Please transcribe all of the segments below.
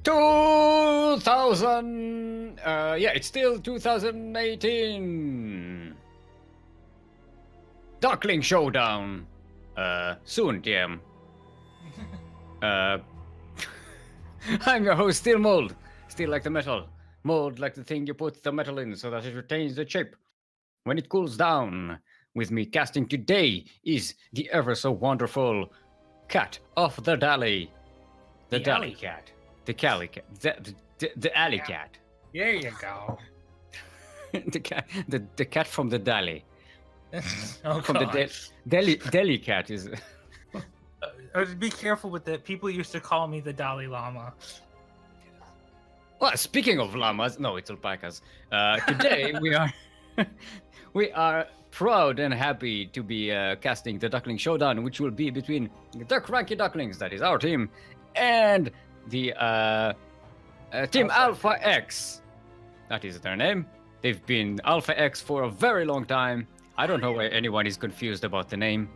2000. Yeah, it's still 2018. Duckling Showdown. Soon, DM. I'm your host, Steel Mold. Steel like the metal. Mold like the thing you put the metal in so that it retains the shape when it cools down. With me casting today is the ever so wonderful cat of the Dally. The Dally cat. The Cali cat. The alley cat. There you go. the cat from the Dally. Oh, From God. the deli cat is. Be careful with that. People used to call me the Dalai Lama. Well, speaking of llamas, no, it's alpacas. Today we are proud and happy to be casting the Duckling Showdown, which will be between the CranKy Ducklings, that is our team, and the team Alpha X. That is their name. They've been Alpha X for a very long time. I don't know why anyone is confused about the name.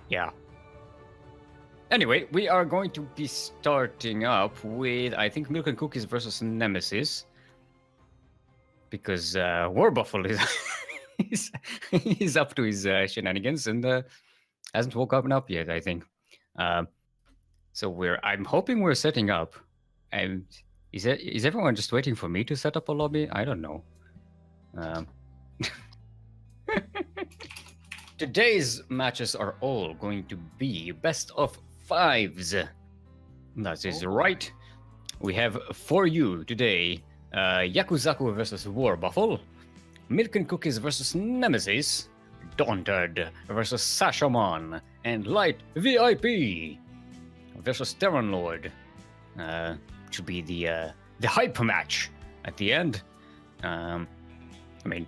Yeah. Anyway, we are going to be starting up with, I think, Milk and Cookies versus Nemesis. Because Warbuffle is up to his shenanigans and hasn't woken up yet, I think. So I'm hoping we're setting up. And is everyone just waiting for me to set up a lobby? I don't know. Today's matches are all going to be best of fives. That is right. We have for you today Yakuzaku versus Warbuffle, Milk and Cookies versus Nemesis, Daunted versus Sashamon, and Light VIP versus Terran Lord. Should be the hype match at the end. I mean,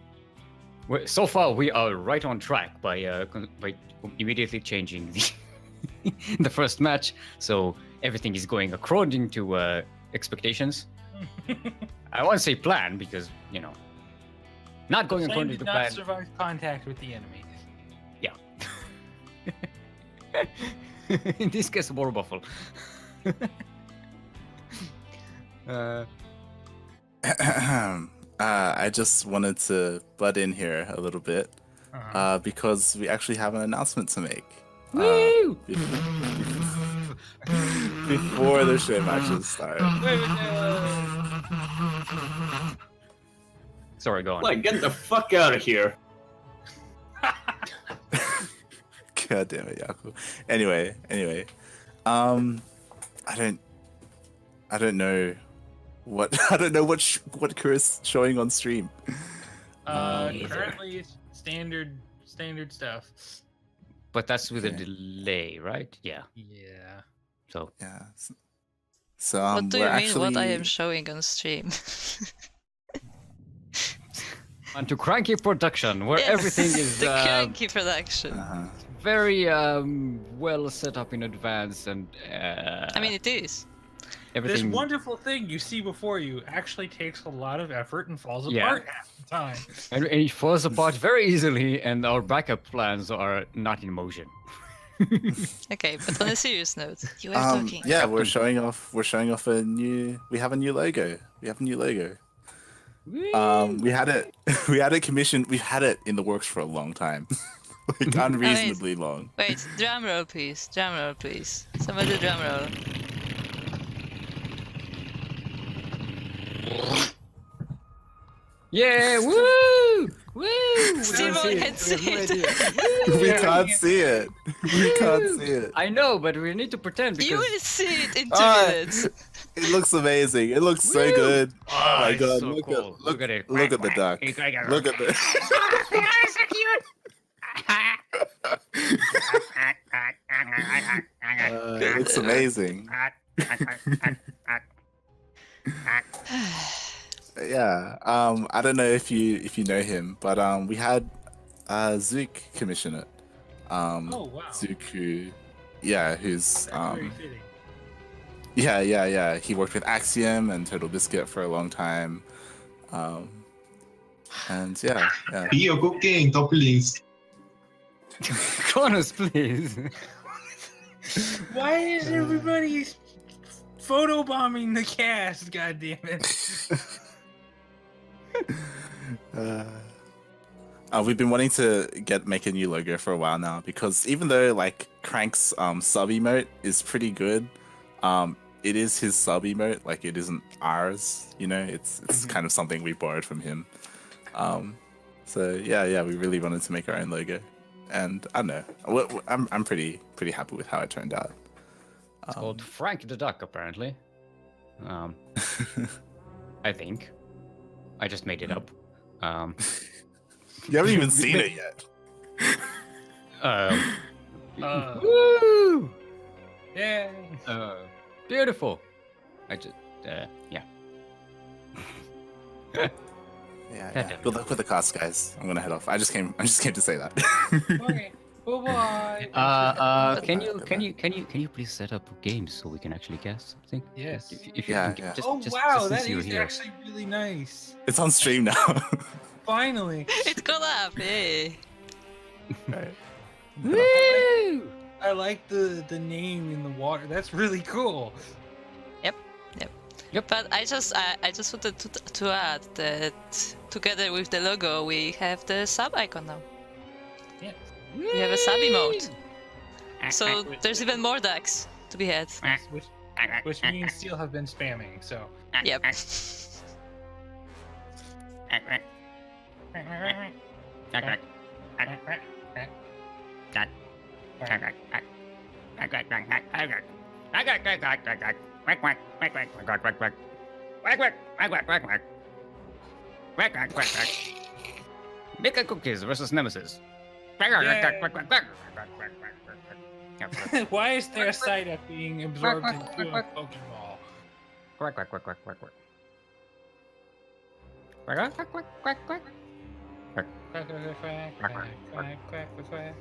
so far we are right on track by immediately changing the first match, so everything is going according to expectations. I won't say plan because, you know, not going according to plan. Not survive contact with the enemy. Yeah. In this case, Warbuffle. I just wanted to butt in here a little bit because we actually have an announcement to make. Woo! Before the show matches start. Sorry, go on. Like, get the fuck out of here. God damn it, Yaku. Anyway. I don't know what what Chris showing on stream. Currently it's standard stuff. But that's with a delay, right? Yeah. Yeah. So Yeah. So What do you mean actually... what I am showing on stream? on to CranKy Production, where Yes, everything is the CranKy production. very well set up in advance, and I mean, it is. everything. This wonderful thing you see before you actually takes a lot of effort and falls Yeah. apart half the time. And it falls apart very easily, and our backup plans are not in motion. Okay, but on a serious note, you were talking. Yeah, we're showing off a new. We have a new logo. We had it commissioned. We've had it in the works for a long time, like unreasonably long. Wait, drum roll, please. Drum roll, please. Somebody drum roll. Yeah! Woo! Woo! Steve can see it. We can't see it. We can't see it. I know, but we need to pretend because You will see it in 2 minutes. It looks amazing. It looks so good. Oh my it's god! so Look cool. at it. look at the duck. Look at the. It looks amazing. Yeah. I don't know if you know him, but we had Zook commission it. Oh wow. Zook, who's That's very fitting. yeah. He worked with Axiom and Total Biscuit for a long time. And yeah. Be a cooking, Ducklings. Cronus, please. Why is everybody photobombing the cast? God damn it! We've been wanting to make a new logo for a while now because even though like Crank's sub emote is pretty good, it is his sub emote, like it isn't ours. You know, it's kind of something we borrowed from him. So yeah, we really wanted to make our own logo, and I don't know, I'm pretty happy with how it turned out. It's called Frank the Duck, apparently. I think. I just made it up. You haven't even seen it yet. Woo! Yeah. Beautiful. I just, yeah. Yeah. Good luck with the cast, guys. I'm gonna head off. I just came to say that. Okay. Bye-bye. Can you please set up games so we can actually cast something? Yes. If you Yeah, can, yeah. Just Wow, since that you're is here. actually really nice. It's on stream now. Finally. It collab, hey. Right. Woo! I like the name in the water. That's really cool. Yep. But I just wanted to add that together with the logo we have the sub icon now. Yes. We have a sub emote. So there's even more ducks to be had. Which me and Steel have been spamming, so. Yep. Mika Cookies versus Nemesis. Why is there a side up being absorbed into a Pokeball? Quack, quack, quack, quack, quack, quack. Quack, quack, quack, quack, quack. Quack, quack, quack, quack, quack, quack, quack.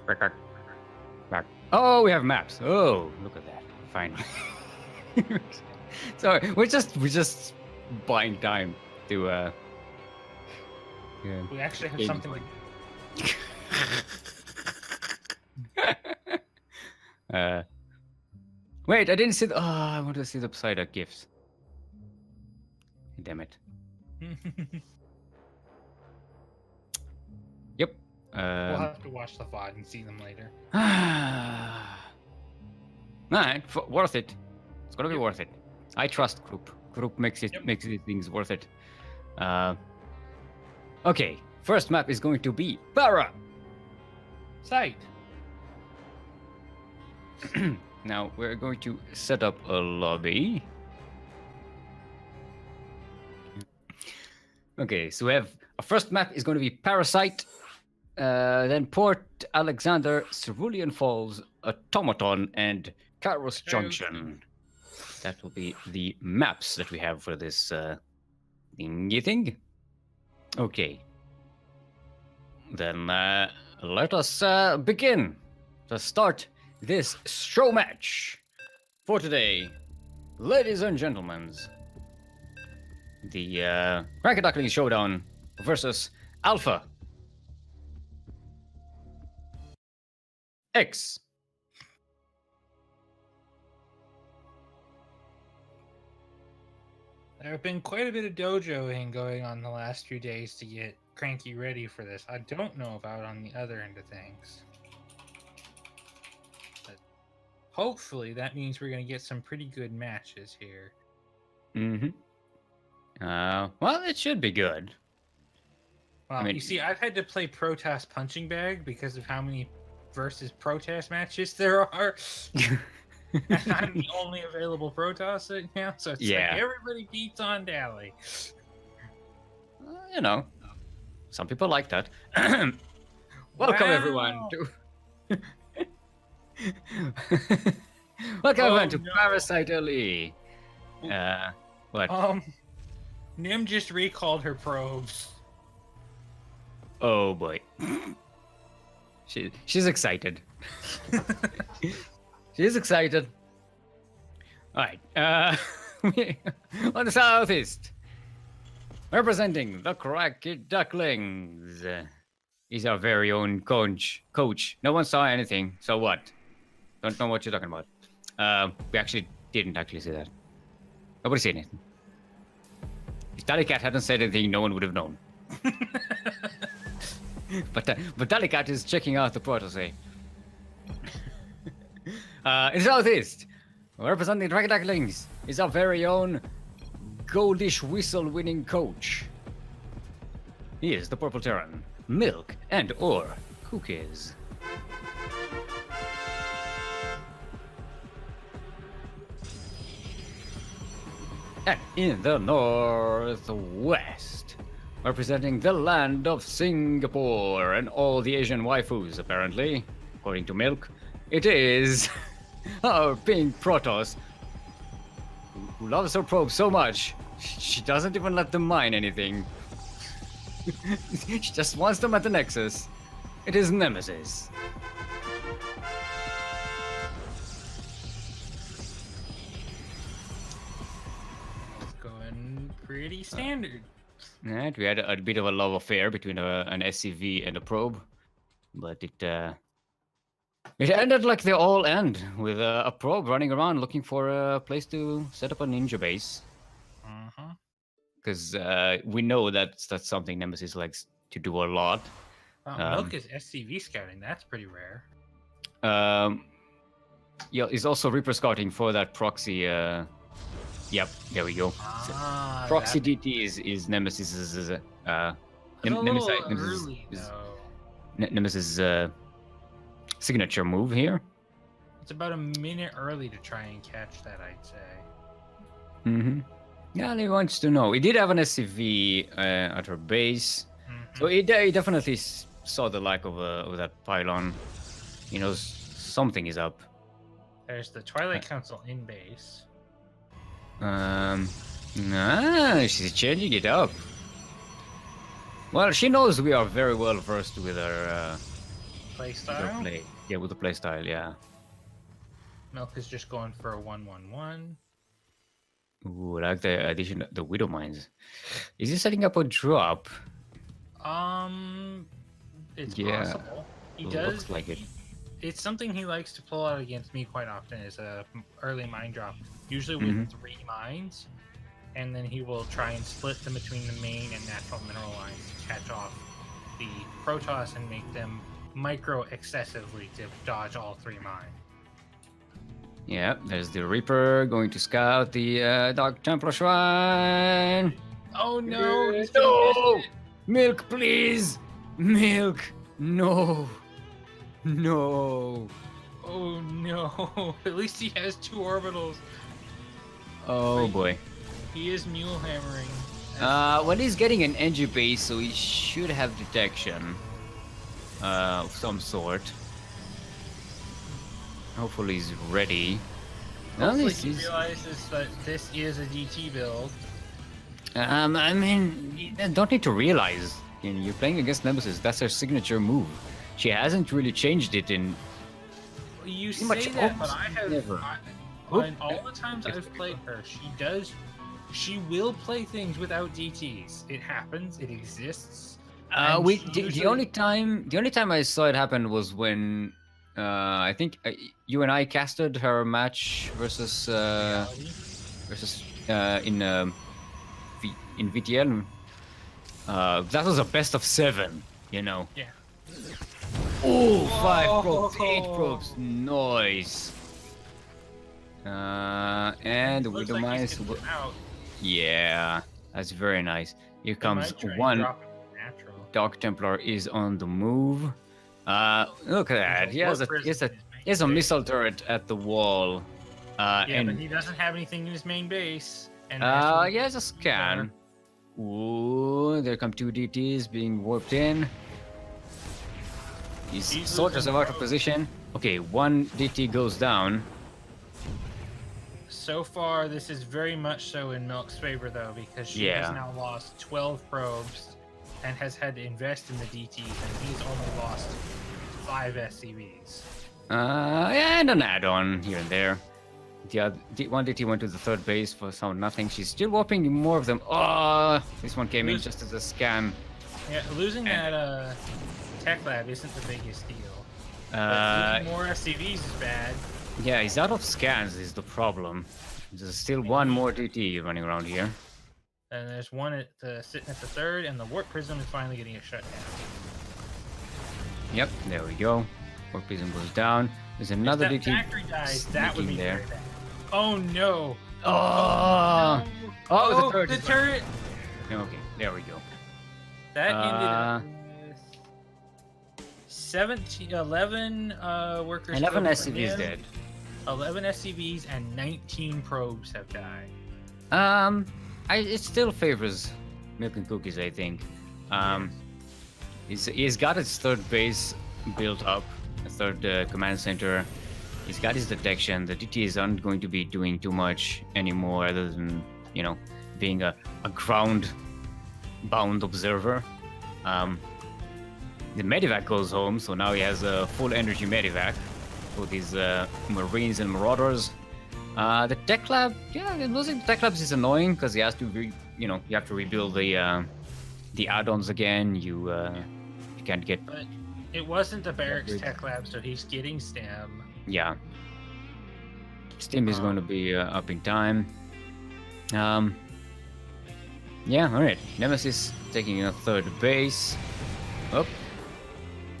Quack, quack, quack. Oh, we have maps. Oh, look at that. Finally. Sorry, we're just buying time to yeah. We actually have Game something point. like. Wait, I didn't see the. Oh, I want to see the Psyduck gifts. Damn it. Yep. We'll have to watch the VOD and see them later. Alright, worth it. It's gonna be worth it. I trust Group. Group makes these things worth it. Okay, first map is going to be Para. Sight. Now we're going to set up a lobby. Okay, so we have our first map is going to be Parasite, then Port Alexander, Cerulean Falls, Automaton, and Kairos Junction. That will be the maps that we have for this thingy thing. Okay. Then let us begin to start this show match for today. Ladies and gentlemen, the CranKy Ducklings Showdown versus Alpha X. There have been quite a bit of dojoing going on the last few days to get CranKy ready for this. I don't know about on the other end of things. But hopefully that means we're going to get some pretty good matches here. Mm-hmm. Well, it should be good. Well, I mean- you see, I've had to play Protoss Punching Bag because of how many versus Protoss matches there are. And I'm the only available Protoss right now, so it's Yeah. like everybody beats on Dally. You know, some people like that. Welcome everyone Wow. to welcome everyone to no. Parasite Elite. What? Nim just recalled her probes. Oh boy. She's excited. She's excited. Alright. On the southeast. Representing the CranKy Ducklings. He's our very own coach. No one saw anything, so what? Don't know what you're talking about. We actually didn't actually say that. Nobody's seen it. If Dalicat hadn't said anything, no one would have known. But Dalicat is checking out the protege. In Southeast, representing CranKy Ducklings, is our very own Goldish Whistle-winning coach. He is the Purple Terran, Milk and/or Cookies. And in the northwest, representing the land of Singapore and all the Asian waifus, apparently, according to Milk, it is our pink Protoss, who loves her probe so much, she doesn't even let them mine anything. She just wants them at the Nexus. It is Nemesis. Pretty standard. Right, we had a bit of a love affair between an SCV and a probe, but it ended like they all end, with a probe running around looking for a place to set up a ninja base. Because we know that's something Nemesis likes to do a lot. Milk is SCV scouting. That's pretty rare. Yeah, he's also Reaper scouting for that proxy. Yep, there we go. Proxy DT is Nemesis's Nemesis' signature move here. It's about a minute early to try and catch that, I'd say. Yeah, he wants to know. He did have an SCV at her base, so he definitely saw the lack of that pylon. He knows something is up. There's the Twilight Council in base. She's changing it up. Well, she knows we are very well versed with her playstyle. Yeah, with the playstyle, yeah. Milk is just going for a 1-1-1. Ooh, I like the addition of the Widow Mines. Is he setting up a drop? It's possible. He does. Looks like it. It's something he likes to pull out against me quite often, is a early mine drop, usually with 3 mines, and then he will try and split them between the main and natural mineral lines to catch off the Protoss and make them micro excessively to dodge all 3 mines. Yeah, there's the Reaper going to scout the Dark Templar Shrine. Oh no! No! Milk, please! Milk! No! No! Oh no! At least he has 2 orbitals. Oh boy. He is mule hammering. Well, he's getting an NG base, so he should have detection of some sort. Hopefully he's ready. Hopefully he realizes that this is a DT build. I mean, you don't need to realize. You're playing against Nemesis. That's her signature move. She hasn't really changed it in. You say that, but I have. Never. In all the times I've played her, she will play things without DTs. It happens. It exists. The only time I saw it happen was when I think you and I casted her match versus in VTL. That was a best of 7, you know. Yeah. Oh, 5 probes, 8 probes, nice. And the Widow Mines. Yeah, that's very nice. Here comes one. Dark Templar is on the move. Look at that. He has a missile turret at the wall. And but he doesn't have anything in his main base. And he has a scan. Ooh, there come 2 DTs being warped in. These soldiers are out of position. Okay, 1 DT goes down. So far, this is very much so in Milk's favor, though, because she has now lost 12 probes and has had to invest in the DTs, and he's only lost 5 SCVs. And an add-on here and there. The one DT went to the 3rd base for some nothing. She's still warping more of them. Oh, this one came in just as a scan. Yeah, losing that tech lab isn't the biggest deal. But more SCVs is bad. Yeah, he's out of scans is the problem. There's still one more DT running around here. And there's one sitting at the third, and the warp prism is finally getting a shutdown. Yep, there we go. Warp prism goes down. There's another if that DT. factory dies, that would be there. very bad. Oh no! Oh, Oh, the turret. the is turret! running. Okay, there we go. That ended up with 11 workers. 11 killed for SCVs him, dead. 11 SCVs and 19 probes have died. It still favors Milk and Cookies, I think. He's got his third base built up, a third command center. He's got his detection. The DTs aren't going to be doing too much anymore, other than being a ground-bound observer. The medivac goes home, so now he has a full energy medivac for these Marines and Marauders. The tech lab, losing the tech labs is annoying because he has to, you have to rebuild the add-ons again. You can't get. But it wasn't the barracks tech lab, so he's getting STEM. Yeah. Steam is going to be up in time. Yeah, alright. Nemesis taking a third base. Oh.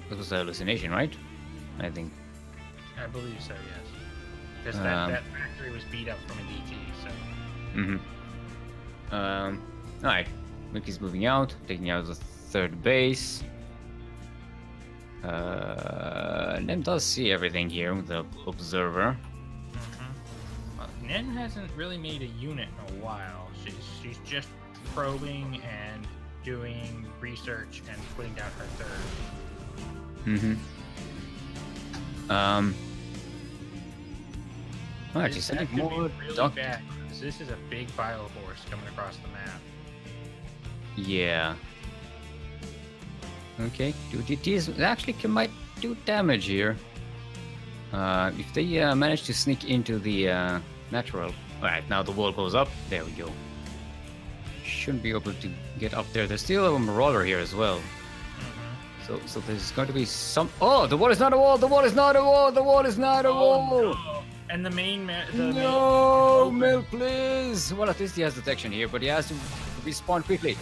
That was a hallucination, right? I think. I believe so, yes. Because that factory was beat up from a DT, so. Alright. Mickey's moving out, taking out the third base. Nem does see everything here with the observer. Well, Nen hasn't really made a unit in a while. She's just probing and doing research and putting down her third. Alright, she's sending more really bad, 'cause this is a big bio force coming across the map. Yeah. Okay, 2 GTs actually might do damage here. If they manage to sneak into the natural. Alright, now the wall goes up. There we go. Shouldn't be able to get up there. There's still a Marauder here as well. So there's going to be some. Oh, the wall is not a wall. The wall is not a wall. The wall is not a wall. No. And the main no, Milk, please. Well, at least he has detection here, but he has to respawn quickly.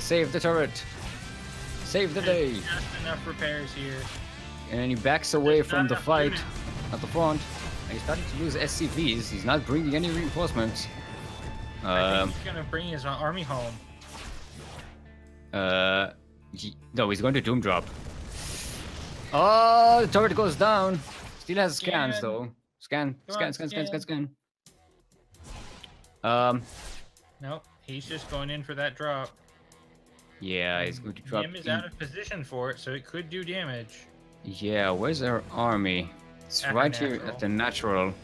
Save the turret. Save the day. Just enough repairs here. And he backs away from the fight at the front. And he's starting to lose SCVs. He's not bringing any reinforcements. I think he's gonna bring his army home. No, he's going to Doom Drop. Oh, the turret goes down. Still has scans though. Scan. Nope, he's just going in for that drop. Yeah, he's going to drop. Nim is out of position for it, so it could do damage. Yeah, where's our army? It's At right the here natural. at the natural.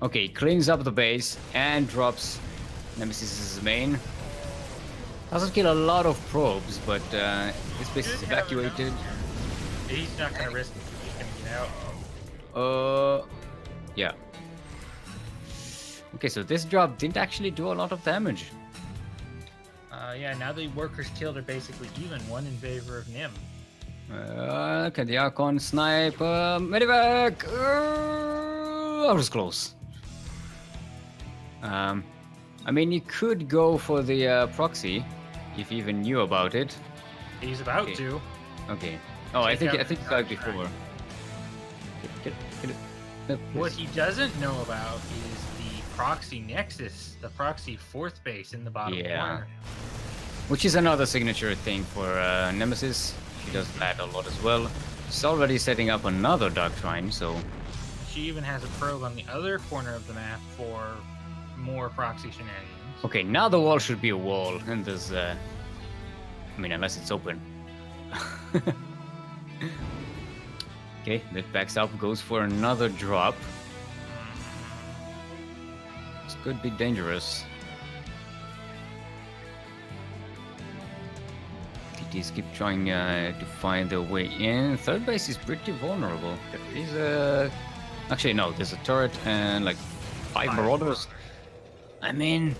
Okay, cleans up the base and drops Nemesis's main. Doesn't kill a lot of probes, but this base is Should have evacuated. enough. He's not gonna risk it. He's gonna get out. Yeah. Okay, so this drop didn't actually do a lot of damage. Yeah, now the workers killed are basically even, one in favor of Nim. Okay, the Archon snipe. Medivac! I was close. I mean, you could go for the proxy if you even knew about it. He's about Okay. to. Okay. Oh, I Take think out you the got it contract. before. Get it. What he doesn't know about is the proxy nexus, the proxy fourth base in the bottom Yeah. corner. Which is another signature thing for Nemesis. She does that a lot as well. She's already setting up another Dark Shrine, so She even has a probe on the other corner of the map for more proxy shenanigans. okay. Now the wall should be a wall, and there's I mean, unless it's open. Okay, that backs up, goes for another drop. This could be dangerous. TTs keep trying to find their way in. Third base is pretty vulnerable. There is a... Actually, no, there's a turret and like 5 Marauders. I mean,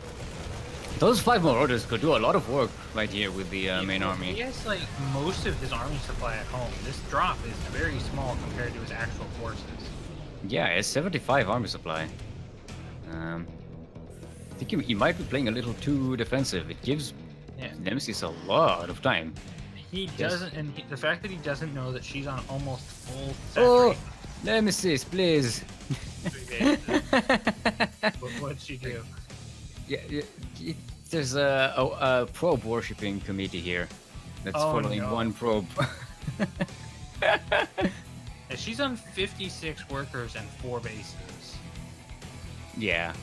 Those 5 more orders could do a lot of work right here with the main He army. has like most of his army supply at home. This drop is very small compared to his actual forces. Yeah, it's 75 army supply. I think he might be playing a little too defensive. It gives Yeah. Nemesis a lot of time. He doesn't, and the fact that he doesn't know that she's on almost full Oh, saturation. Nemesis, please. What'd she do? There's a probe worshipping committee here that's Oh, following no. one probe. And she's on 56 workers and 4 bases. Yeah.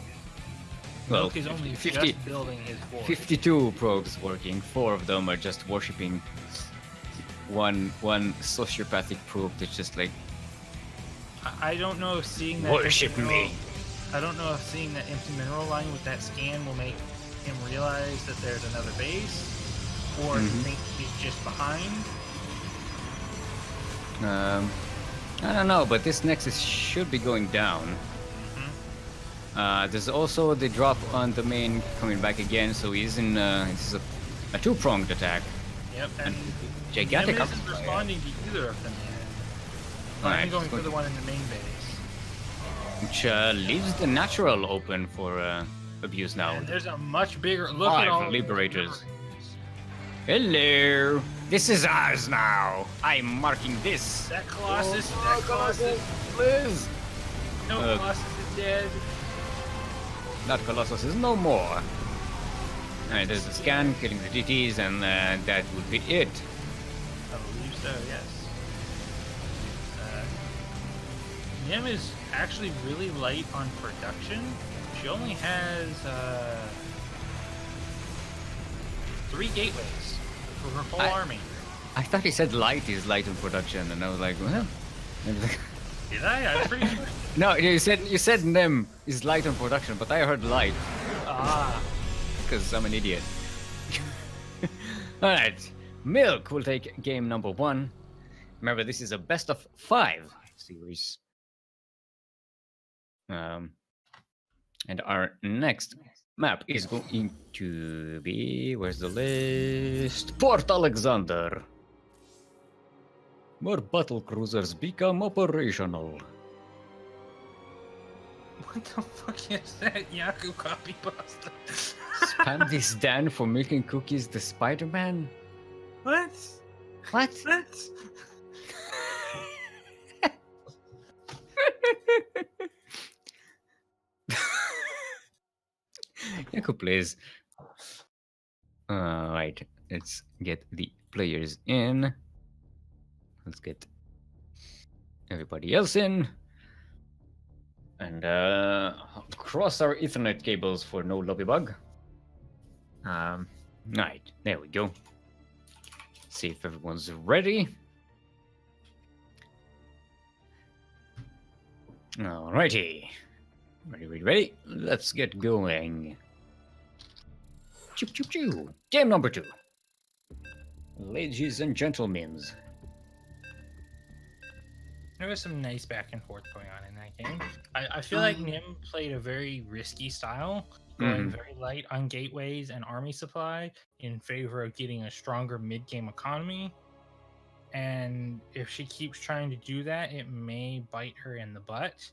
Well, Milk is only 50, just building his force. 52 probes working. 4 of them are just worshipping one sociopathic probe that's just like, I don't know if seeing that worship empty mineral- me. I don't know if seeing that empty mineral line with that scan will make him realize that there's another base, or if he Mhm. thinks he's just behind. I don't know, but this Nexus should be going down. There's also the drop on the main coming back again, so he's in. This is a 2-pronged attack. Yep, and Gigantic Nim isn't upfire. responding to either of them yet. Alright, I'm going it's for going the one in the main base. Which leaves the natural open for abuse now. And there's a much bigger look at 5 all of those liberators. liberators. Hello! This is ours now! I'm marking this! That Colossus, that Colossus, Please! no Colossus is dead. That Colossus is no more. Alright, there's a scan, killing the DTs, and that would be it. I believe so, yes. Nim is actually really light on production. She only has 3 gateways for her full army. I thought he said light is light in production, and I was like, well... Did I? I'm pretty sure. No, you said Nim is light on production, but I heard light, Ah, because I'm an idiot. Alright, Milk will take game number 1. Remember, this is a best of 5 series. And our next map is going to be, where's the list? Port Alexander. More battle cruisers become operational. what the fuck is that? Yaku copy pasta. Spam this Dan for making cookies the Spider-Man? What? What? What? Yaku plays. Alright, let's get the players in. Let's get everybody else in. And cross our Ethernet cables for no lobby bug. Right, there we go. See if everyone's ready. Alrighty. Ready? Let's get going. Choo choo choo. Game number 2. Ladies and gentlemen. There was some nice back and forth going on in that game. I feel like Nim played a very risky style, going very light on gateways and army supply in favor of getting a stronger mid-game economy. And if she keeps trying to do that, it may bite her in the butt.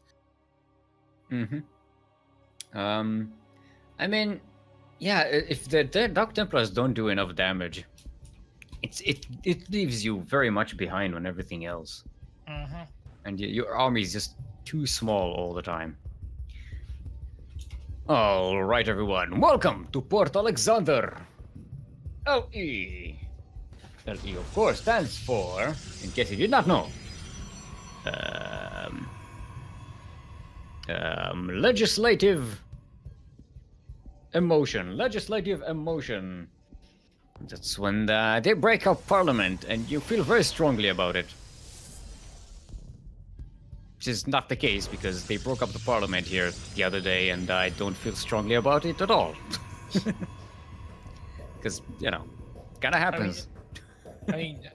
I mean, yeah, if the Dark Templars don't do enough damage, it leaves you very much behind on everything else. And your army is just too small all the time. All right, everyone, welcome to Port Alexander. LE. LE, of course, stands for, in case you did not know, legislative emotion. Legislative emotion. That's when they break up parliament and you feel very strongly about it. Which is not the case because they broke up the parliament here the other day and I don't feel strongly about it at all. Because, you know, kind of happens. I mean,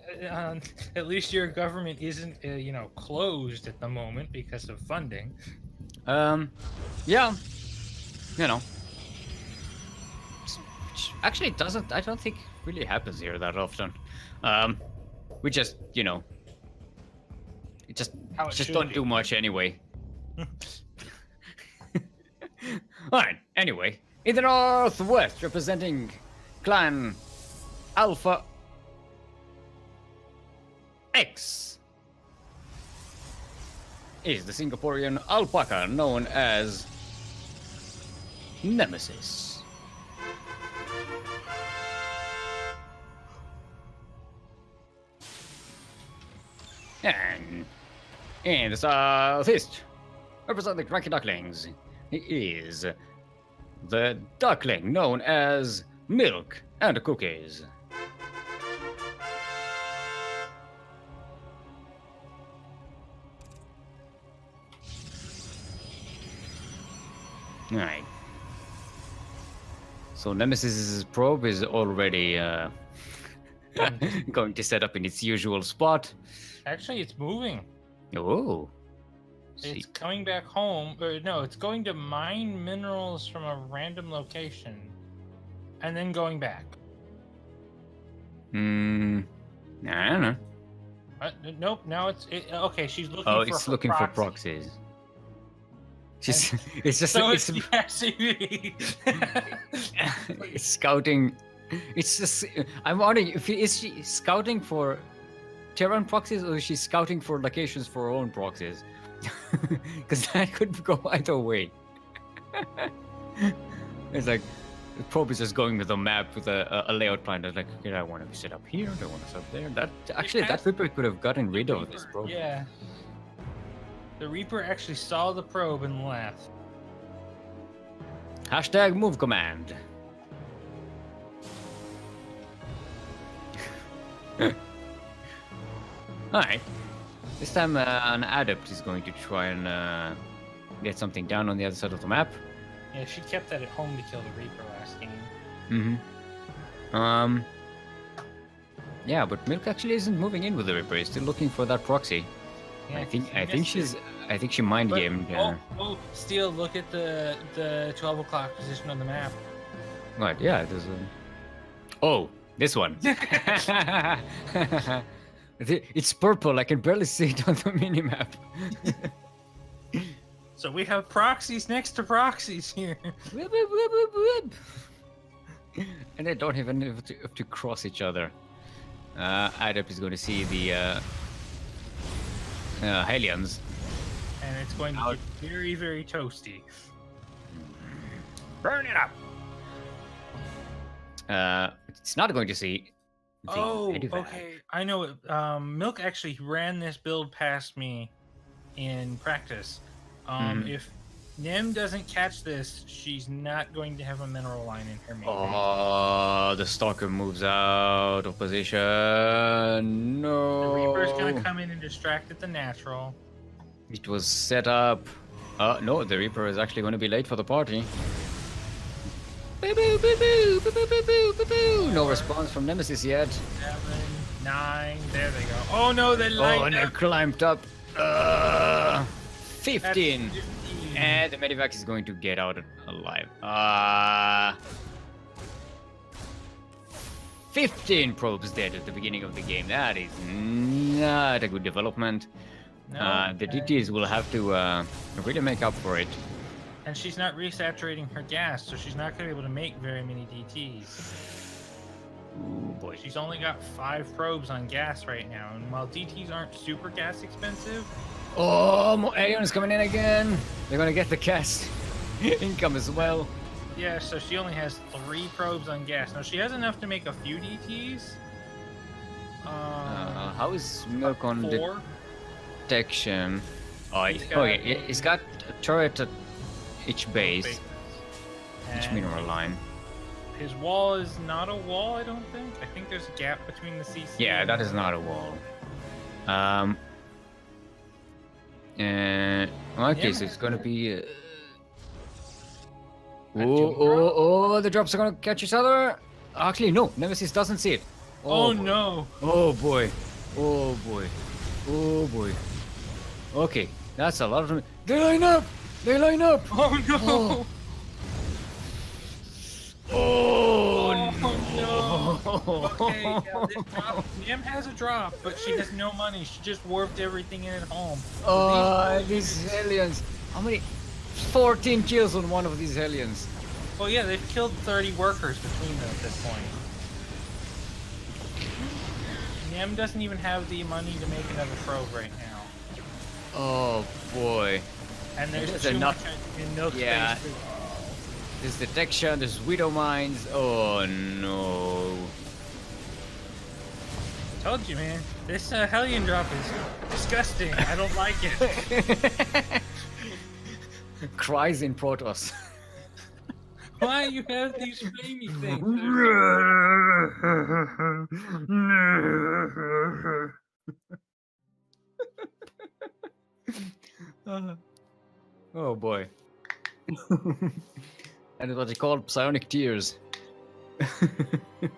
at least your government isn't, closed at the moment because of funding. Yeah, you know, which actually doesn't. I don't think really happens here that often. We just, you know, it just How it just should don't be. do much anyway. Alright, anyway. In the northwest, representing clan Alpha X, is the Singaporean alpaca known as Nemesis. And in the southeast, representing CranKy Ducklings, he is the duckling known as Milk and Cookies. Alright. So Nemesis's probe is already going to set up in its usual spot. Actually, it's moving. Oh. It's coming back home. Or no, it's going to mine minerals from a random location, and then going back. I don't know. Nope. Now okay. She's looking. Oh, for it's her looking for proxy. proxies. She's, it's just So it's, it's the activity. it's scouting. It's just I'm wondering if is she scouting for Terran proxies or is she scouting for locations for her own proxies? Because that could go either way. It's like the probe is just going with a map with a layout plan. It's like, okay, I want to set up here. I want to set up there. That actually, that Reaper could have gotten rid of this probe. Yeah. The Reaper actually saw the probe and left. Hashtag move command. Alright. This time an adept is going to try and get something down on the other side of the map. Yeah, she kept that at home to kill the Reaper last game. Mm-hmm. Yeah, but Milk actually isn't moving in with the Reaper. He's still looking for that proxy. Yeah, I think missed it. I think she mind But- gamed. Steel, look at the 12 o'clock position on the map. Right, yeah, there's a... Oh, this one. It's purple. I can barely see it on the minimap. So we have proxies next to proxies here. Whoop, whoop, whoop, whoop, whoop. And they don't even have to cross each other. Adept is going to see the Hellions. And it's going to Out. get very, very toasty. Burn it up! It's not going to see the Medivac. Okay. I know it. Milk actually ran this build past me in practice. If Nim doesn't catch this, she's not going to have a mineral line in her main base. Oh, the Stalker moves out of position. No. The Reaper's gonna come in and distract at the natural. It was set up. No, the Reaper is actually going to be late for the party. Boo, boo, boo, boo, boo, boo, boo, boo, boo. No response from Nemesis yet. 7, 9, there they go. Oh no, they Oh, lined and they up. climbed up. 15. That's 15. And the Medivac is going to get out alive. 15 probes dead at the beginning of the game. That is not a good development. No, The DTs will have to really make up for it. and she's not resaturating her gas, so she's not gonna be able to make very many DTs. Ooh, boy. She's only got 5 probes on gas right now, and while DTs aren't super gas expensive, Oh, more aliens coming in again. They're gonna get the cast income as well. yeah, so she only has 3 probes on gas. Now she has enough to make a few DTs. How is Milk on 4. detection? Oh, He's got- okay, he's got a turret at each base, each And mineral line. his wall is not a wall, I don't think. I think there's a gap between the CC. Yeah, and that is the- not a wall. Okay, so it's gonna be. Oh, the drops are gonna catch each other. Actually, no, Nemesis doesn't see it. Oh boy. no! Oh boy. Oh boy. Oh boy. Okay, that's a lot of them. They line up! They line up! Oh no! Oh. Oh, Okay, yeah, this drop. Nim has a drop, but she has no money. She just warped everything in at home. So Oh, these these Hellions. How many? 14 kills on one of these Hellions. Well, yeah, they've killed 30 workers between them at this point. Nim doesn't even have the money to make another probe right now. Oh boy. And there's There's too enough- much in no Yeah. space. There's detection, there's widow mines. Oh no. Told you, man. This Hellion drop is disgusting. I don't like it. Cries in Protoss. Why you have these flamey things? Oh boy. And it's what they call psionic tears.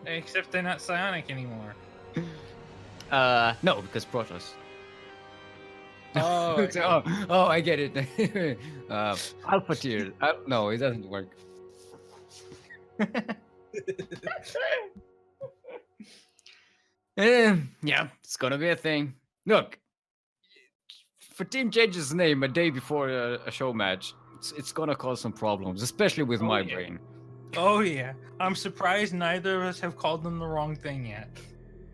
Except they're not psionic anymore. No, because Protoss. Oh, oh, I get it. Alpha tears. No, it doesn't work. Yeah, it's gonna be a thing. Look, if a team changes name a day before a show match, it's gonna cause some problems, especially with my yeah. brain. Oh yeah, I'm surprised neither of us have called them the wrong thing yet.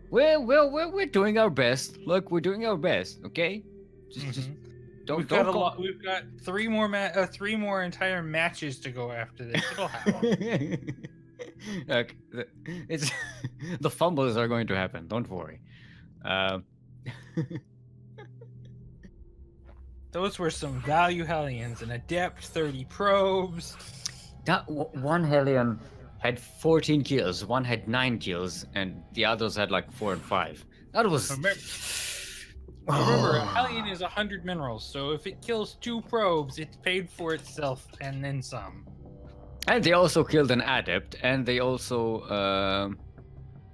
Well, we're doing our best. Look, we're doing our best. Okay, just don't. We've don't got a call- lot. We've got three more entire matches to go after this. It'll happen. Look, it's the fumbles are going to happen. Don't worry. Those were some value Hellions, an adept, 30 probes. That one Hellion had 14 kills, one had 9 kills, and the others had like 4 and 5. That was. Remember, a Hellion is 100 minerals, so if it kills 2 probes, it's paid for itself and then some. And they also killed an adept, and they also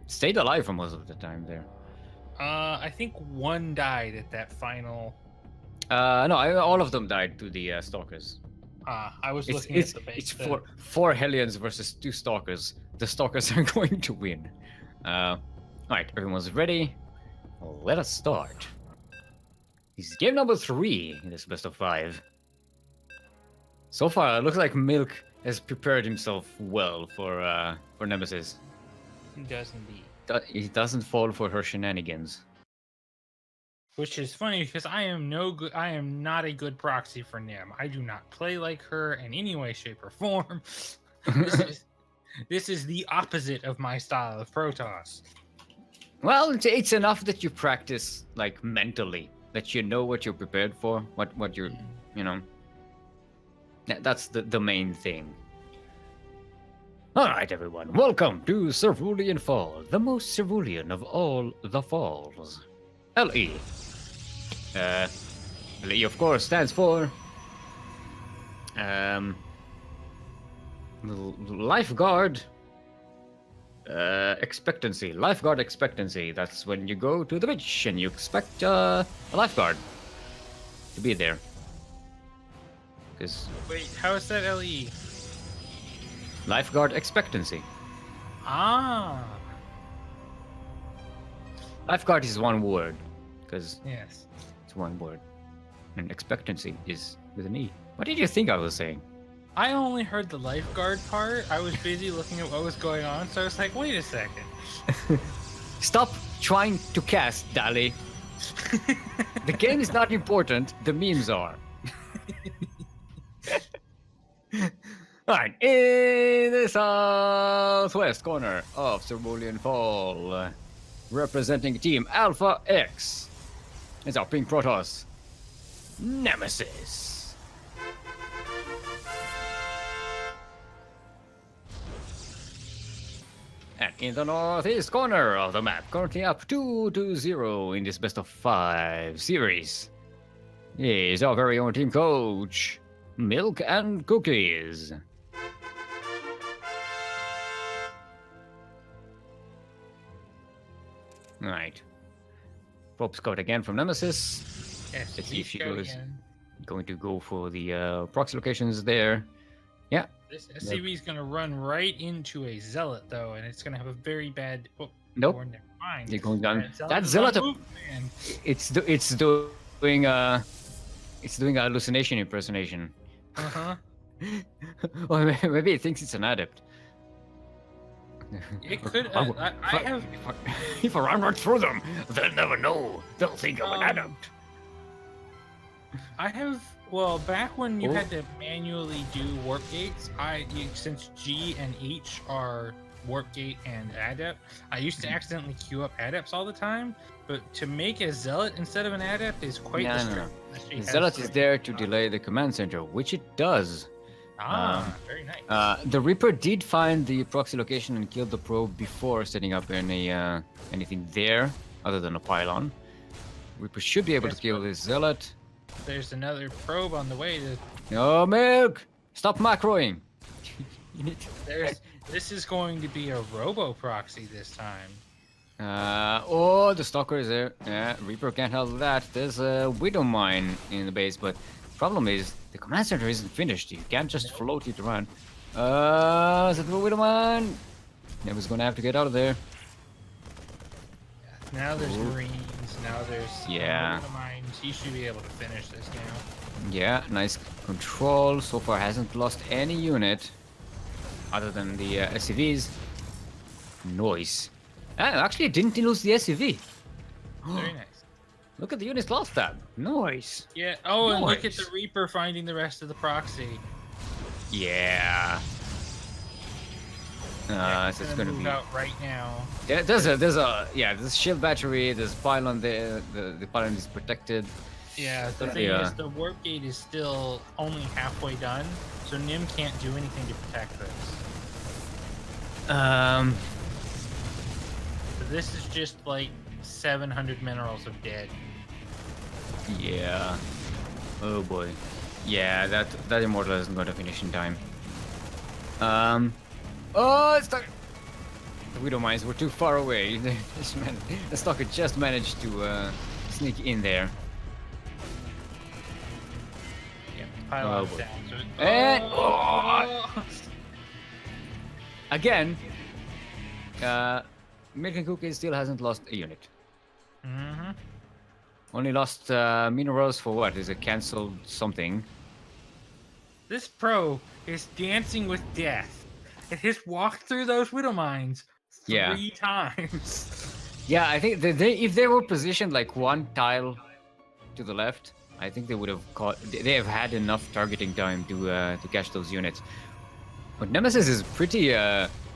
stayed alive for most of the time there. I think one died at that final. No, all of them died to the stalkers. I was It's looking at the base. it's four Hellions versus 2 stalkers. The stalkers are going to win. All right, everyone's ready. Let us start. This is game number 3 in this best of 5. So far, it looks like Milk has prepared himself well for Nemesis. He does indeed. He doesn't fall for her shenanigans. Which is funny because I am not a good proxy for Nim. I do not play like her in any way, shape, or form. This is the opposite of my style of Protoss. Well, it's enough that you practice like mentally, that you know what you're prepared for, what you're, you know. That's the main thing. All right, everyone, welcome to Cerulean Fall, the most cerulean of all the falls. LE. LE, of course, stands for lifeguard expectancy. Lifeguard expectancy. That's when you go to the beach and you expect a lifeguard to be there. Because Wait, how is that LE? lifeguard expectancy. Ah, Lifeguard is one word, because yes. it's one word, and expectancy is with an E. What did you think I was saying? I only heard the lifeguard part. I was busy looking at what was going on, so I was like, wait a second. Stop trying to cast, Dali. The game is not important. The memes are. Alright, in the southwest corner of Cerulean Fall, representing Team Alpha X, is our pink Protoss, Nemesis. And in the northeast corner of the map, currently up 2-0 in this best of 5 series, is our very own team coach, Milk and Cookies. Alright. Probe scout again from Nemesis. Yes, Let's see if she go goes. again. Going to go for the proxy locations there. Yeah, This SCV is gonna run right into a zealot though, and it's gonna have a very bad. Oh, Nope. or never mind. They're going down. That is on zealot. move, man. It's doing a hallucination impersonation. Uh-huh. Or maybe it thinks it's an adept. It could. I have. If I run right through them, they'll never know. They'll think I'm an adept. I have. Well, back when you Oh. had to manually do warp gates, since G and H are warp gate and adept, I used to accidentally queue up adepts all the time. But to make a zealot instead of an adept is quite the No. stretch. The zealot is there to delay the command center, which it does. Very nice. The Reaper did find the proxy location and killed the probe before setting up anything there, other than a pylon. Reaper should be able to kill this zealot. There's another probe on the way to. No, Milk! Stop macroing! This is going to be a robo proxy this time. Oh, the stalker is there. Yeah, Reaper can't handle that. There's a Widow Mine in the base, but problem is the command center isn't finished. You can't just float it around. Is it the Widow Mine? Never's gonna have to get out of there. Now there's Ooh. Marines. Now there's Yeah. mines. He should be able to finish this now. Yeah, nice control. So far hasn't lost any unit other than the SCVs. Noise. Actually, it didn't lose the SCV. Very nice. Look at the units lost tab. Noise. Yeah. Oh, and look at Nice. the Reaper finding the rest of the proxy. Yeah. So it's gonna move be. out right now. Yeah, there's a shield battery. There's pylon there. The pylon is protected. Yeah. The thing Yeah. is, the warp gate is still only halfway done, so Nim can't do anything to protect this. So this is just like 700 minerals of dead. Yeah. Oh boy. Yeah, that immortal isn't going to finish in time. Oh, it's stuck. The Widow Mines were too far away. The stalker just managed to sneak in there. Yeah. Pylon's boy. down. So And- oh! Again, Milk and Cookie still hasn't lost a unit. Mm-hmm. Only lost minerals for what? Is it cancelled something? This pro is dancing with death. It has walked through those widow mines Yeah. 3 times. Yeah, I think if they were positioned like one tile to the left, I think they would have caught. They have had enough targeting time to catch those units. But Nemesis is pretty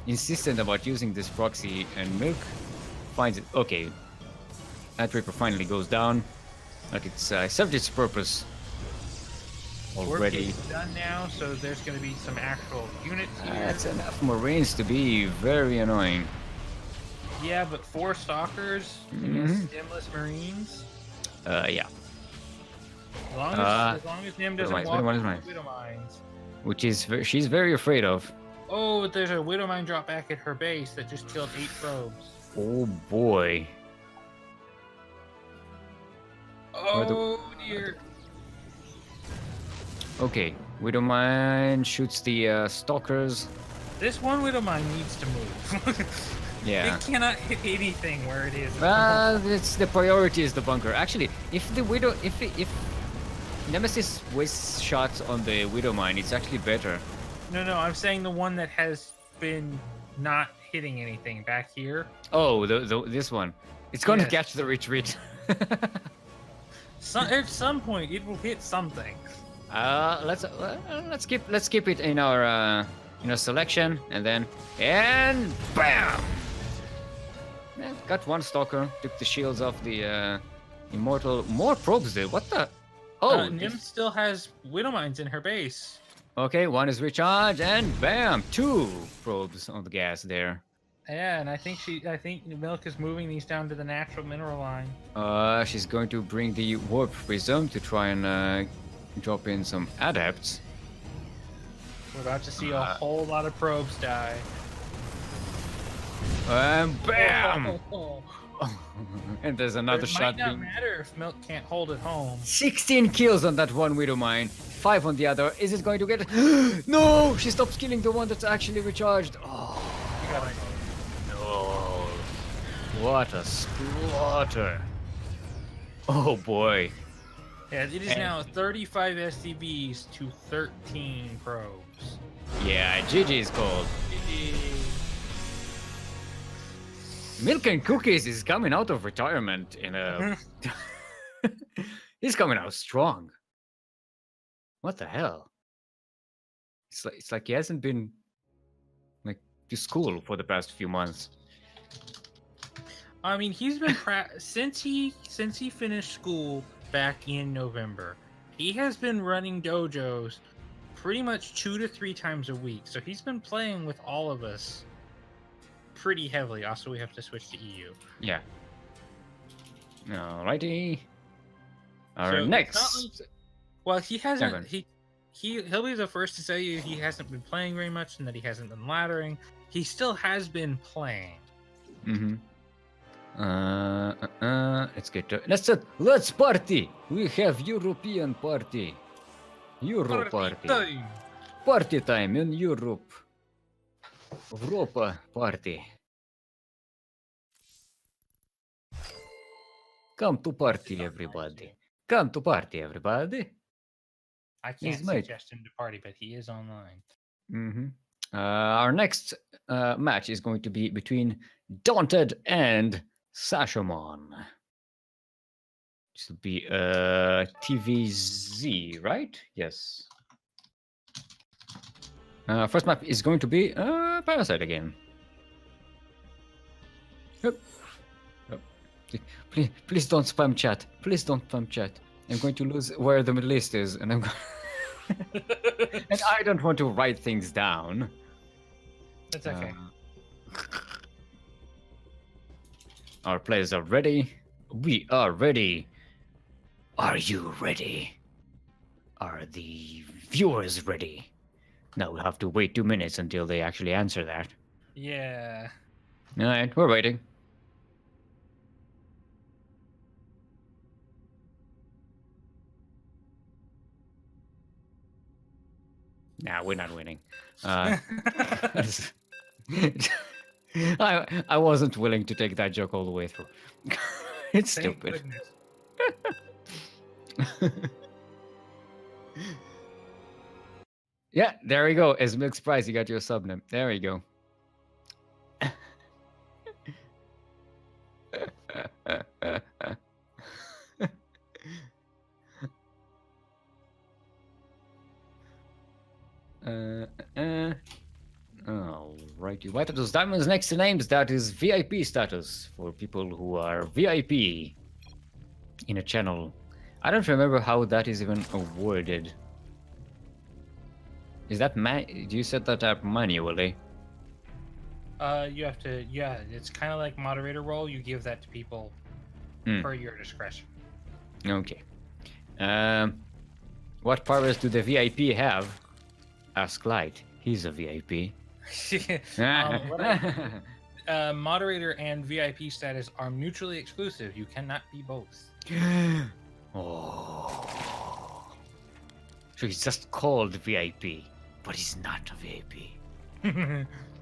insistent about using this proxy, and Milk finds it. Okay, that Reaper finally goes down. Like it's served its purpose Warp already. gate's done now, so there's going to be some actual units here. That's enough Marines to be very annoying. Yeah, but 4 stalkers against stemless marines. Yeah. As long as Nim doesn't Widow walk mines, through Widow the widow mines. Which is she's very afraid of. Oh, there's a widow mine drop back at her base that just killed 8 probes. Oh boy. Oh dear. Okay, Widow Mine shoots the stalkers. This one widow mine needs to move. Yeah. It cannot hit anything where it is. It's the priority is the bunker. Actually, if Nemesis wastes shots on the Widow Mine, it's actually better. No, I'm saying the one that has been not hitting anything back here. Oh, this one. It's going to Yes. catch the retreat. At some point, it will hit something. Let's keep it in our selection, and bam. Yeah, got one stalker. Took the shields off the immortal. More probes there. What the? Oh, Nim still has widow mines in her base. okay. One is recharged, and bam, 2 probes on the gas there. Yeah, and I think Milk is moving these down to the natural mineral line. She's going to bring the warp prism to try and drop in some adepts. We're about to see a whole lot of probes die. And bam! Oh, And there's another It shot might not being... matter if Milk can't hold it home. 16 kills on that one Widow Mine, 5 on the other. Is it going to get... No! She stops killing the one that's actually recharged. Oh, You gotta go. no. What a slaughter. Oh boy. Yeah, it is And- now 35 SCVs to 13 probes. Yeah, GG is called. Milk and Cookies is coming out of retirement in a... He's coming out strong. What the hell? It's like he hasn't been like to school for the past few months. I mean, he's been since he finished school back in November. He has been running dojos pretty much 2 to 3 times a week. So he's been playing with all of us pretty heavily. Also, we have to switch to EU. Yeah. Alrighty. Our So it's next. not like- Well, he hasn't. Seven. He'll be the first to tell you he hasn't been playing very much and that he hasn't been laddering. He still has been playing. Mm-hmm. Let's get to... Let's party. We have European party. Euro party. time. Party time in Europe. Europa party. Come to party, everybody. Come to party, everybody. I can't He's mate. suggest him to party, but he is online. Mm-hmm. Our next match is going to be between Daunted and Sashomon. This will be TVZ, right? Yes. First map is going to be Parasite again. Yep. Yep. Please don't spam chat. Please don't spam chat. I'm going to lose where the Middle East is, and I'm and I don't want to write things down. That's okay. Our players are ready. We are ready. Are you ready? Are the viewers ready? Now we'll have to wait 2 minutes until they actually answer that. Yeah. All right, we're waiting. Nah, we're not winning. I wasn't willing to take that joke all the way through. It's Thank stupid. goodness. Yeah, there we go. As Milk's Prize, you got your sub name. There we go. Alrighty. Why are those diamonds next to names? That is VIP status for people who are VIP in a channel. I don't remember how that is even awarded. Is that do you set that up manually? You have to. Yeah, it's kind of like moderator role. You give that to people per your discretion. Okay. What powers do the VIP have? Ask Light. He's a VIP. Moderator and VIP status are mutually exclusive. You cannot be both. Oh. So he's just called VIP, but he's not a VIP.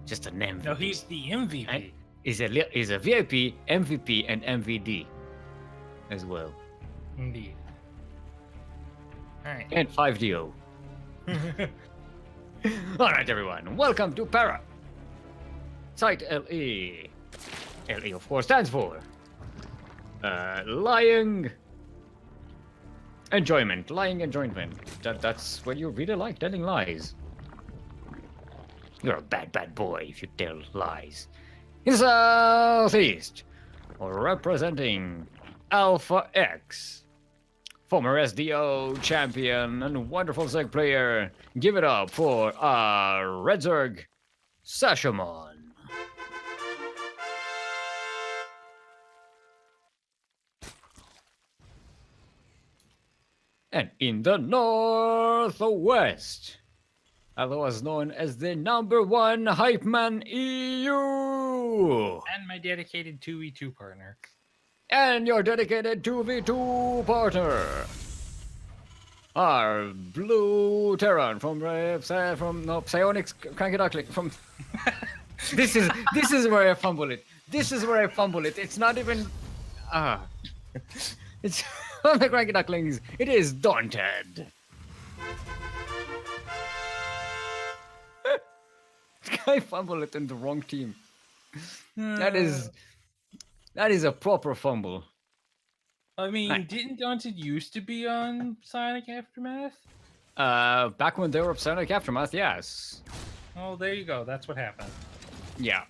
Just an MVP. No, he's the MVP. And he's a VIP, MVP, and MVD as well. Indeed. All right. And 5DO. Alright, everyone. Welcome to Para. Site LE. LE, of course, stands for lying enjoyment. Lying enjoyment. That's what you really like, telling lies. You're a bad boy if you tell lies. In Southeast, representing Alpha X, former SDO champion and wonderful Zerg player. Give it up for our Red Zerg, Sashomon. And in the Northwest, otherwise known as the #1 hype man EU, 2v2. And my dedicated 2v2 partner. And your dedicated 2v2 partner. Our blue Terran from Psionic CranKy Duckling from. This is where I fumble it. This is where I fumble it. It's not even. It's from the CranKy Ducklings. It is Daunted. I fumble it in the wrong team. That is a proper fumble. I mean, Nice. didn't Daunted used to be on Psionic Aftermath? Back when they were Psionic Aftermath, yes. Oh, there you go. That's what happened. Yeah.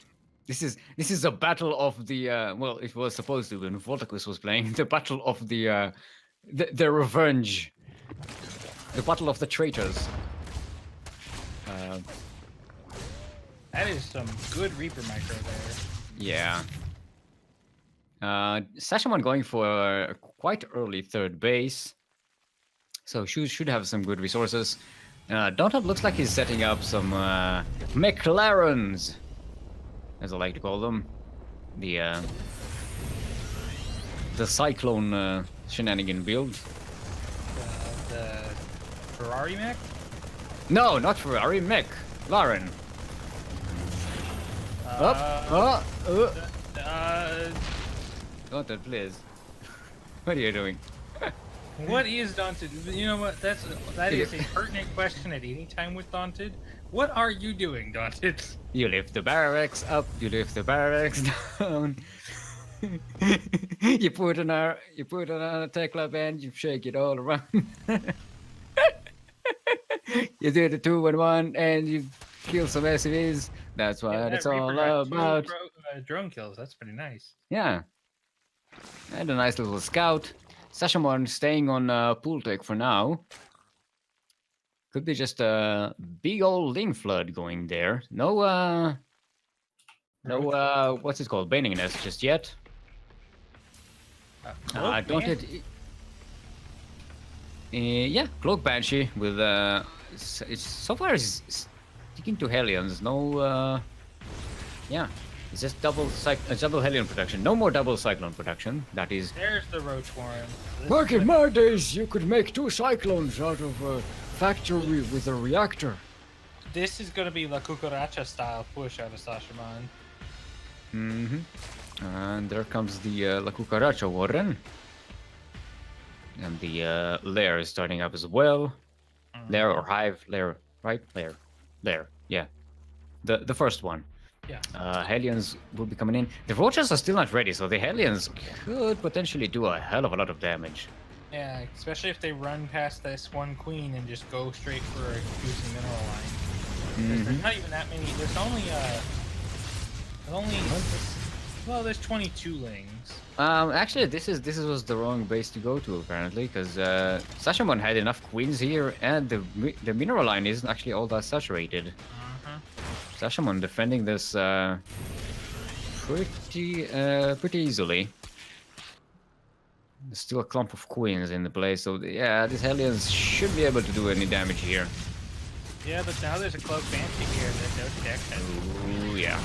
This is a battle of the well, it was supposed to when Volticus was playing the battle of the revenge, the battle of the traitors. That is some good Reaper micro there. Yeah. Sashamon going for a quite early third base, so should have some good resources. Donut looks like he's setting up some McLarens, as I like to call them, the Cyclone shenanigan build. The Ferrari mech? No, not Ferrari, McLaren. Donut, please. What are you doing? What is Daunted? You know what? That is a pertinent question at any time with Daunted. What are you doing, Daunted? You lift the barracks up, you lift the barracks down. you put on a tackle band, you shake it all around. You do the 2-1-1 and you kill some SCVs. That's what it's all about. Drone kills. That's pretty nice. Yeah. And a nice little scout. Sashamon staying on pool tech for now. Could be just a big old Ling Flood going there. No, what's it called? Baning Nest just yet. Don't it? Yeah, Cloak Banshee with it's so far it's sticking to Hellions. No, yeah. It's just double Hellion protection. No more double Cyclone protection. That is. There's the Roach Worm. Back in my days, you could make 2 Cyclones out of a factory with a reactor. This is going to be La Cucaracha style push out of Sashamon. And there comes the La Cucaracha Warren. And the lair is starting up as well. Lair or hive? Lair, right? Lair. Yeah. The first one. Yeah. Hellions will be coming in. The Roaches are still not ready, so the Hellions could potentially do a hell of a lot of damage. Yeah, especially if they run past this one queen and just go straight for a juicy mineral line. There's not even that many. There's only well, there's 22 lings. Actually, this was the wrong base to go to apparently, because Sashamon had enough queens here, and the mineral line isn't actually all that saturated. Sashamon defending this pretty easily. There's still a clump of queens in the place, so yeah, these Hellions should be able to do any damage here. Yeah, but now there's a Cloak Banshee here that no protection. Ooh, yeah.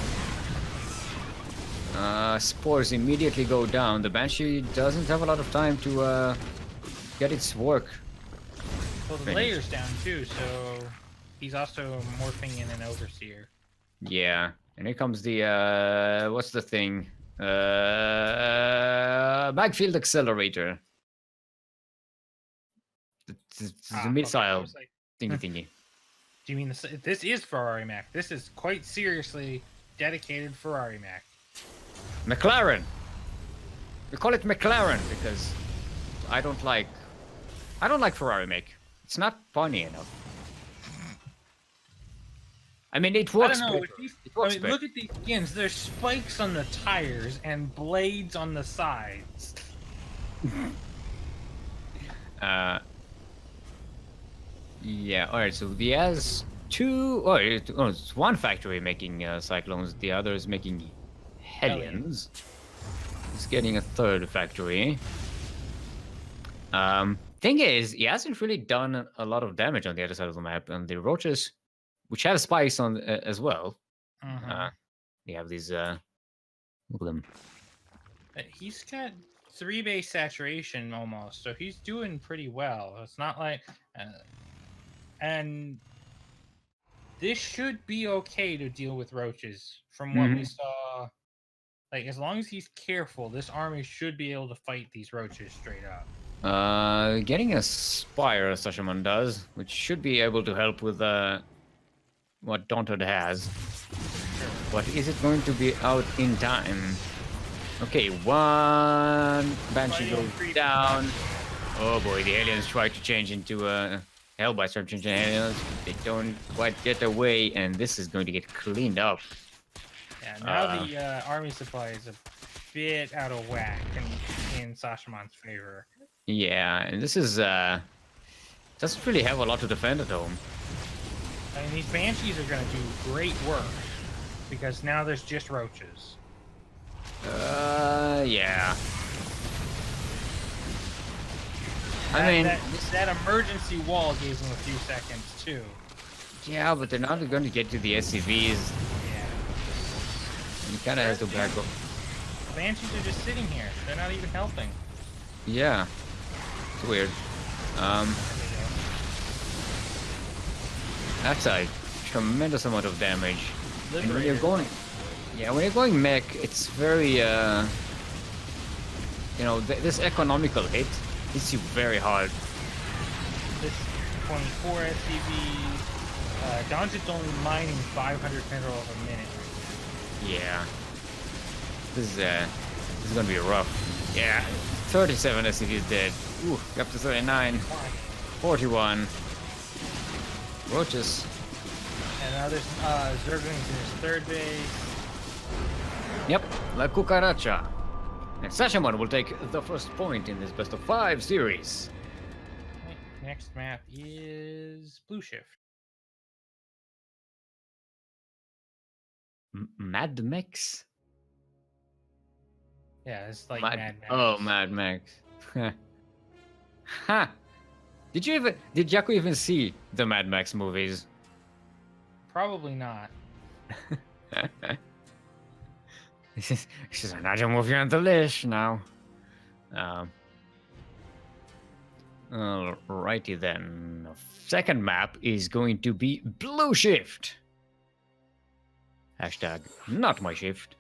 Spores immediately go down. The Banshee doesn't have a lot of time to get its work. Well, the layer's down too, so he's also morphing in an Overseer. Yeah, and here comes the what's the thing? Backfield Accelerator. The missile thingy. Do you mean this is Ferrari Mac? This is quite seriously dedicated Ferrari Mac. McLaren. We call it McLaren because I don't like Ferrari Mac. It's not funny enough. I mean, it works. I don't know. Look at these skins. There's spikes on the tires and blades on the sides. Yeah. All right. So he has two. Oh, it's one factory making cyclones. The other is making Hellions. He's getting a third factory. Thing is, he hasn't really done a lot of damage on the other side of the map, and the roaches, which have spikes on as well. They have these Look at them. He's got 3 base saturation almost, so he's doing pretty well. It's not like, and this should be okay to deal with roaches. From what we saw, like as long as he's careful, this army should be able to fight these roaches straight up. Getting a Spire, Sashaman does, which should be able to help with what Daunted has. But is it going to be out in time? Okay, one Banshee goes down. Oh boy, the aliens try to change into Hellbite start changing aliens. They don't quite get away, and this is going to get cleaned up. Yeah, now the army supply is a bit out of whack in Sashaman's favor. Yeah, and this is doesn't really have a lot to defend at home. I mean, these Banshees are going to do great work because now there's just roaches. Yeah. That emergency wall gave them a few seconds too. Yeah, but they're not going to get to the SCVs. Yeah. You kind of have to back up. Banshees are just sitting here. They're not even helping. Yeah. It's weird. That's a tremendous amount of damage. And when you're going, when you're going mech, it's very, this economical hit hits you very hard. This 24 SCVs, Donjit's only mining 500 minerals a minute. Yeah. This is gonna be rough. Yeah. 37 SCVs dead. Ooh, up to 39. 41. Roaches. And now there's Zerglings in his third base. Yep, La Cucaracha. And Sashaman will take the first point in this best of 5 series. Next map is Blue Shift. Mad Max? Yeah, it's like Mad Max. Oh, Mad Max. Ha! Did Jaco even see the Mad Max movies? Probably not. This is another movie on the list now. Alrighty then. Second map is going to be Blue Shift. Hashtag not my shift.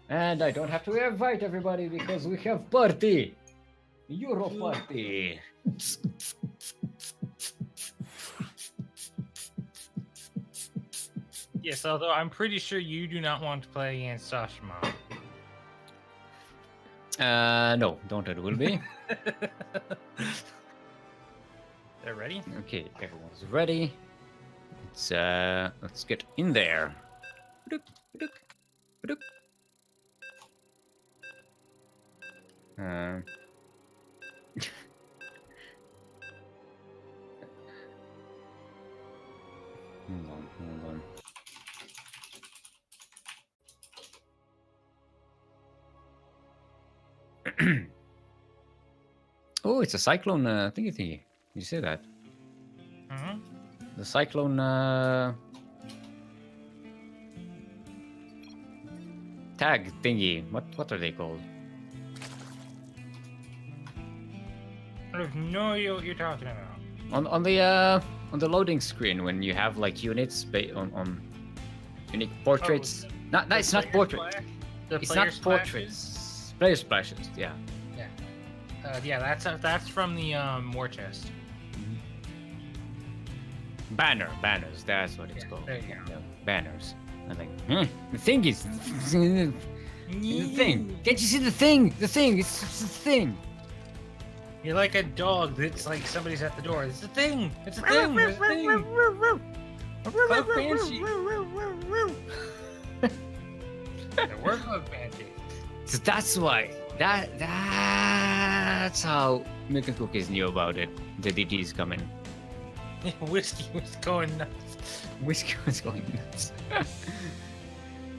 And I don't have to invite everybody because we have party. Euro party. Yes, although I'm pretty sure you do not want to play against Sashaman. No, don't it will be. They're ready? Okay, everyone's ready. Let's get in there. Hold on. Oh, it's a cyclone thingy. Did you say that? Mm-hmm. The cyclone tag thingy. What are they called? I have no idea what you're talking about. On the loading screen when you have like units on unique portraits. No, it's not portraits. It's not portraits. Player splashes. Yeah. Yeah, that's from the war chest. Banners. That's what it's called. There you go. Yeah, banners. I think the thing is the thing. Can't you see the thing? The thing. It's the thing. You're like a dog that's like somebody's at the door. It's a thing. It's a thing. It's a thing. Bug Banshee. There were Bug Banshee. So that's why. That's how Milk and Cookies knew about it. The DT's coming. Whiskey was going nuts. Whiskey was going nuts.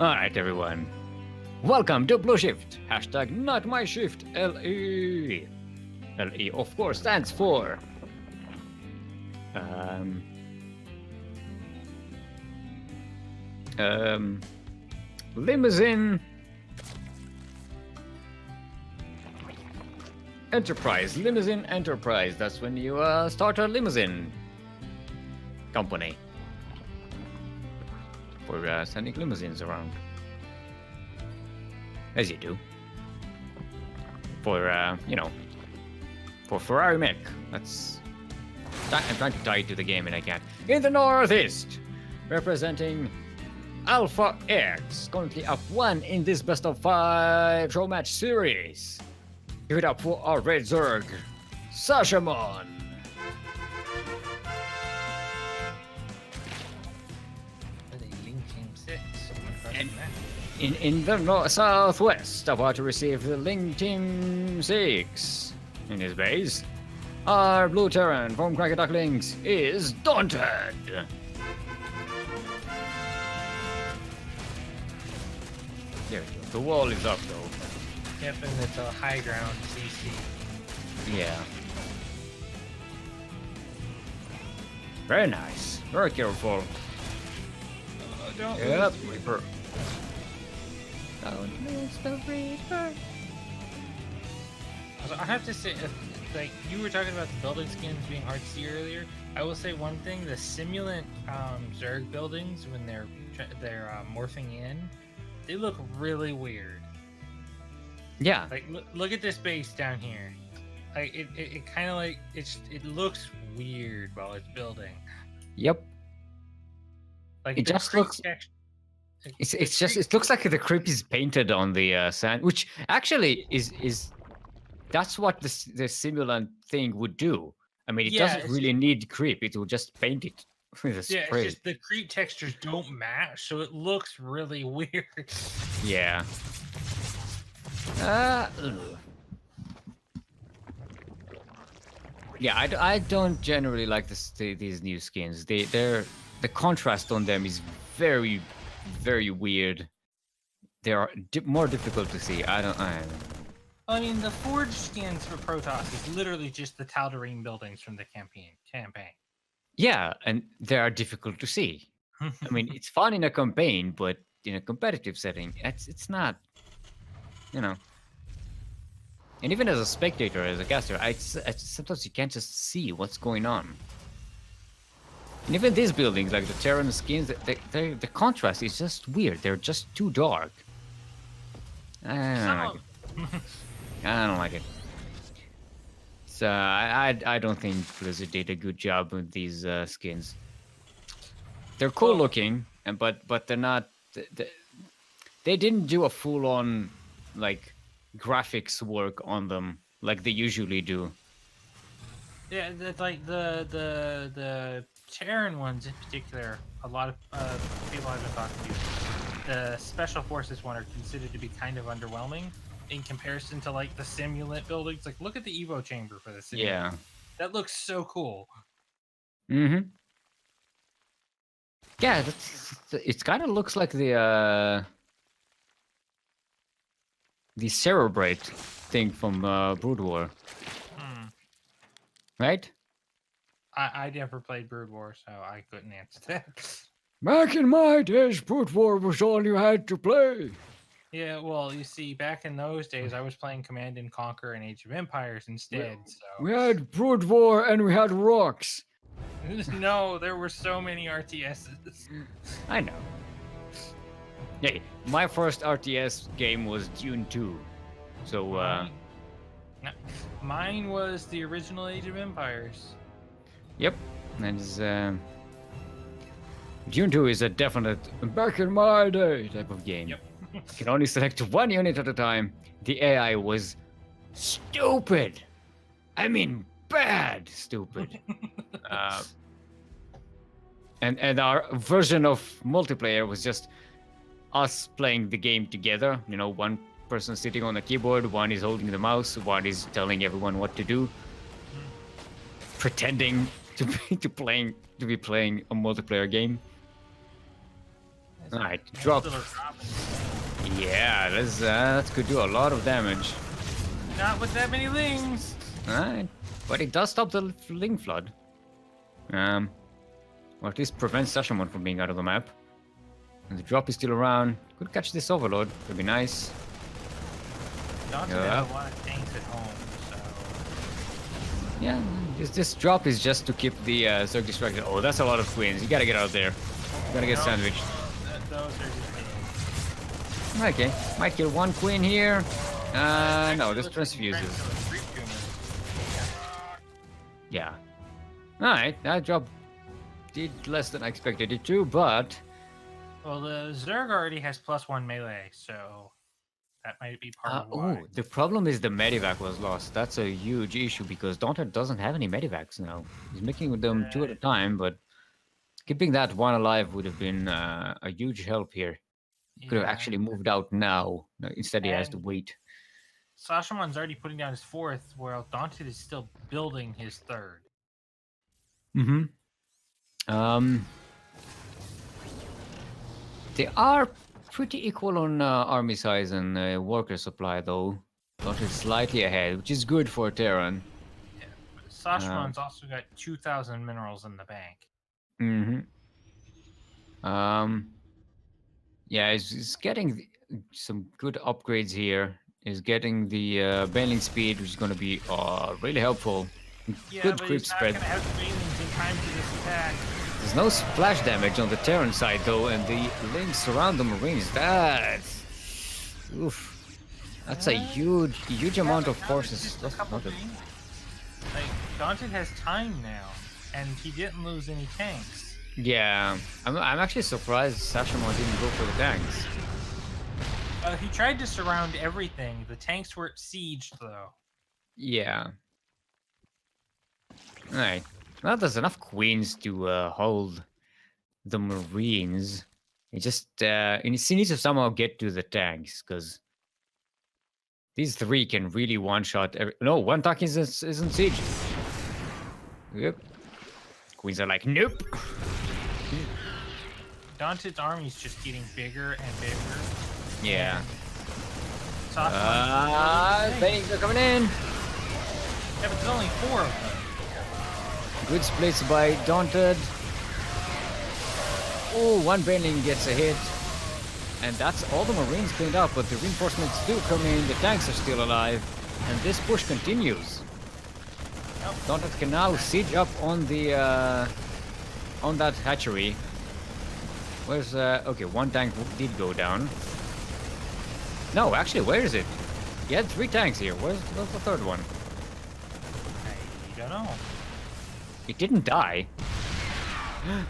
Alright, everyone. Welcome to Blue Shift. Hashtag not my shift. LE. LE, of course, stands for. Limousine. Enterprise. Limousine Enterprise. That's when you start a limousine company. For sending limousines around. As you do. For, you know, for Ferrari mech. That's... I'm trying to tie it to the game and I can't. In the Northeast, representing Alpha X, currently up 1 in this best of 5 show match series. Give it up for our Red Zerg, Sashamon. And in the southwest, about to receive the Link Team 6 in his base. Our Blue Terran from CranKy Ducklings is Daunted. There we go. The wall is up though. Yep, and it's a high ground CC. Yeah. Very nice. Very careful. Don't Yep. lose. Reaper. Don't lose the Reaper. Also, I have to say, like you were talking about the building skins being hard to see earlier. I will say one thing: the simulant Zerg buildings, when they're morphing in, they look really weird. Yeah. Like look at this base down here. Like it kind of like it looks weird while it's building. Yep. Like It the just creep looks- text- It's just it looks like the creep is painted on the sand, which actually is that's what the simulant thing would do. I mean, it Yeah, doesn't it's really need creep; it will just paint it with a Yeah, spray. it's just the creep textures don't match, so it looks really weird. Yeah. Ugh. Yeah, I don't generally like these new skins. The contrast on them is very weird. They are more difficult to see. I mean, the forge skins for Protoss is literally just the Tal'Darim buildings from the campaign. Yeah, and they are difficult to see. I mean, it's fun in a campaign, but in a competitive setting, it's not. You know. And even as a spectator, as a caster, sometimes you can't just see what's going on. And even these buildings, like the Terran skins, the contrast is just weird. They're just too dark. I don't like it. So I don't think Blizzard did a good job with these skins. They're cool looking, but they're not. They didn't do a full-on like graphics work on them like they usually do. Yeah, that's like the Terran ones in particular. A lot of people I've been talking to, the Special Forces one are considered to be kind of underwhelming in comparison to like the simulant buildings. Like, look at the Evo chamber for the simulant. Yeah. That looks so cool. Mm-hmm. Yeah, it kind of looks like the Cerebrate thing from Brood War, right? I never played Brood War, so I couldn't answer that. Back in my days, Brood War was all you had to play. Yeah, well, you see, back in those days, I was playing Command and Conquer and Age of Empires instead. We had Brood War and we had Rocks. No, there were so many RTSs. I know. Hey, my first RTS game was Dune 2. So, Mine was the original Age of Empires. Yep. And it's, Dune 2 is a definite back in my day type of game. Yep. You can only select one unit at a time. The AI was stupid. I mean, bad stupid. And our version of multiplayer was just us playing the game together. You know, one person sitting on the keyboard, one is holding the mouse, one is telling everyone what to do, pretending to be playing a multiplayer game. All right, drop. Yeah, that could do a lot of damage. Not with that many lings. All right, but it does stop the Ling Flood. Or at least prevents Sashamon from being out of the map. And the drop is still around. Could catch this Overlord. Would be nice. Dante Yeah. has a lot of tanks at home, so Yeah, this drop is just to keep the Zerg distracted. Oh, that's a lot of queens. You gotta get out there. You gotta get No, sandwiched. those are just big. Okay, might kill one queen here. No, this Actually, looks like transfuses. Trent killed 3 tumors. Yeah. Alright, that drop did less than I expected it to, but Well, the Zerg already has +1 melee, so that might be part of why. oh, the problem is the medivac was lost. That's a huge issue because Dante doesn't have any medivacs now. He's making them 2 at a time, but keeping that one alive would have been a huge help here. He could have Yeah. actually moved out now. No, instead, he has to And- wait. Sashamon's already putting down his 4th, while Dante is still building his 3rd. Mm-hmm. They are pretty equal on army size and worker supply, though. Dante is slightly ahead, which is good for Terran. But Sashamon's also got 2,000 minerals in the bank. Mm-hmm. Yeah, he's getting some good upgrades here. He's getting the bailing speed, which is going to be really helpful. Yeah, Good but creep he's not spread. gonna have the Banelings in time for this attack. There's no splash damage on the Terran side, though, and the links around the Marines. Oof. That's a huge amount of But now there's forces. just a That's couple not a- things. Like, Dante has time now, and he didn't lose any tanks. Yeah, I'm actually surprised Sashamon didn't go for the tanks. He tried to surround everything. The tanks were sieged, though. Yeah. Alright. Well, there's enough queens to hold the Marines. He just he needs to somehow get to the tanks, because these 3 can really one-shot every... No, one tank is in siege. Yep. Queens are like, nope. Dante's army's just getting bigger and bigger. Yeah. Sashamon's Things are coming in. yeah, but there's only 4 of them. Good splits by Daunted. Oh, one Baneling gets a hit. And that's all the Marines cleaned up, but the reinforcements do come in, the tanks are still alive, and this push continues. Nope. Daunted can now siege up on the on that hatchery. Where's okay, one tank did go down. No, actually, where is it? He had 3 tanks here. Where's the 3rd one? I don't know. It didn't die.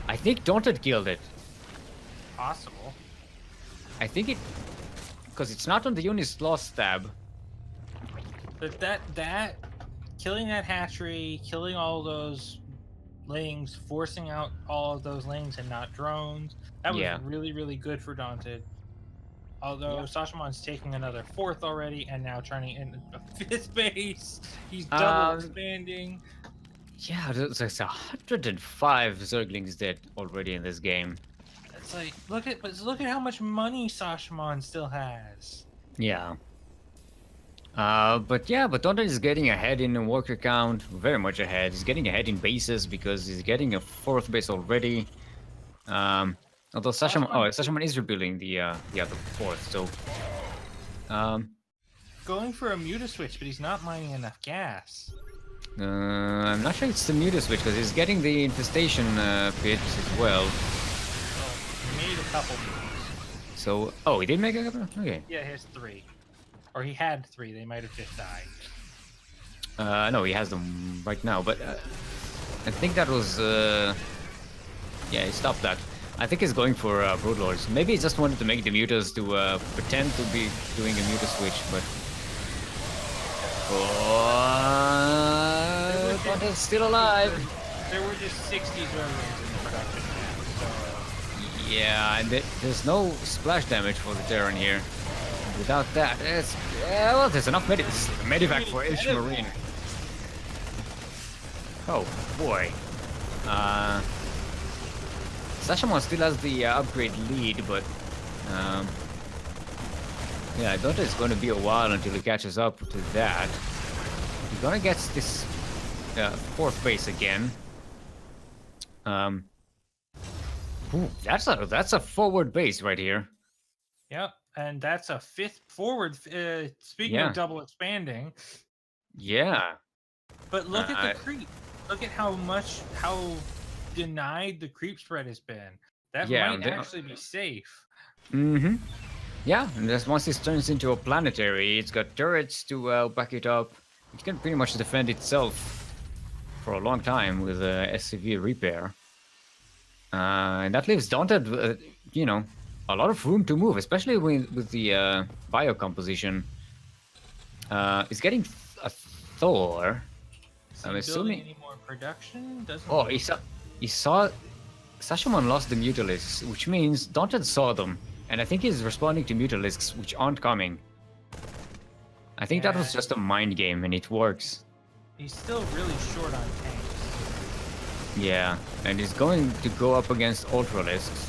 I think Daunted killed it. Possible. I think it... Because it's not on the unit's lost tab. But that killing that hatchery, killing all those lings, forcing out all of those lings and not drones, that was Yeah. really, really good for Daunted. Although Yeah. Sashamon's taking another 4th already and now turning in a 5th base. He's double expanding. Yeah, there's 105 Zerglings dead already in this game. It's like look at how much money Sashamon still has. Yeah. But Daunted is getting ahead in the worker count, very much ahead. He's getting ahead in bases because he's getting a 4th base already. Although Sashamon is rebuilding the other 4th, so Going for a muta switch, but he's not mining enough gas. I'm not sure it's the muta switch because he's getting the infestation pit as well. He made a couple moves. So he did make a couple. Okay. Yeah, he has 3. Or he had 3, they might have just died. No, he has them right now, but I think that was yeah, he stopped that. I think he's going for Broodlords. Maybe he just wanted to make the mutas to pretend to be doing a muta switch, but Daunte's still alive. There were just 60 Zerglings in the production map, so Yeah, and there's no splash damage for the Terran here. Without that, well, there's enough medivac for each Marine. Oh boy. Sashamon still has the upgrade lead, but yeah, I thought it's going to be a while until he catches up to that. He's gonna get this 4th base again. Ooh, that's a forward base right here. Yep, and that's a 5th forward. Speaking Yeah. of double expanding, Yeah. but look at the Uh, creep. Look at how denied the creep spread has been. That Yeah, might actually be safe. Mm-hmm. Yeah, and just once this turns into a planetary, it's got turrets to back it up. It can pretty much defend itself for a long time with SCV repair. And that leaves Daunted, a lot of room to move, especially with the bio composition. It's getting a Thor. Is I'm he building assuming. any more production? Doesn't Oh, look he saw. Sashamon lost the Mutalisks, which means Daunted saw them, and I think he's responding to Mutalisks, which aren't coming. I think that was Yeah. just a mind game, and it works. He's still really short on tanks. Yeah, and he's going to go up against Ultralisks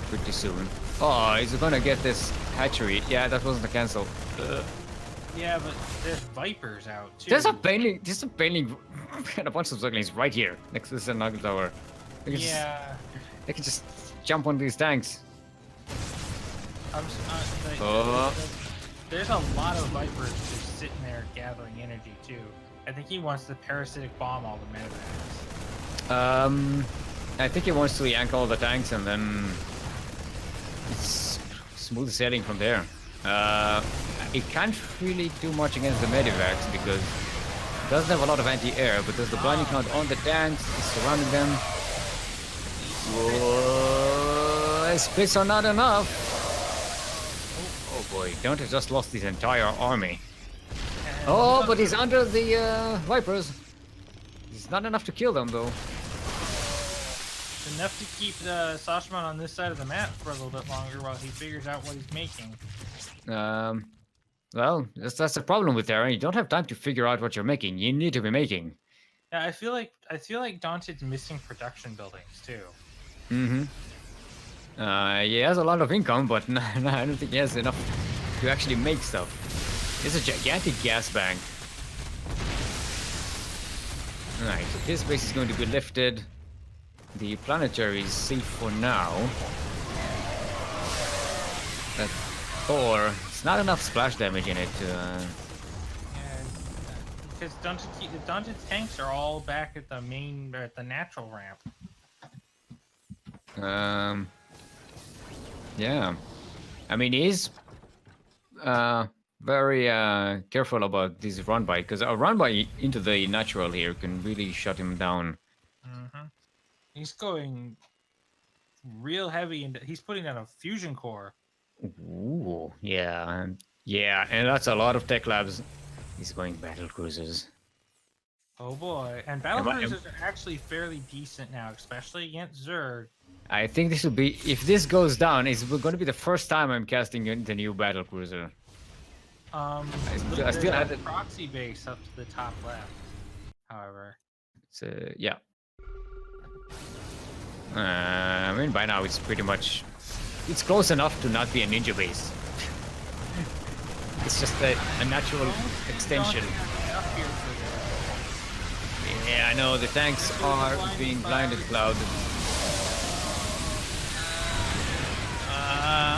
pretty soon. Oh, he's gonna get this hatchery. Yeah, that wasn't a cancel. Yeah, but there's Vipers out too. There's a painting, and a bunch of Ducklings right here, next to the Nugget Tower. Yeah. They can just jump on these tanks. Like, there's a lot of Vipers just sitting there gathering energy too. I think he wants to parasitic bomb all the medevacs. I think he wants to yank all the tanks and then it's smooth sailing from there. It can't really do much against the medivacs because it doesn't have a lot of anti-air, but there's the blinding cloud on the tanks, it's surrounding them. Whoa, splits are not enough. Oh boy, don't have just lost his entire army. Oh, but he's under the Vipers. It's not enough to kill them though. Enough to keep the Sashman on this side of the map for a little bit longer while he figures out what he's making. Well, that's the problem with Terra. You don't have time to figure out what you're making. You need to be making. Yeah, I feel like Daunted's missing production buildings too. Mm-hmm. He has a lot of income, but no, I don't think he has enough to actually make stuff. It's a gigantic gas bank. Alright, so this base is going to be lifted. The planetary is safe for now. That Thor, it's not enough splash damage in it to... Yeah, because Daunted's tanks are all back at the natural ramp. Yeah. I mean, he's very careful about this run by, because a run by into the natural here can really shut him down. Mm-hmm. He's going real heavy, and he's putting down a fusion core. Ooh, yeah. Yeah, and that's a lot of tech labs. He's going battle cruisers. Oh boy, and battle cruisers are actually fairly decent now, especially against Zerg. I think this will be, if this goes down, it's going to be the first time I'm casting the new battle cruiser. I still have a it. proxy base up to the top left. However, So yeah. I mean, by now it's pretty much, it's close enough to not be a ninja base. It's just a natural extension. Yeah, I know the tanks are being blinded, Cloud.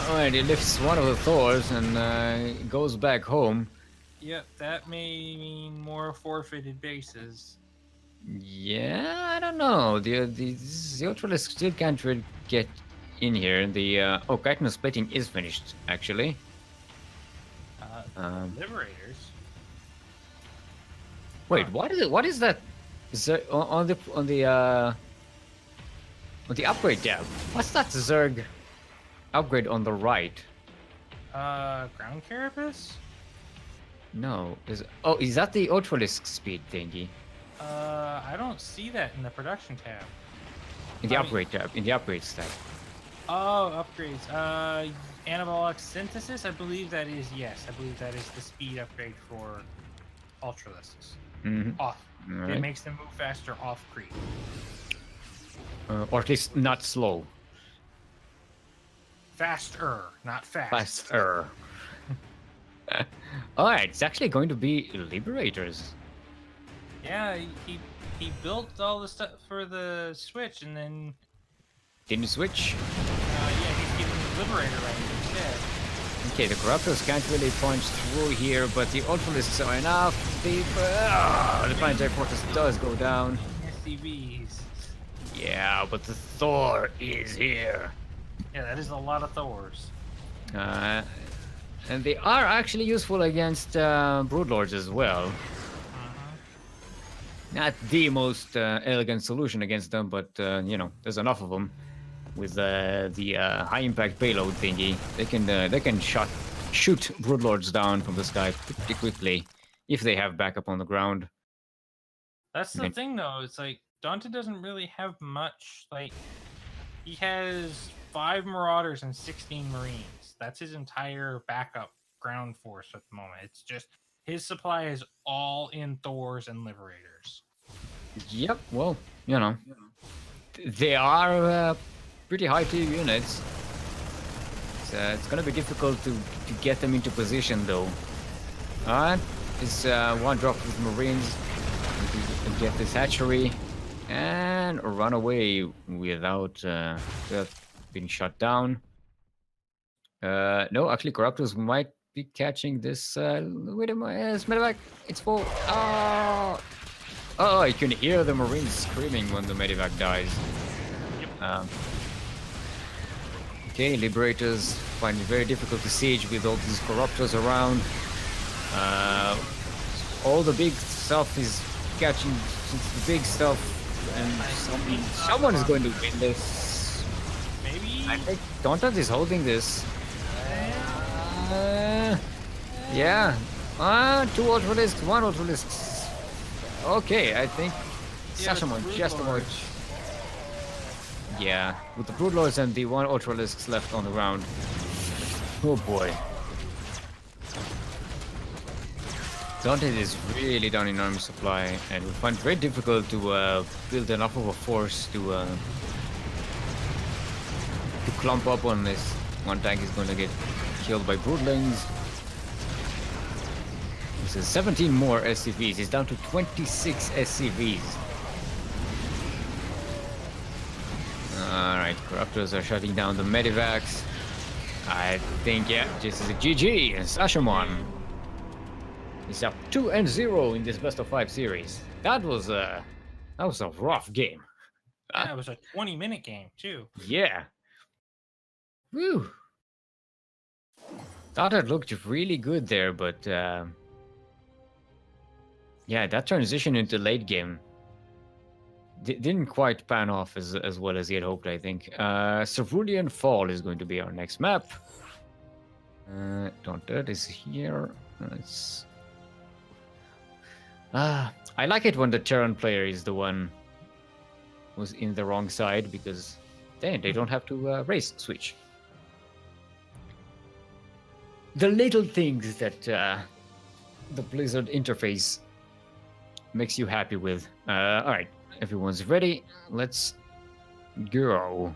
Alright, he lifts one of the Thors and goes back home. Yep, that may mean more forfeited bases. Yeah, I don't know. The Ultralisk still can't really get in here. The chitinous splitting is finished actually. Liberators. Wait, what is that? Is there, on the upgrade tab? What's that Zerg upgrade on the right? Ground carapace? No, is that the Ultralisk speed thingy? I don't see that in the production tab. In the upgrade tab, in the upgrades tab. Oh, upgrades. Anabolic synthesis. I believe that is the speed upgrade for Ultralisks. Mm-hmm. Off. Right. It makes them move faster off creep. Or at least not slow. Faster, not fast. Faster. Alright, it's actually going to be Liberators. Yeah, he built all the stuff for the Switch, and then Didn't switch. Yeah, he's getting the Liberator range instead. Okay, the Corruptors can't really punch through here, but the Ultralisks are enough. The Planetary Fortress does go down. SCVs. Yeah, but the Thor is here. Yeah, that is a lot of Thors. And they are actually useful against Broodlords as well. Not the most elegant solution against them, but you know, there's enough of them. With the high impact payload thingy, they can shoot Broodlords down from the sky pretty quickly if they have backup on the ground. That's the thing, though. It's like Dante doesn't really have much. Like, he has 5 Marauders and 16 Marines. That's his entire backup ground force at the moment. It's just his supply is all in Thors and Liberators. Yep. Well, you know, they are pretty high tier units. It's gonna be difficult to get them into position, though. Alright, it's one drop with Marines. Get this hatchery and run away without being shut down. No, actually, Corruptors might be catching this. Wait a minute, medevac. It's full. Oh, you can hear the Marines screaming when the medevac dies. Okay, Liberators find it very difficult to siege with all these Corruptors around. All the big stuff is catching the big stuff, and someone is going to win this. Maybe. I think Tontat is holding this. Yeah. 2 Ultralisks, 1 Ultralisks. Okay, I think Sashamon just about. Yeah, with the Broodlords and the 1 Ultralisks left on the ground. Oh boy. Dante is really down in army supply, and we find it very difficult to build enough of a force to clump up on this. One tank is going to get killed by Broodlings. This is 17 more SCVs. He's down to 26 SCVs. Alright, Corruptors are shutting down the Medivacs. I think, yeah, this is a GG. And Sashamon is up 2-0 in this best of 5 series. That was a rough game. Yeah, it was a 20-minute game, too. Yeah. Whew. Thought it looked really good there, but yeah, that transition into late game didn't quite pan off as well as he had hoped, I think. Cerulean Fall is going to be our next map. Tontat is here. I like it when the Terran player is the one who's in the wrong side, because then they don't have to race switch. The little things that the Blizzard interface makes you happy with. Alright, everyone's ready. Let's go.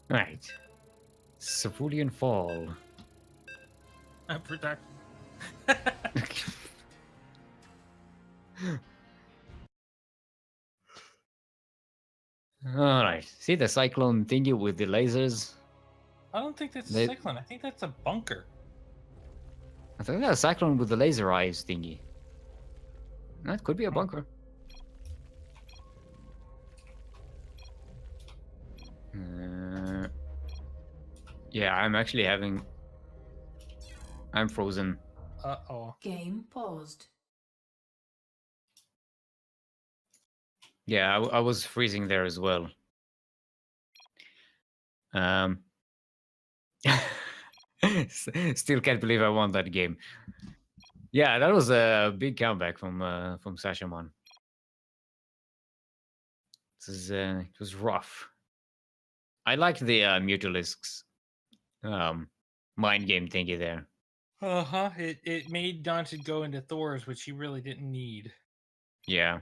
Right. Cerulean Fall. Protect. Alright. See the cyclone thingy with the lasers? I don't think that's a cyclone. I think that's a bunker. I think that's a cyclone with the laser eyes thingy. That could be a bunker. Yeah, I'm actually having... I'm frozen. Uh-oh. Game paused. Yeah, I was freezing there as well. Still can't believe I won that game. Yeah, that was a big comeback from Sashamon. It was rough. I liked the Mutalisks mind game thingy there. Uh-huh. It made Dante go into Thors, which he really didn't need. Yeah.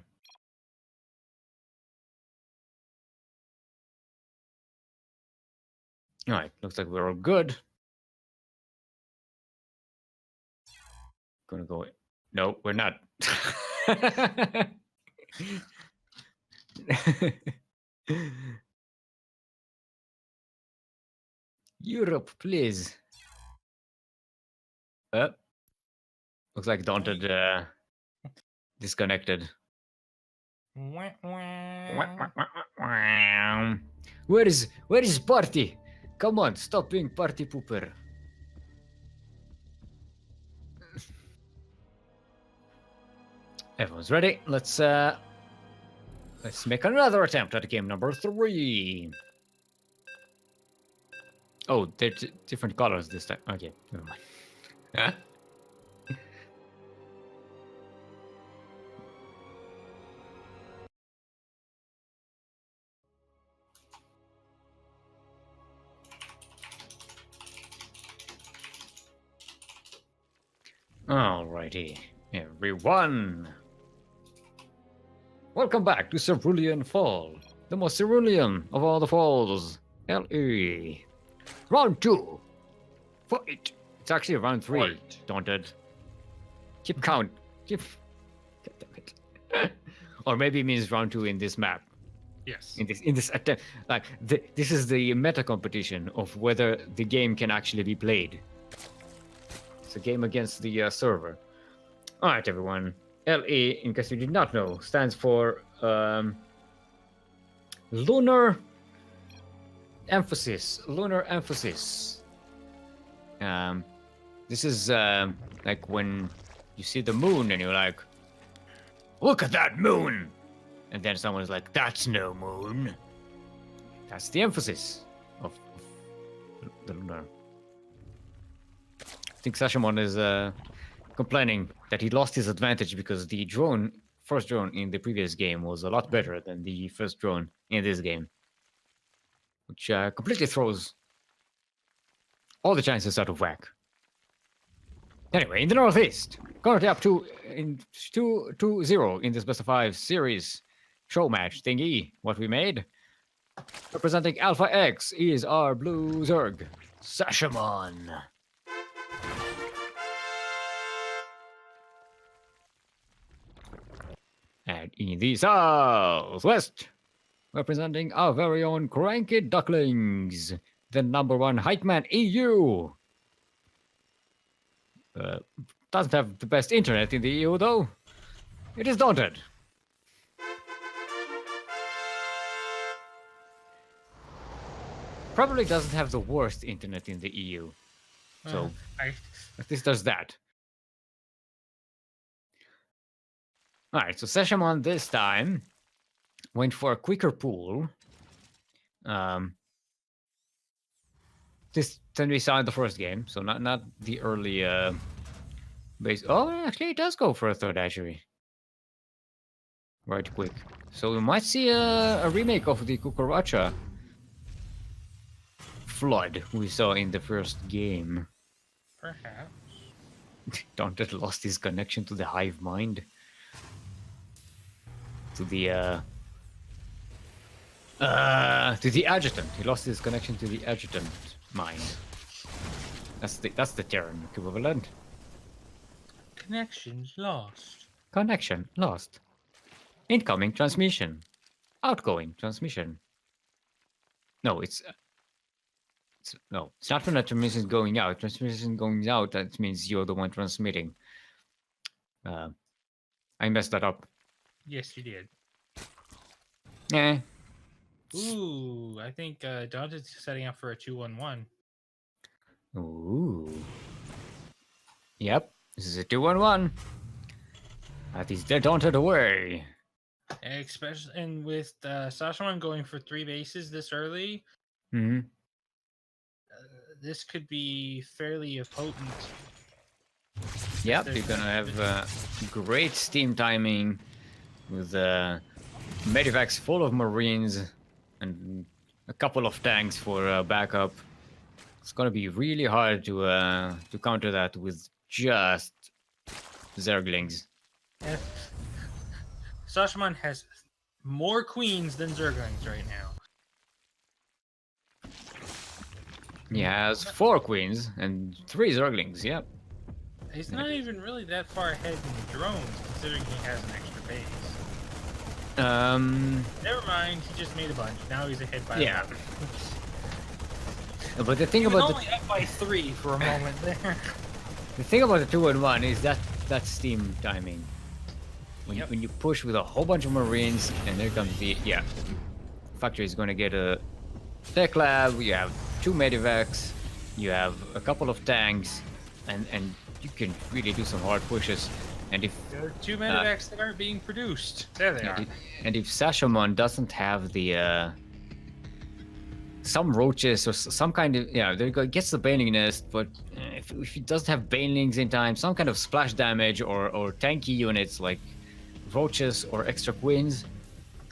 Alright, looks like we're all good. Gonna go. No, we're not. Europe, please. Looks like Daunted disconnected. Wah, wah. Where is party? Come on, stop being party pooper. Everyone's ready. Let's make another attempt at game number 3. Oh, they're different colors this time. Okay, never mind. Huh? Alrighty, everyone. Welcome back to Cerulean Fall, the most cerulean of all the falls. LE. Round 2. Fight. It's actually round 3. Fight. Daunted. Keep count. Keep. God damn it. Or maybe it means round 2 in this map. Yes. In this attempt, like this is the meta competition of whether the game can actually be played. It's a game against the server. All right, everyone. LE, in case you did not know, stands for lunar emphasis. Lunar emphasis. This is like when you see the moon and you're like, "Look at that moon," and then someone's like, "That's no moon." That's the emphasis of the lunar. I think Sashimon is complaining that he lost his advantage because the first drone in the previous game was a lot better than the first drone in this game, which completely throws all the chances out of whack. Anyway, in the Northeast, currently up to 2-0 in this best of 5 series show match thingy, what we made. Representing Alpha X is our blue Zerg, Sashimon. And in the Southwest, representing our very own CranKy Ducklings, the #1 hype man EU. Doesn't have the best internet in the EU, though. It is Daunted. Probably doesn't have the worst internet in the EU. So, at least there's that. Alright, so Sashimon this time went for a quicker pool. This than we saw in the first game, so not the early base. Oh, actually, it does go for a third hatchery. Right quick. So we might see a remake of the Cucaracha flood we saw in the first game. Perhaps. Daunted lost his connection to the hive mind. To the adjutant. He lost his connection to the adjutant mind. That's the Terran equivalent. Connection lost. Connection lost. Incoming transmission. Outgoing transmission. No, it's not when a transmission is going out. Transmission going out, that means you're the one transmitting. I messed that up. Yes, you did. Eh. Ooh, I think Daunted's setting up for a 2-1-1. Ooh. Yep, this is a 2-1-1. That is dead Daunted away. Especially, and with Sashimon going for 3 bases this early, this could be fairly potent. Yep, you're gonna have great steam timing with medivacs full of marines and a couple of tanks for backup. It's gonna be really hard to counter that with just Zerglings. Yeah. Sashimon has more queens than Zerglings right now. He has 4 queens and 3 Zerglings, yep. He's not even really that far ahead in drones, considering he has an extra base. Never mind, he just made a bunch. Now he's ahead by Yeah. 11. But the thing He was about only up by 3 for a moment there. the thing about the 2-on-1 is that steam timing. When Yep. when you push with a whole bunch of Marines, and there comes the factory is going to get a tech lab. You have 2 medivacs, you have a couple of tanks, and you can really do some hard pushes. And if There are 2 medivacs that aren't being produced. There they are. and if Sashamon doesn't have the some roaches or some kind of gets the baneling nest, but if he doesn't have banelings in time, some kind of splash damage or tanky units like roaches or extra queens,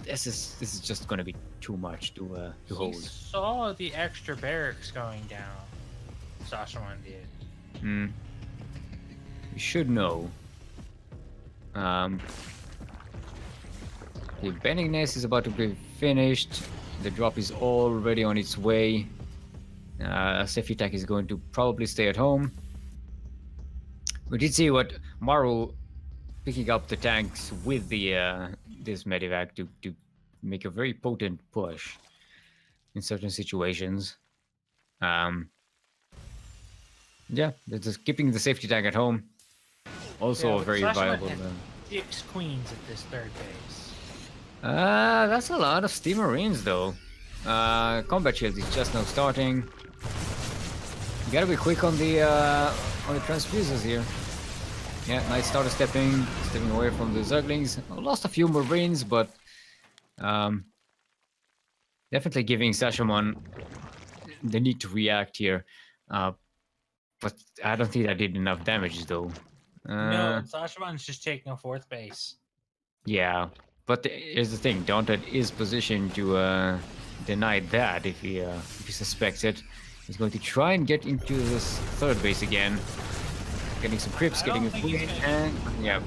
this is just going to be too much to He hold. saw the extra barracks going down. Sashaman did. You should know. The baneling nest is about to be finished. The drop is already on its way. Safety Tech is going to probably stay at home. We did see what Maru picking up the tanks with the this medivac to make a very potent push in certain situations. Yeah, they're just keeping the safety tank at home. Also Yeah, a but very Sasha viable. had 6 queens at this 3rd base. That's a lot of Steam Marines though. Combat shield is just now starting. You gotta be quick on the transfusers here. Yeah, nice starter stepping away from the Zerglings. Lost a few Marines, but definitely giving Sashamon the need to react here. But I don't think that did enough damage though. No, Sashaman's just taking a 4th base. Yeah, but here's the thing: Daunted is positioned to deny that if he suspects it. He's going to try and get into this 3rd base again, getting some creeps, getting a queen, and yeah.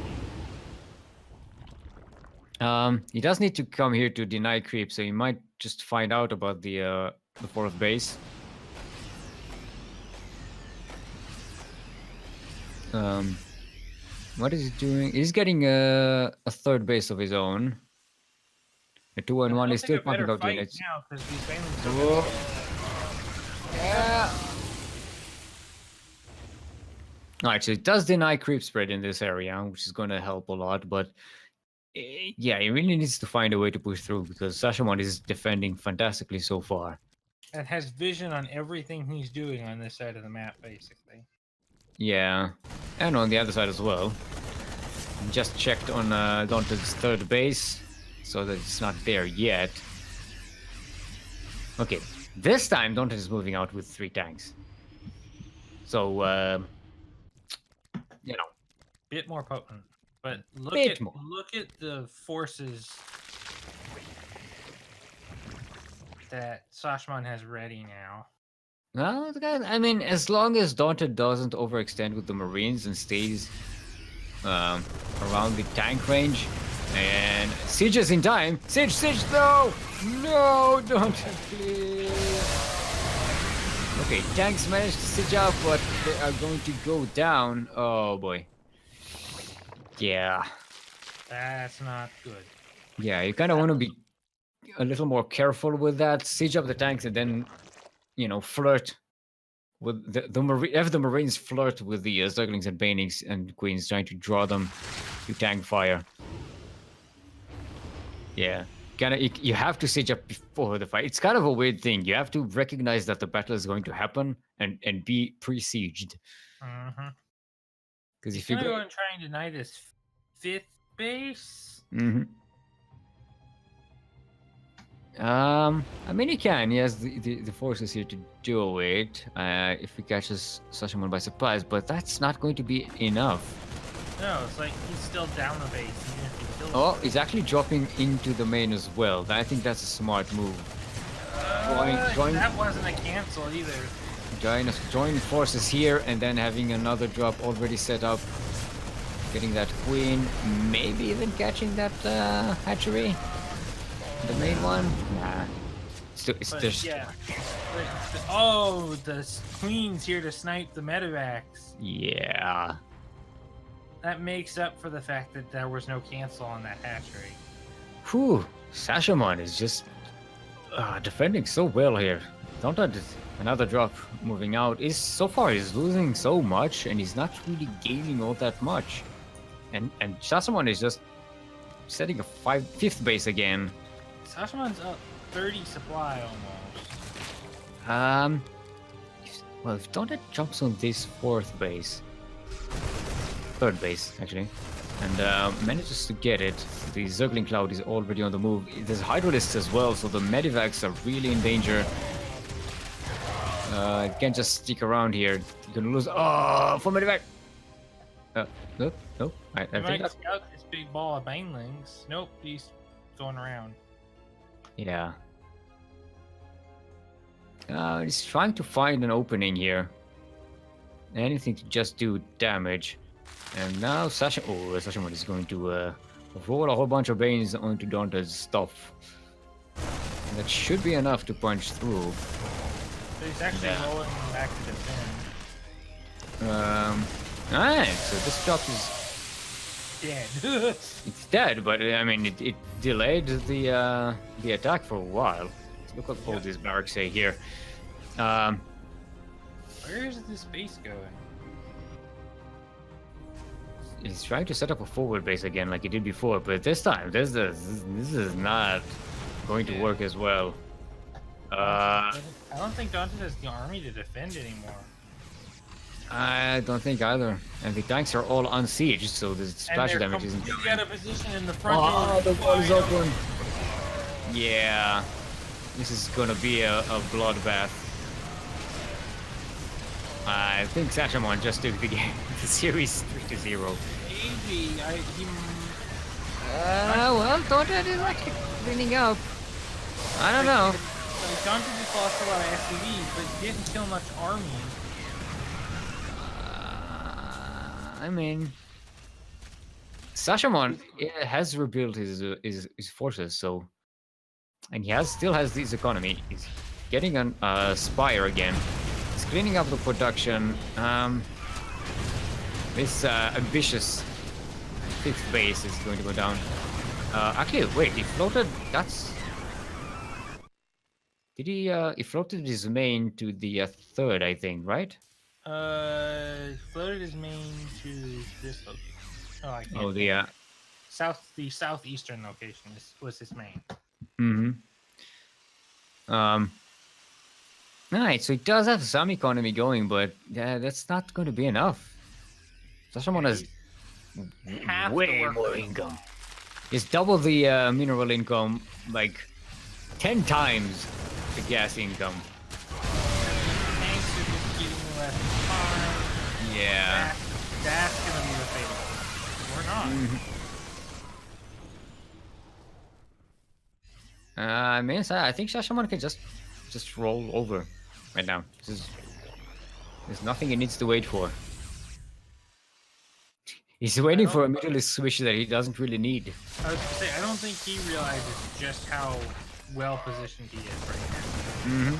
He does need to come here to deny creep, so he might just find out about the 4th base. What is he doing? He's getting a 3rd base of his own. The 2-on-1 is still pumping out units. Now, 'cause these Banelings are Whoa. gonna- Yeah. Alright, so it does deny creep spread in this area, which is going to help a lot, but yeah, he really needs to find a way to push through because Sashamon is defending fantastically so far. And has vision on everything he's doing on this side of the map, basically. Yeah, and on the other side as well. Just checked on Daunted's 3rd base, so that it's not there yet. Okay, this time Daunted is moving out with 3 tanks. So, you know. Bit more potent. But look Bit more. look at the forces that Sashman has ready now. Well, I mean, as long as Daunted doesn't overextend with the Marines and stays around the tank range, and Siege is in time. Siege, no! No, Daunted, please. Okay, tanks managed to siege up, but they are going to go down. Oh boy. Yeah. That's not good. Yeah, you kind of want to be a little more careful with that. Siege up the tanks and then, flirt with have the Marines flirt with the Zerglings and Banings and Queens, trying to draw them to tank fire. Yeah, you have to siege up before the fight. It's kind of a weird thing. You have to recognize that the battle is going to happen and be pre-sieged. Mm-hmm. Because He's if you gonna go, go and try and deny this 5th base. I mean, he can. He has the forces here to do it if he catches Sashamon by surprise, but that's not going to be enough. No, it's like he's still down the base. Even if he kills Oh, him. he's actually dropping into the main as well. I think that's a smart move. Join That wasn't a cancel either. join forces here and then having another drop already set up. Getting that queen, maybe even catching that hatchery. The main one? Nah. But, yeah. Oh, the queen's here to snipe the medevacs. Yeah. That makes up for the fact that there was no cancel on that hatch rate. Whew, Sashamon is just defending so well here. Donta did another drop moving out. So far he's losing so much and he's not really gaining all that much. And Sashamon is just setting a fifth base again. Sashamon's up 30 supply almost. Well, if Donta jumps on this third base actually, and manages to get it, the Zergling Cloud is already on the move. There's Hydrolists as well, so the Medivacs are really in danger. You can't just stick around here. You're gonna lose. Oh, for Medivac! No. I He think might that's... scout this big ball of banelings. Nope, he's going around. Yeah. He's trying to find an opening here. Anything to just do damage. And now Sashamon is going to roll a whole bunch of Banes onto Donta's stuff. And that should be enough to punch through. So he's actually rolling back to defend. Alright, so this drop is... Dead. It's dead, but I mean, it delayed the attack for a while. Look what all these barracks say here. Where is this base going? He's trying to set up a forward base again like he did before, but this time, this is not going to work as well. I don't think Donta has the army to defend anymore. I don't think either. And the tanks are all unsieged, so the splash damage isn't You coming. got a position in the front. Oh, door. the wall is open. Yeah, this is gonna be a bloodbath. I think Sashamon just took the game, the series 3-0. Maybe Well, Donta is actually cleaning up. I don't know. Donta just lost a lot of SCVs, but didn't kill much army. I mean, Sashamon has rebuilt his forces, so, and he still has this economy. He's getting a Spire again. He's cleaning up the production. This ambitious fifth base is going to go down. Actually, wait, he floated. Did he? He floated his main to the third, I think, right? Floated his main to this location. Oh, I can't. Oh, the the southeastern location was his main. Alright, so he does have some economy going, but that's not going to be enough. Sashamon has Half the way work more rate. income. He's double the mineral income, like 10 times the gas income. Tanks are just getting less time. Yeah. That's gonna be the fatal. Or not. I mean, I think Sashamon can just roll over right now. There's nothing he needs to wait for. He's waiting for a middle switch that he doesn't really need. I was gonna say, I don't think he realizes just how well positioned he is right now.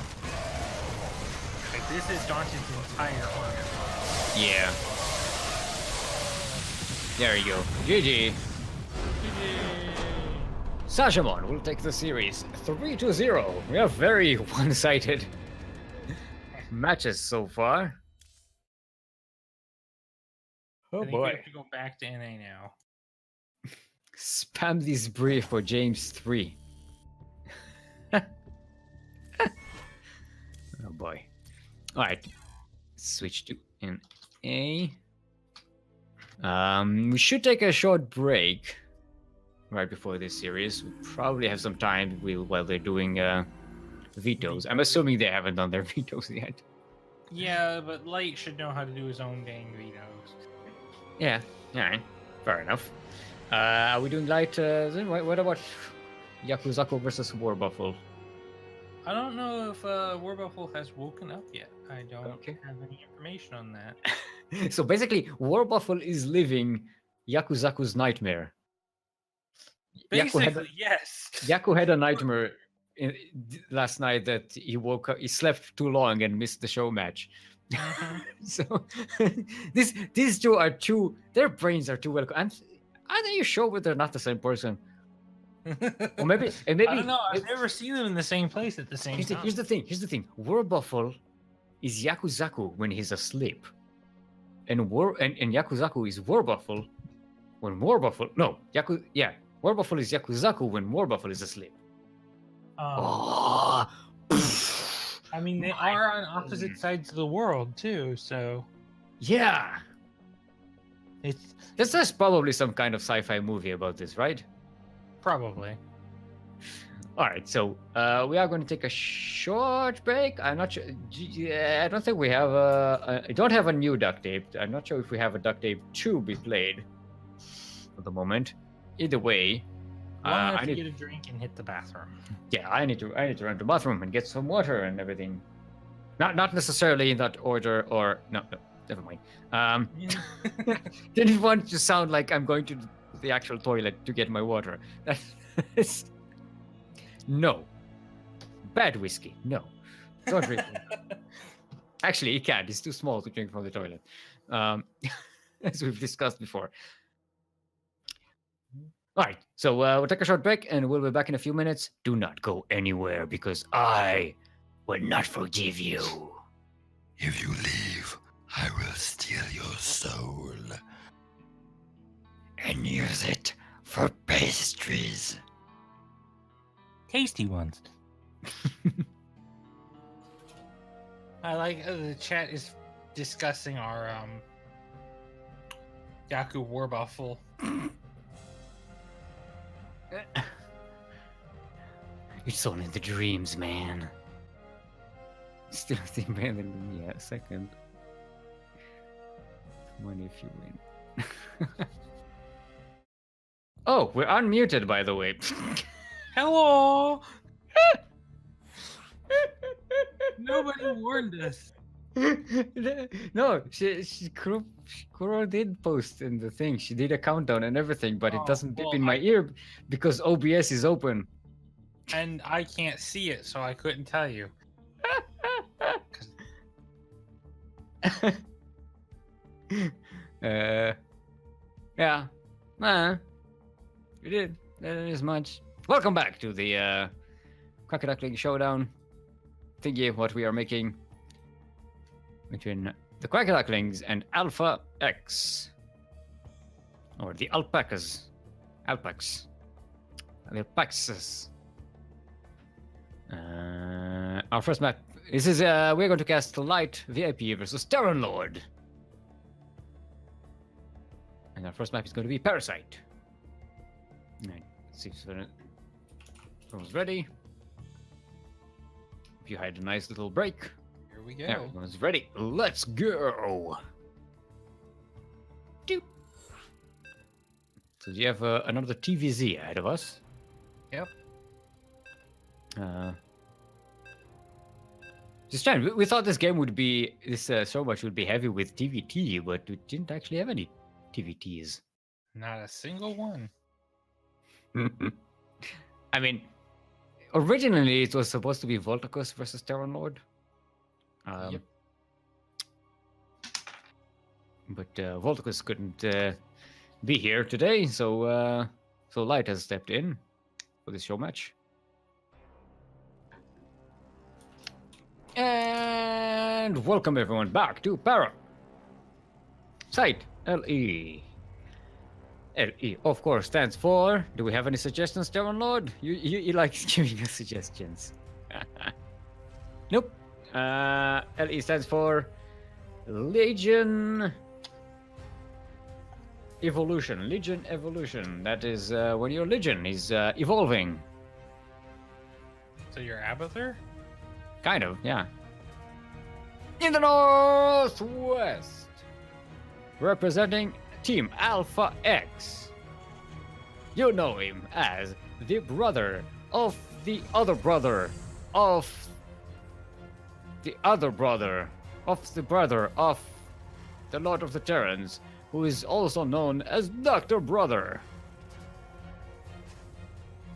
Like, this is Donta's entire army. Yeah. There you go. GG. Sashamon will take the series 3-0. We are very one-sided matches so far. Oh I think we have to go back to NA now. Spam this brief for James 3. Oh boy. Alright. Switch to NA. We should take a short break right before this series. We probably have some time while they're doing vetoes. I'm assuming they haven't done their vetoes yet. Yeah, but Light should know how to do his own dang vetoes. Yeah, alright. Fair enough. Are we doing light? What about Yakuzaku versus War Buffalo? I don't know if War Buffalo has woken up yet. I don't Okay. have any information on that. So basically, War Buffalo is living Yakuzaku's nightmare. Basically, yes. Yaku had a nightmare last night that he woke up, he slept too long and missed the show match. So these two are too. Their brains are too well. Are you sure whether they're not the same person? Or maybe, and maybe I don't know. I've never seen them in the same place at the same time. Here's the thing. Here's the thing. Warbuffle is Yakuzaku when he's asleep, and Yakuzaku is Warbuffle when Warbuffle. No, Warbuffle is Yakuzaku when Warbuffle is asleep. Oh. I mean, they are on opposite sides of the world too, so Yeah, it's there's probably some kind of sci-fi movie about this, right? probably. All right, so we are going to take a short break. I'm not sure. I don't think we have I don't have a new duct tape. I'm not sure if we have a duct tape to be played at the moment. Either way, Long enough I to need. get a drink and hit the bathroom. Yeah, I need to run to the bathroom and get some water and everything. Not necessarily in that order, or no, never mind. Didn't want to sound like I'm going to the actual toilet to get my water. That's no. Bad whiskey. No. Don't drink it. Actually, you can't. It's too small to drink from the toilet. As we've discussed before. All right, so we'll take a short break and we'll be back in a few minutes. Do not go anywhere because I will not forgive you. If you leave, I will steal your soul And use it for pastries. Tasty ones. I like the chat is discussing our Yaku Warbuffle. It's only the dreams, man. Still think better than me a second. Money if you win. Oh, we're unmuted, by the way. Hello. Nobody warned us. No, Kuro did post in the thing. She did a countdown and everything, but it Oh, doesn't beep well, in my ear because OBS is open. And I can't see it, so I couldn't tell you. Yeah. We did. That is much. Welcome back to the CranKy Duckling Showdown thingy, what we are making between the CranKy Ducklings and Alpha X. Or the alpacas. Alpax. The alpaxes. Our first map. This is we're going to cast Light VIP versus Terran Lord. And our first map is going to be Parasite. Alright, let's see if everyone's ready. If you had a nice little break. Here we go. Everyone's ready. Let's go. Doop. So you have another TVZ ahead of us. Yep. Just trying. We thought this game would be so much would be heavy with TVT, but we didn't actually have any TVTs. Not a single one. I mean, originally it was supposed to be Voltacus versus Terran Lord. Yep. But Voltacus couldn't be here today, so Light has stepped in for this show match. And welcome everyone back to Parasite LE. LE, of course, stands for. Do we have any suggestions, Terran Lord? You like giving us suggestions. Nope. LE stands for Legion Evolution. Legion Evolution. That is when your Legion is evolving. So you're Abathur? Kind of, yeah. In the Northwest, representing Team Alpha X. You know him as the brother of the other brother of the other brother of the brother of the Lord of the Terrans, who is also known as Dr. Brother.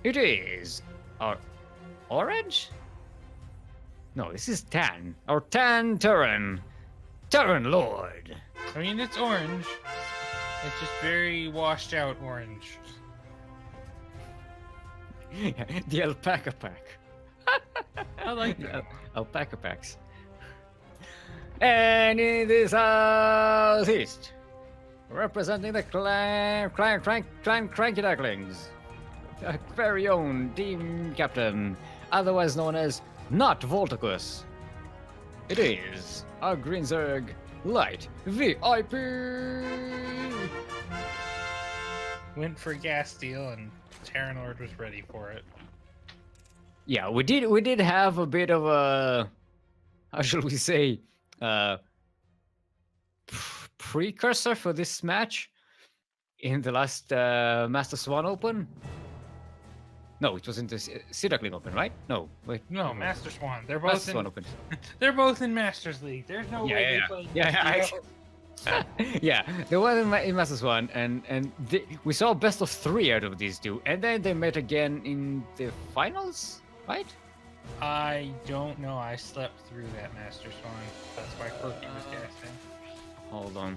It is our orange? No, this is tan. Our tan Terran, Terran Lord. I mean, it's orange. It's just very washed out orange. The alpaca pack. I like The that. alpaca packs. And in the southeast, representing the CranKy Ducklings, our very own team captain, otherwise known as Not Volticus. It is our Green Zerg Light VIP. Went for gas steal, and Terran Lord was ready for it. Yeah, we did have a bit of a, how shall we say, precursor for this match in the last Master Swan Open. No, it was in the Duckling Open, right? No, wait. No, Master Swan. They're both Master Swan in. Open. They're both in Masters League. There's no way they play. Yeah, there was in Master Swan, and we saw best of 3 out of these two, and then they met again in the finals, right? I don't know. I slept through that Master Swan. That's why Quirky was casting. Hold on.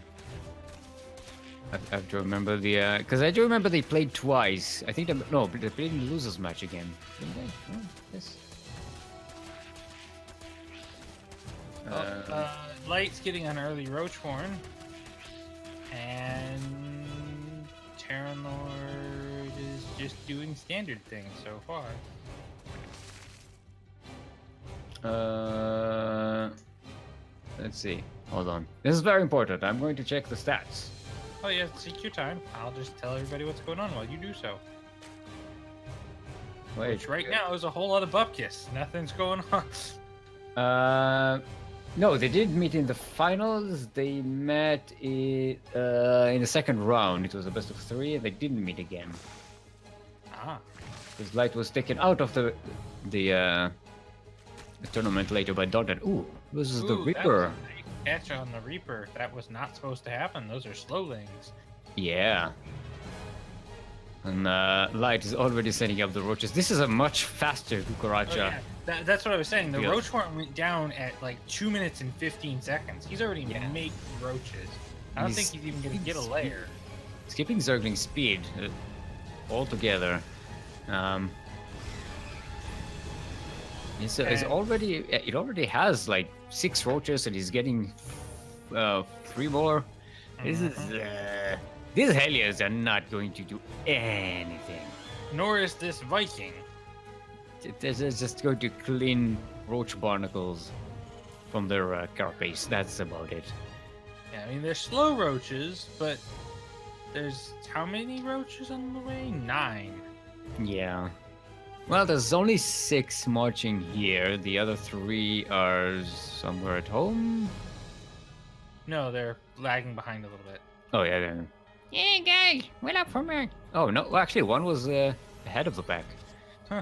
I have to remember the because I do remember they played twice. I think no, but they played in the losers match again. Didn't they? Oh, yes. Light's getting an early Roachhorn, and Terran Lord is just doing standard things so far. Let's see. Hold on. This is very important. I'm going to check the stats. Oh yeah, take your time. I'll just tell everybody what's going on while you do so. Wait. Which right now is a whole lot of bupkis. Nothing's going on. No, they did meet in the finals. They met in the second round. It was a best of 3, and they didn't meet again. Ah. Because Light was taken out of the tournament later by Dodden. Ooh, this is the Ooh, Reaper. that was a nice catch on the Reaper. That was not supposed to happen. Those are slowlings. Yeah. And Light is already setting up the roaches. This is a much faster Kukaracha. Oh, yeah. That's what I was saying. The Yeah. Roachhorn went down at like 2 minutes and 15 seconds. He's already making roaches. I don't think he's even going to get a layer. Skipping Zergling speed altogether. It's already it already has like 6 roaches, and he's getting 3 more. This is these Hellions are not going to do anything. Nor is this Viking. They're just going to clean roach barnacles from their carapace. That's about it. Yeah, I mean, they're slow roaches, but there's how many roaches on the way? 9. Yeah. Well, there's only 6 marching here. The other 3 are somewhere at home. No, they're lagging behind a little bit. Oh yeah. Then. Yeah, guys, wait up for me. Oh no, well, actually, one was ahead of the pack. Huh.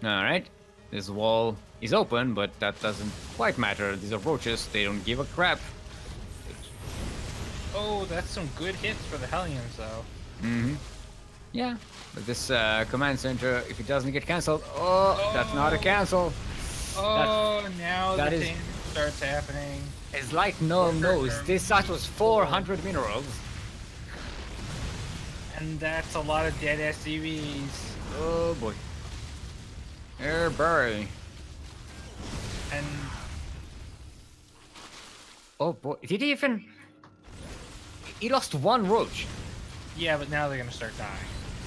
All right. This wall is open, but that doesn't quite matter. These are roaches. They don't give a crap. Oh, that's some good hits for the Hellions, though. Mm-hmm. Yeah. But this command center, if it doesn't get cancelled, that's not a cancel. Oh, now that the is- thing starts happening. It's like no one knows. This site was 400 minerals. And that's a lot of dead SCVs. Oh boy. Here, Barry. And Oh boy. Did he even? He lost 1 roach. yeah, but now they're gonna start dying.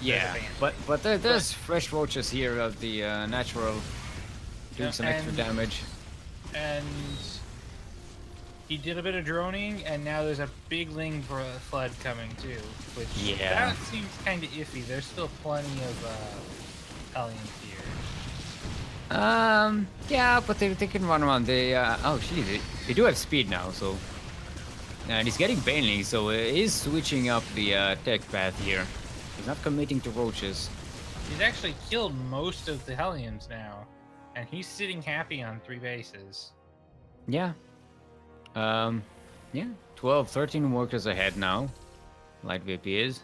Yeah, There's but there's fresh roaches here of the natural doing Yeah, some extra and- damage. And he did a bit of droning, and now there's a big Ling flood coming too. Which Yeah. that seems kind of iffy. There's still plenty of Hellions here. Yeah, but they can run around. They oh geez, they do have speed now, so and he's getting Baneling, so he's switching up the tech path here. He's not committing to roaches. He's actually killed most of the Hellions now, and he's sitting happy on 3 bases. Yeah. Yeah. 12, 13 workers ahead now. Light VP is.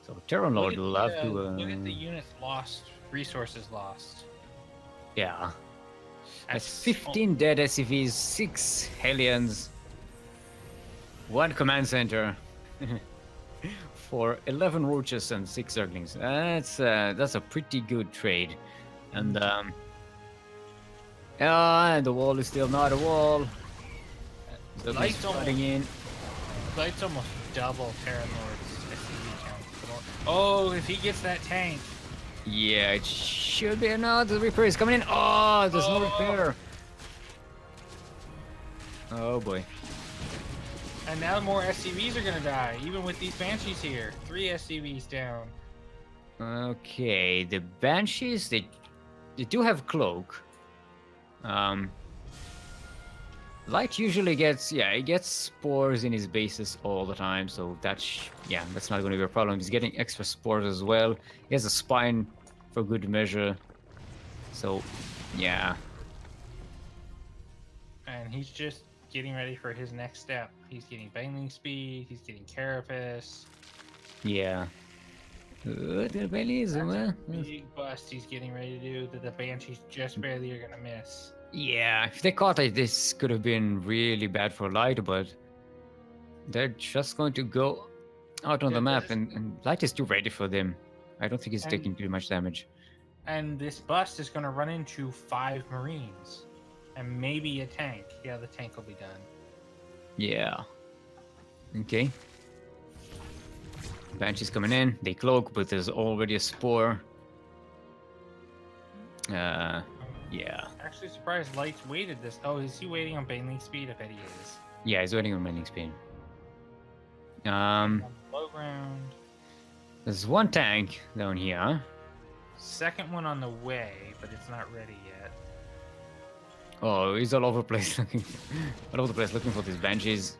So Terran Lord will have to. Look at the units lost, resources lost. Yeah. That's 15 dead SCVs, 6 Hellions, 1 command center, for 11 roaches and 6 Zerglings. That's a pretty good trade. And and the wall is still not a wall. So Light's flooding in. Light's almost double Terran Lord's SCV count. Oh, if he gets that tank. Yeah, it should be. No, the repair is coming in. Oh, there's no repair. Oh boy. And now more SCVs are gonna die, even with these Banshees here. 3 SCVs down. Okay, the Banshees, they do have cloak. Light usually gets, he gets spores in his bases all the time, so that's not going to be a problem. He's getting extra spores as well. He has a spine for good measure. So, yeah. And he's just getting ready for his next step. He's getting Bangling Speed, he's getting Carapace. Yeah. The belly is Big bust he's getting ready to do that the Banshees just barely are gonna miss. Yeah, if they caught it, this could have been really bad for Light, but they're just going to go out on the map, and Light is too ready for them. I don't think he's taking too much damage. And this bust is gonna run into 5 Marines. And maybe a tank. Yeah, the tank will be done. Yeah. Okay. Banshee's coming in. They cloak, but there's already a spore. Yeah. Actually surprised Light's waited this. Oh, is he waiting on Bangling Speed? I bet he is. Yeah, he's waiting on landing speed. On low ground. There's 1 tank down here. Second one on the way, but it's not ready yet. Oh, he's all over the place looking, looking for these Banshees.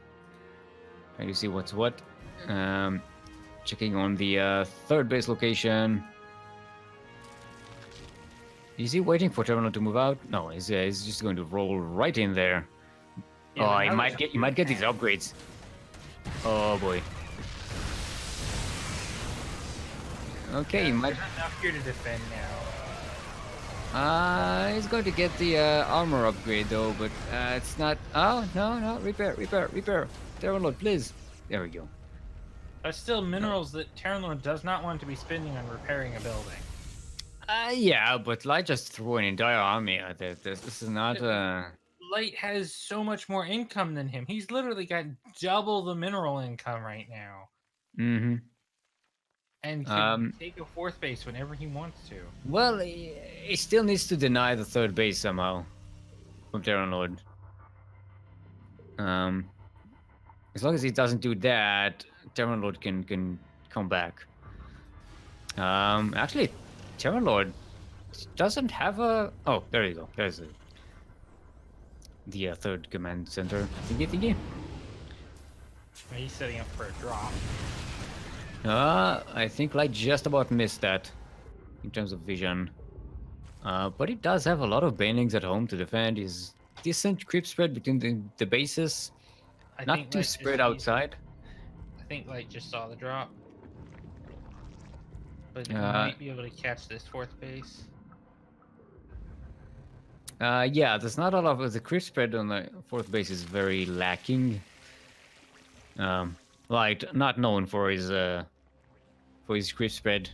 Trying to see what's what. Checking on the third base location. Is he waiting for Terminal to move out? No, he's just going to roll right in there. Yeah, he might get these upgrades. Oh boy. Okay, he might. There's enough here to defend now. He's going to get the armor upgrade though, but it's not. Oh no, repair. Terminal, please. There we go. But still, minerals that Terran Lord does not want to be spending on repairing a building. Yeah, but Light just threw an entire army at it. This is not. Light has so much more income than him. He's literally got double the mineral income right now. Mm-hmm. And can take a 4th base whenever he wants to. Well, he still needs to deny the 3rd base somehow from Terran Lord. As long as he doesn't do that, Terran Lord can come back. Actually, Terran Lord doesn't have a. Oh, there you go. There's the 3rd command center thingy. He's setting up for a drop. I think Light just about missed that in terms of vision. But he does have a lot of banelings at home to defend. He's decent creep spread between the bases. Not too spread outside. I think Light just saw the drop. But he might be able to catch this 4th base. Yeah, there's not a lot of the creep spread on the 4th base is very lacking. Light, not known for his creep spread.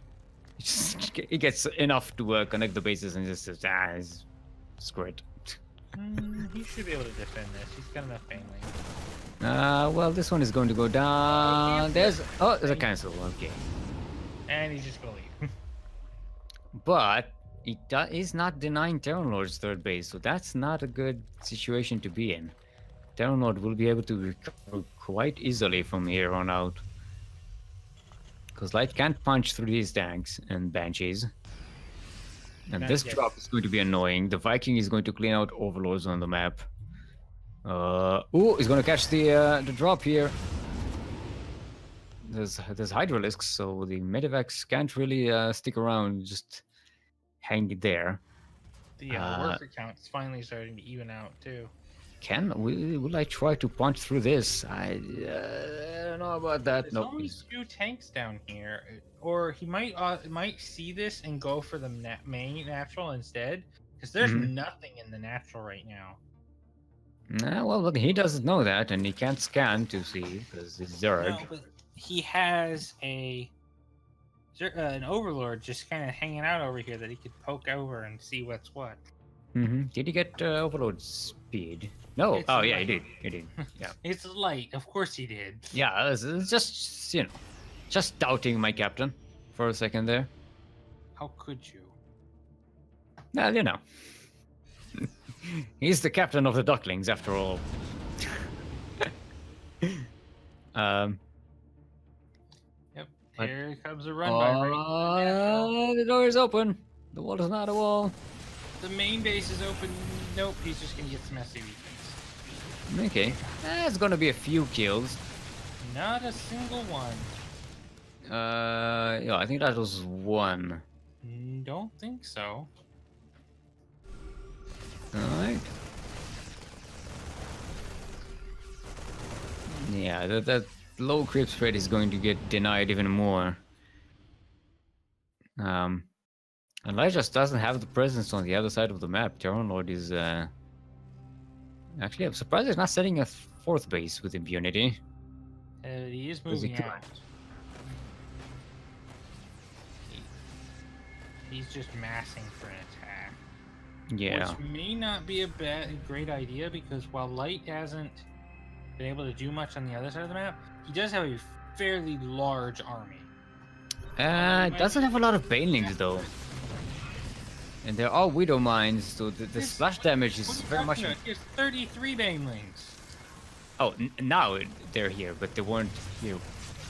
He gets enough to connect the bases and just says, screw it. He should be able to defend this. He's got enough family. Well, this one is going to go down. There's a cancel. Okay. And he's just gonna leave. But he's not denying Terran Lord's 3rd base, so that's not a good situation to be in. Terran Lord will be able to recover quite easily from here on out. Because Light can't punch through these tanks and Banshees. And this drop is going to be annoying. The Viking is going to clean out Overlords on the map. He's going to catch the drop here. There's Hydralisks, so the Medivacs can't really stick around, just hang there. The worker count is finally starting to even out too. Will I try to punch through this? I don't know about that. There's only 2 tanks down here, or he might see this and go for the main natural instead. Because there's Mhm. nothing in the natural right now. Well, look, he doesn't know that, and he can't scan to see because it's Zerg. No, but he has an overlord just kind of hanging out over here that he could poke over and see what's what. Did he get Overload speed? No. It's Oh, yeah, he light. did. He did. Yeah. It's light, of course he did. Yeah, it's just, just doubting my captain for a second there. How could you? Well, he's the captain of the Ducklings after all. um, Yep. But- Here comes a run by right into the natural. the door is open. The wall is not a wall. The main base is open. Nope, he's just gonna get some SCVs. Okay, it's gonna be a few kills. Not a single one. Yeah, I think that was one. Don't think so. Alright. Yeah, that low creep spread is going to get denied even more. And Light just doesn't have the presence on the other side of the map. Terran Lord is actually, I'm surprised he's not setting a fourth base with impunity. He is Does he moving could? out. He's just massing for an attack. Yeah. Which may not be a great idea because while Light hasn't been able to do much on the other side of the map, he does have a fairly large army. It doesn't have a lot of banelings though. And there are Widow Mines, so the splash damage is What are you very talking much. about? He has 33 banelings. Oh, now they're here, but they weren't here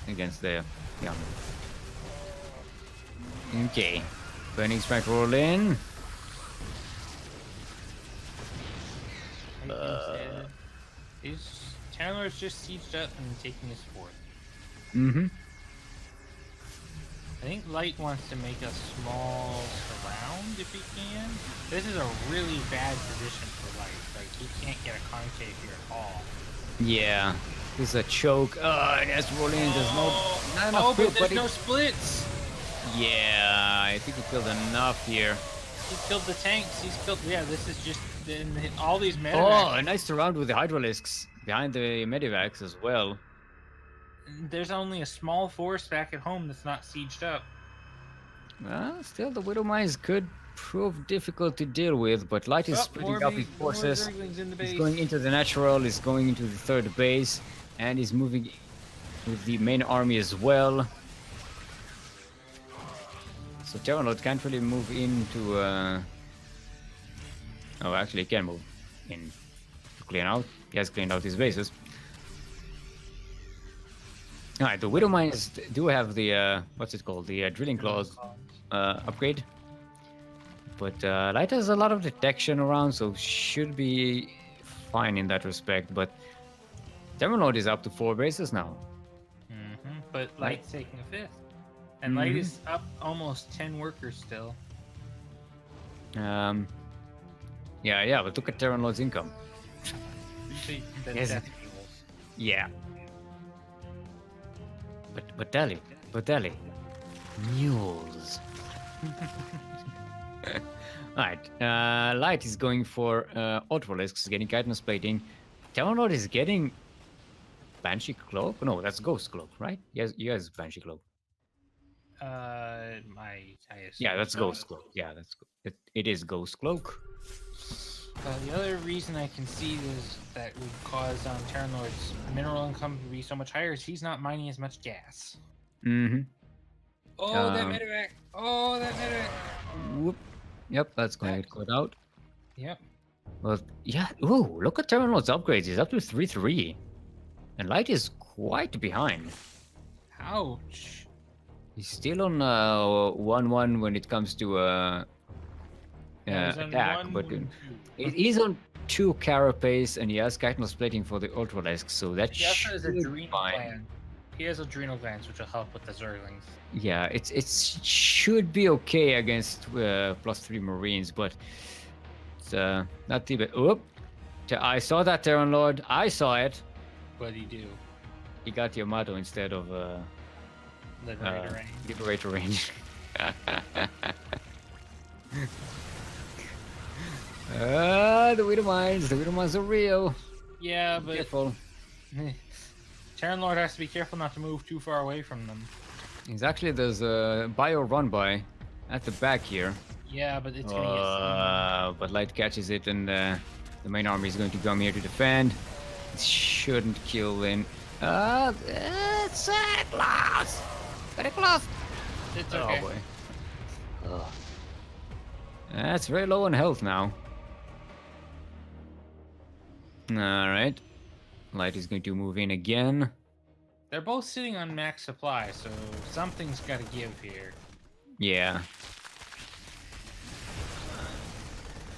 against the. Yeah. Okay. Burning Strike roll in. His Taylor's just sieged up and taking his fourth. Mm-hmm. I think Light wants to make a small surround if he can. This is a really bad position for Light. Like, he can't get a concave here at all. Yeah. This is a choke. It has to roll in. There's not enough but crit, there's but no splits! yeah, I think he killed enough here. He killed the tanks. He's killed. Yeah, this is just all these meta. Oh, a nice surround with the Hydralisks behind the Medivacs as well. There's only a small force back at home that's not sieged up. Well, still, the Widow Mines could prove difficult to deal with, but Light is splitting up his forces. He's going into the natural, he's going into the third base, and he's moving with the main army as well. So Terran Lord can't really move into. Oh, actually, he can move in to clean out. He has cleaned out his bases. Alright, the Widow Mines do have the what's it called? The drilling claws upgrade. But Light has a lot of detection around, so should be fine in that respect. But Terran Lord is up to 4 bases now. But Light's taking a fifth. And Light is up almost 10 workers still. Yeah, but look at Terran Lord's income. Yes. Death Eagles. Yeah. But Deli. Mules. Alright, Light is going for Ultralisks, getting Guidance Plating. Terran Lord is getting Banshee Cloak? No, that's Ghost Cloak, right? Yes, Banshee Cloak. I assume Yeah, that's so. Ghost Cloak. Yeah, it is Ghost Cloak. The other reason I can see is that would cause Terran Lord's mineral income to be so much higher is he's not mining as much gas. Mm-hmm. Oh, that medevac! Oh, that medevac! Whoop. Yep, that's going to get caught out. Yep. Well, yeah. Ooh, look at Terran Lord's upgrades. He's up to 3-3. And Light is quite behind. Ouch. He's still on 1-1 when it comes to He's on attack, one, but one, two. he's on 2 carapace and he has chitinal splitting for the Ultralisks, so that He also should has be adrenal fine. gland. He has adrenal glands, which will help with the Zerglings. Yeah, it should be okay against +3 Marines, but it's not too bad. Oop! I saw that, Terran Lord. I saw it. What do you do? He got Yamato instead of Liberator range. Liberator range. The Widow Mines. The Widow Mines are real. Yeah, Be but careful. Terran Lord has to be careful not to move too far away from them. Exactly, there's a bio run by at the back here. Yeah, but it's gonna get seen. But Light catches it, and the main army is going to come here to defend. It shouldn't kill in. It's close. Very close. It's okay. Oh boy. Ugh. That's very low on health now. All right. Light is going to move in again. They're both sitting on max supply, so something's got to give here. Yeah.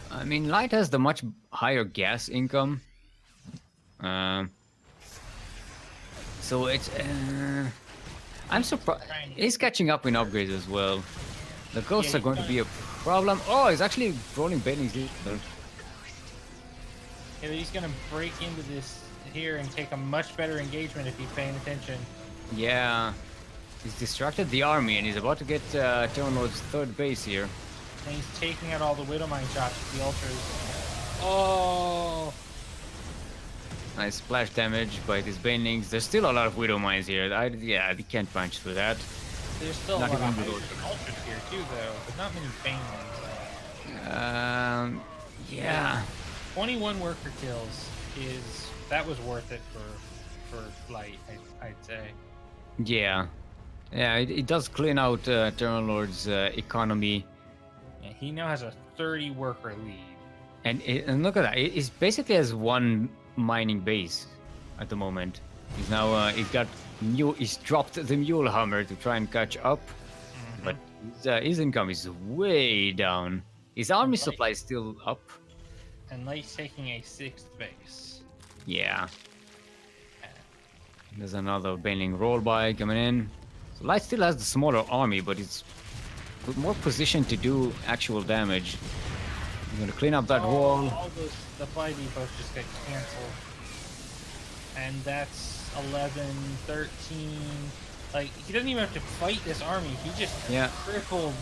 I mean, Light has the much higher gas income. So it's. I'm surprised. He's catching up in upgrades as well. The ghosts are going to be a problem. Oh, he's actually rolling Benny's. Yeah, he's gonna break into this here and take a much better engagement if he's paying attention. Yeah. He's distracted the army and he's about to get Terran Lord's third base here. And he's taking out all the Widowmine shots with the ultras. Oh! Nice splash damage by these banelings. There's still a lot of Widow Mines here. Yeah, they can't punch through that. There's still Not a lot even of with ultras here too, though. But not many banelings. Yeah. 21 worker kills that was worth it for Light, I'd say. Yeah. Yeah, it does clean out Terran Lord's economy. Yeah, he now has a 30 worker lead. And look at that. He basically has one mining base at the moment. He's now he's dropped the mule hammer to try and catch up, but his income is way down. His army supply is still up. And Light's taking a 6th base. Yeah. There's another baneling roll by coming in. So Light still has the smaller army, but it's more positioned to do actual damage. I'm gonna clean up that wall. All the fly depots just get canceled. And that's 11, 13. Like, he doesn't even have to fight this army. He just crippled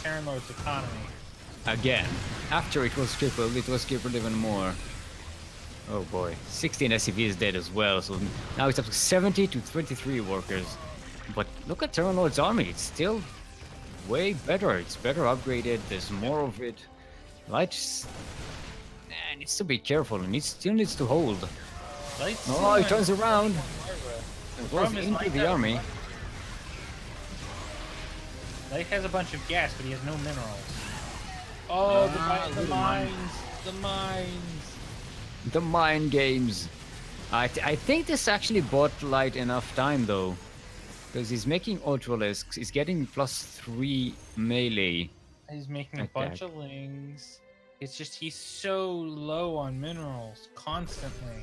Terran Lord's economy. Again. After it was crippled even more. Oh boy. 16 SCV is dead as well, so now it's up to 70 to 23 workers. But look at Terran Lord's army. It's still way better. It's better upgraded. There's more of it. Light needs to be into and he still needs to hold. Oh, he turns around. Goes into the army. Light has a bunch of gas, but he has no minerals. Oh, the mines! The mines! The mine games. I think this actually bought Light enough time though. Because he's making Ultralisks, he's getting +3 melee. He's making a bunch of lings. It's just he's so low on minerals constantly.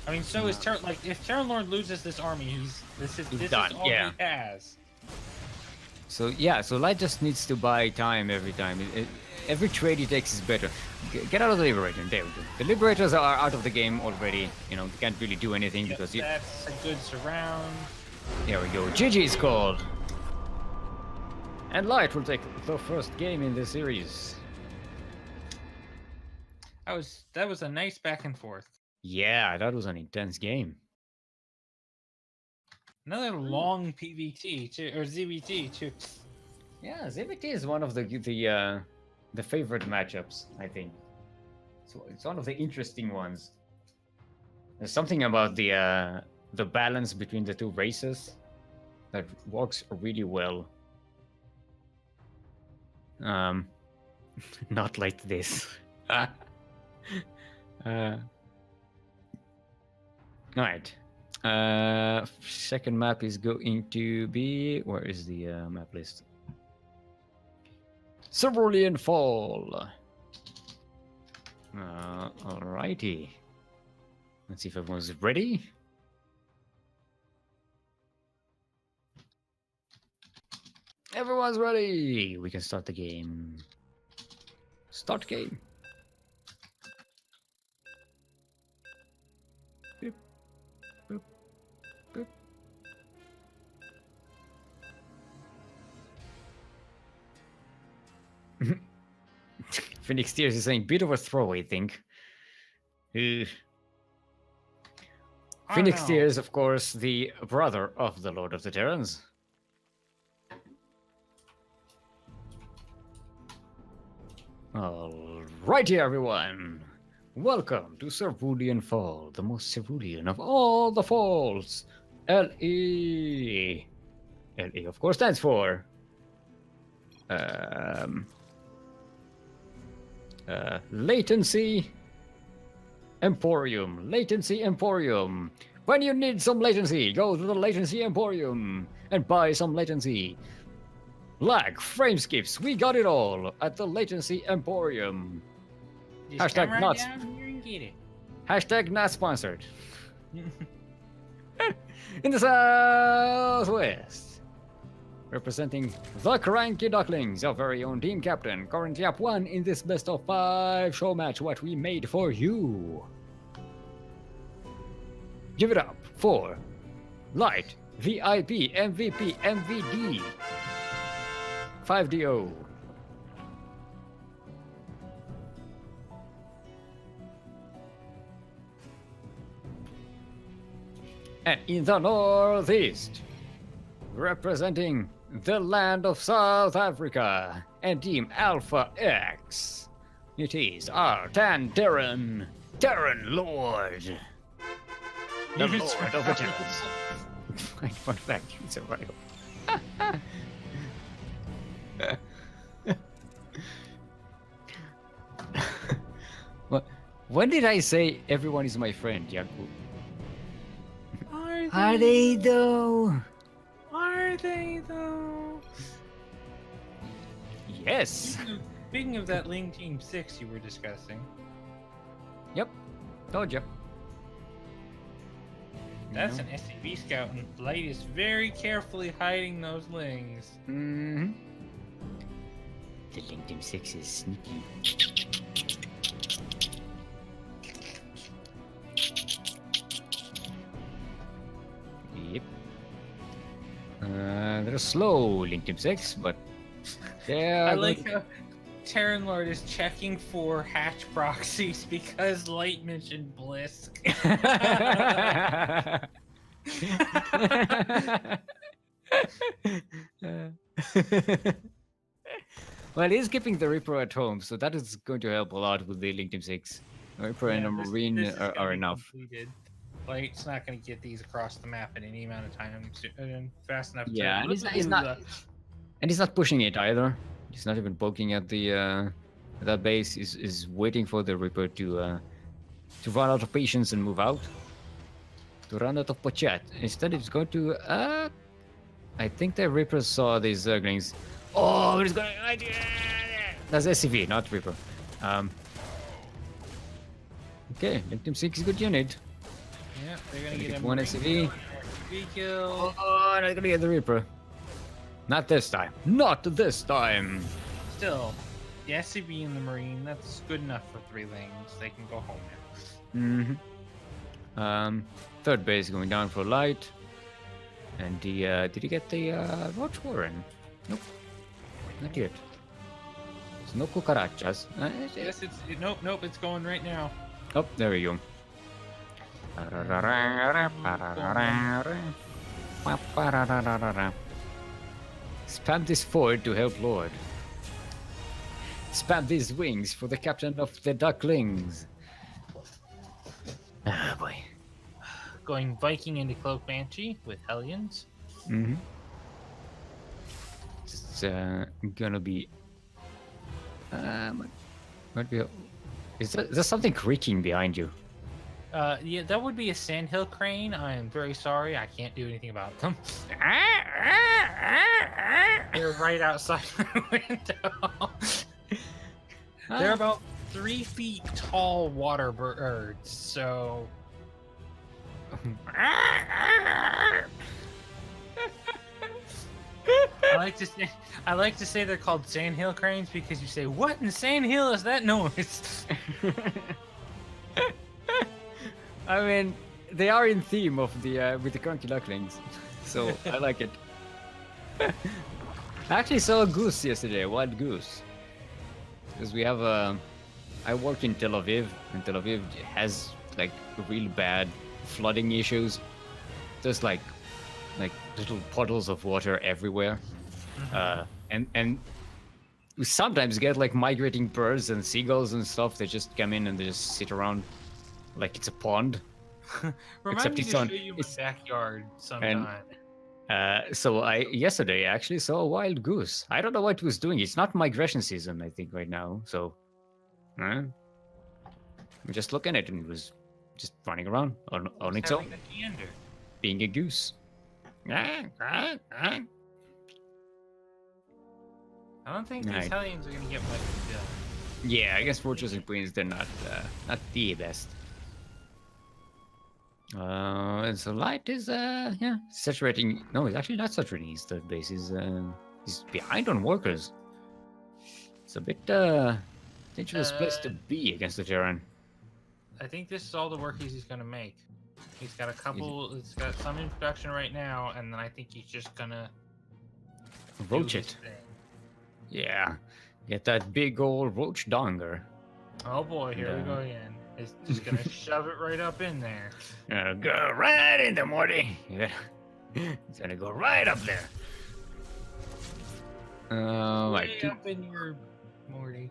I mean, so is Terran. Like, if Terran Lord loses this army, this is done. All he has. So yeah, so Light just needs to buy time every time. Every trade he takes is better. Get out of the Liberator. There we go. The Liberators are out of the game already. You know, they can't really do anything because that's a good surround. There we go. GG is called. And Light will take the first game in the series. That was a nice back and forth. Yeah, that was an intense game. Another long PVT too, or ZVT too. Yeah, ZVT is one of the favorite matchups, I think. So it's one of the interesting ones. There's something about the balance between the two races that works really well. Not like this. Alright. Second map is going to be... Where is the map list? Cerulean Fall. Alrighty. Let's see if everyone's ready. Everyone's ready. We can start the game. Start game. Boop. Boop. Boop. Phoenix Tears is saying bit of a throw, I think. Uh, I Phoenix don't know. Tears, of course, the brother of the Lord of the Terrans. Alrighty, everyone. Welcome to Cerulean Fall, the most cerulean of all the falls. LE. LE, of course, stands for Latency Emporium. Latency Emporium. When you need some latency, go to the Latency Emporium and buy some latency. Lag, frame skips, we got it all at the Latency Emporium. Just Hashtag come right nuts. down here and get it. Hashtag not sponsored. In the Southwest, representing the CranKy Ducklings, our very own team captain, currently up 1 in this best of 5 show match what we made for you. Give it up for Light, VIP, MVP, MVD, 5DO. And in the Northeast, representing the land of South Africa and Team Alpha X, it is our Terran Lord. The Lord of the Terrans. Fun fact, he's a rival. When did I say everyone is my friend, Yaku? Are they though? Are they though? Yes. Speaking of that Ling Team 6 you were discussing, Yep. Told you. that's an SCV scout, and Light is very carefully hiding those lings. Mm-hmm. The LinkedIn 6 is sneaky. Yep. They're slow, LinkedIn 6, but they're I like how Terran Lord is checking for hatch proxies because Light mentioned Bliss. Well, he's keeping the Reaper at home, so that is going to help a lot with the LinkedIn 6. Reaper and a Marine this is gonna are be enough. completed. Light's not going to get these across the map in any amount of time fast enough. Yeah, to... and he's not, and he's not pushing it either. He's not even poking at the that base. Is waiting for the Reaper to run out of patience and move out. To run out of pochet. Instead, it's going to. I think the Reaper saw these Zerglings. Oh, he's going. That's SCV, not Reaper. Okay, LinkedIn 6 is a good unit. Yeah, they're going to Get get one a SCV. kill. Oh, not gonna get the Reaper. Not this time. Not this time. Still, the SCV and the Marine, that's good enough for 3 lings. They can go home now. Mm-hmm. Third base going down for Light. And the did he get the Roach Warren? Nope. Not yet. There's no cucarachas. Yes, nope, it's going right now. Oh, there we go. Spam this forward to help Lord. Spam these wings for the captain of the Ducklings. Ah, boy. Going Viking into Cloak Banshee with Hellions. Mm-hmm. It's gonna be. Might be. Is there something creaking behind you? Yeah, that would be a sandhill crane. I am very sorry, I can't do anything about them. They're right outside my window. They're about 3 feet tall water birds, so. I like to say they're called sandhill cranes because you say, "What in sandhill is that noise?" I mean, they are in theme of the with the CranKy Ducklings, so I like it. I actually saw a goose yesterday, a wild goose. because we have I work in Tel Aviv, and Tel Aviv has like real bad flooding issues. There's like little puddles of water everywhere, and we sometimes get like migrating birds and seagulls and stuff. They just come in and they just sit around like it's a pond. Remind Except me it's to on- show you my it's- backyard sometime. So I yesterday actually saw a wild goose. I don't know what it was doing. It's not migration season, I think, right now. So, I'm just looking at it, and it was just running around on its own, Having a gander. being a goose. I don't think the Right. Italians are gonna get much done. Yeah, I guess roaches and queens, they're not the best. And so light is saturating. No, it's actually not saturating his third base. He's behind on workers. It's a bit dangerous place to be against the Terran. I think this is all the workies he's gonna make. He's got a couple. He's got some in production right now, and then I think he's just gonna Roach do it. his thing. Yeah. Get that big old roach donger. Oh boy, here we No. go again. It's just gonna shove it right up in there. Go right in there, Morty. Yeah. It's gonna go right up there. Way Right. up in your Morty.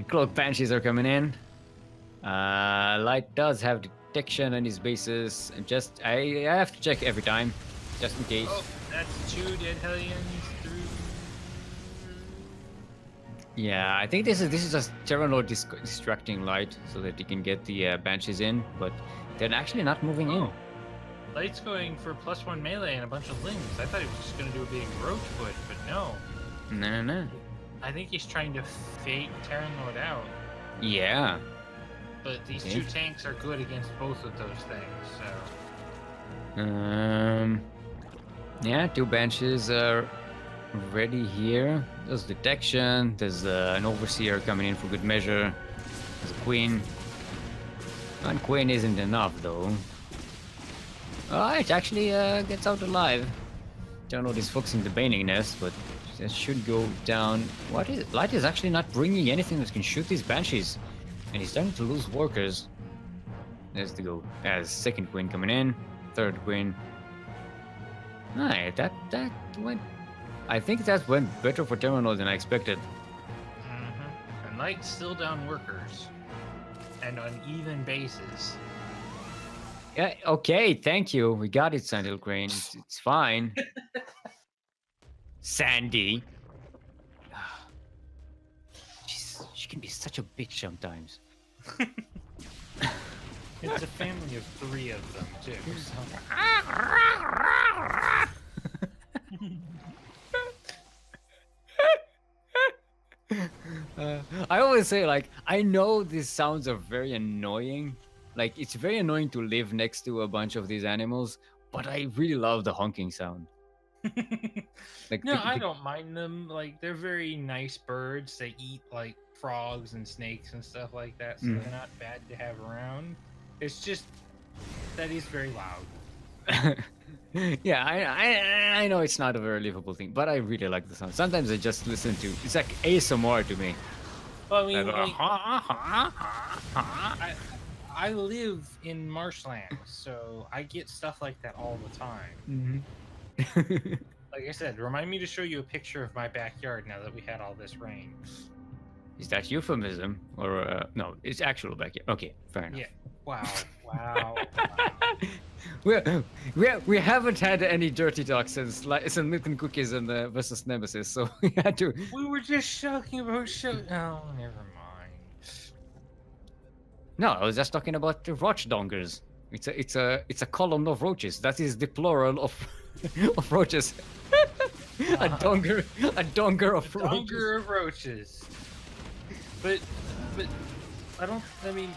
Cloak Banshees are coming in. Light does have detection on his bases. Just I have to check every time, just in case. Oh, that's 2 dead Hellions through. Yeah, I think this is just Terranor distracting Light so that he can get the Banshees in, but they're actually not moving in. Oh. Light's going for +1 melee and a bunch of lings. I thought he was just gonna do a big roach push, but no. No. I think he's trying to fake Terran Lord out. Yeah. But these Okay. 2 tanks are good against both of those things, so. Yeah, 2 Banshees are ready here. There's detection. There's an Overseer coming in for good measure. There's a Queen. One Queen isn't enough, though. It actually gets out alive. Don't know this focusing the Baning Nest, but that should go down. What is Light is actually not bringing anything that can shoot these Banshees. And he's starting to lose workers. There's the go. There's second Queen coming in. Third Queen. Alright, that went. I think that went better for Terminal than I expected. And Light's still down workers. And on even bases. Yeah, okay, thank you. We got it, Sandil Crane. It's fine. Sandy. She can be such a bitch sometimes. It's a family of 3 of them, too. So. I always say, like, I know these sounds are very annoying. Like, it's very annoying to live next to a bunch of these animals, but I really love the honking sound. Like, No, I don't mind them. Like, they're very nice birds. They eat, like, frogs and snakes and stuff like that, so they're not bad to have around. It's just that is very loud. Yeah, I know it's not a very livable thing, but I really like the sound. Sometimes I just listen to it's like ASMR to me. Well, I mean, Like, like, I live in marshland, so I get stuff like that all the time. Like I said, remind me to show you a picture of my backyard now that we had all this rain. Is that euphemism or no? It's actual backyard. Okay, fair enough. Yeah. Wow. Wow. We haven't had any dirty talk since Milton Cookies and versus Nemesis, so we had to. We were just talking about show. Oh, never mind. No, I was just talking about the roach dongers. It's a column of roaches. That is the plural of of roaches. a donger of roaches. Donger of roaches. But I mean,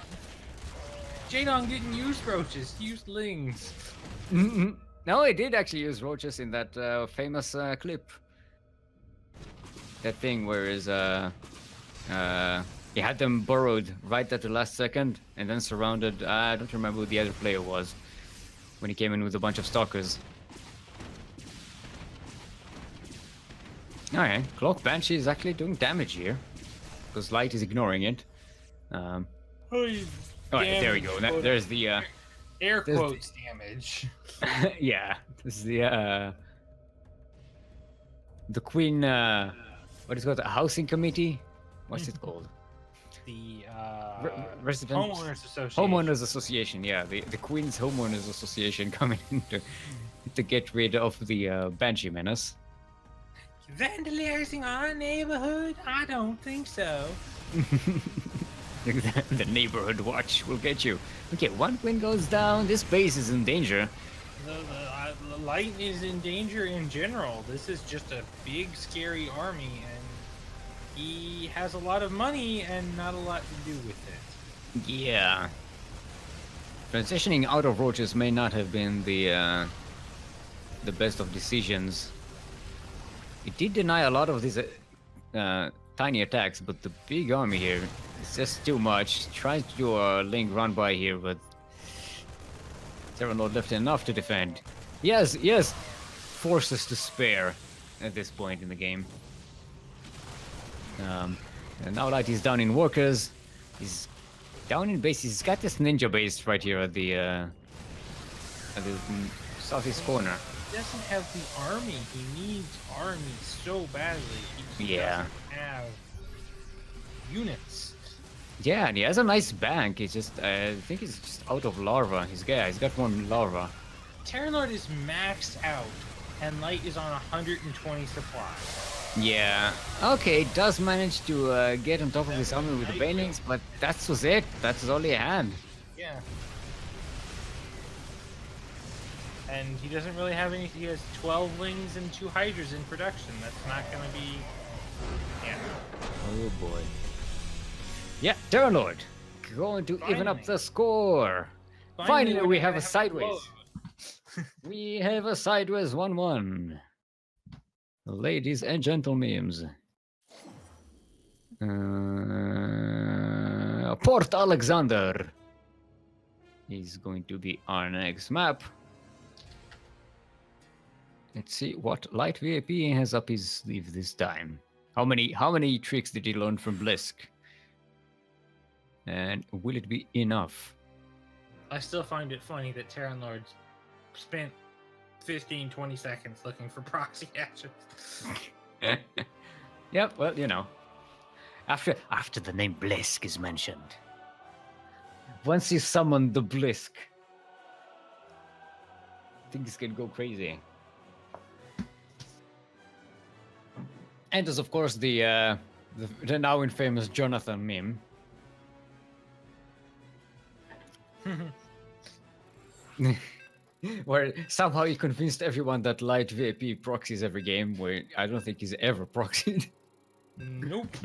Jadong didn't use roaches. He used lings. No, he did actually use roaches in that famous clip. That thing where he had them burrowed right at the last second and then surrounded. I don't remember who the other player was when he came in with a bunch of stalkers. Alright, Cloak Banshee is actually doing damage here. Because Light is ignoring it. Alright, there we go. There's the air there's quotes damage. yeah. This is the Queen what is it called? The housing committee? What's it called? The Resident Homeowners Association. Homeowners Association, yeah. The Queen's Homeowners Association coming in to get rid of the Banshee menace. Vandalizing our neighborhood? I don't think so. The neighborhood watch will get you. Okay, one queen goes down. This base is in danger. The light is in danger in general. This is just a big, scary army, and he has a lot of money and not a lot to do with it. Yeah. Transitioning out of roaches may not have been the best of decisions. It did deny a lot of these tiny attacks, but the big army here is just too much. Tries to do a link run by here, but Terranord left enough to defend. Yes, forces to spare at this point in the game. And now Light is down in workers. He's down in base. He's got this ninja base right here at the southeast corner. He doesn't have the army. He needs army so badly. He Yeah. doesn't have units. Yeah, and he has a nice bank. He's just, I think he's just out of larva. He's got one larva. Terranord is maxed out, and Light is on 120 supply. Yeah. Okay, does manage to get on top of his army with the banelings, but that was it. That's all he had. Yeah. And he doesn't really have any. He has 12 lings and 2 hydras in production. That's not going to be. Yeah. Oh boy. Yeah, Terranord going to even up the score. Finally, we have a sideways. We have a sideways 1-1. Ladies and gentlemen. Port Alexander is going to be our next map. Let's see what Light VIP has up his sleeve this time. How many tricks did he learn from Blisk? And will it be enough? I still find it funny that Terranord spent 15-20 seconds looking for proxy actions. Yep, well, you know. After the name Blisk is mentioned. Once you summon the Blisk, things can go crazy. And there's of course the now infamous Jonathan meme. Where somehow he convinced everyone that Light VIP proxies every game, where I don't think he's ever proxied. Nope.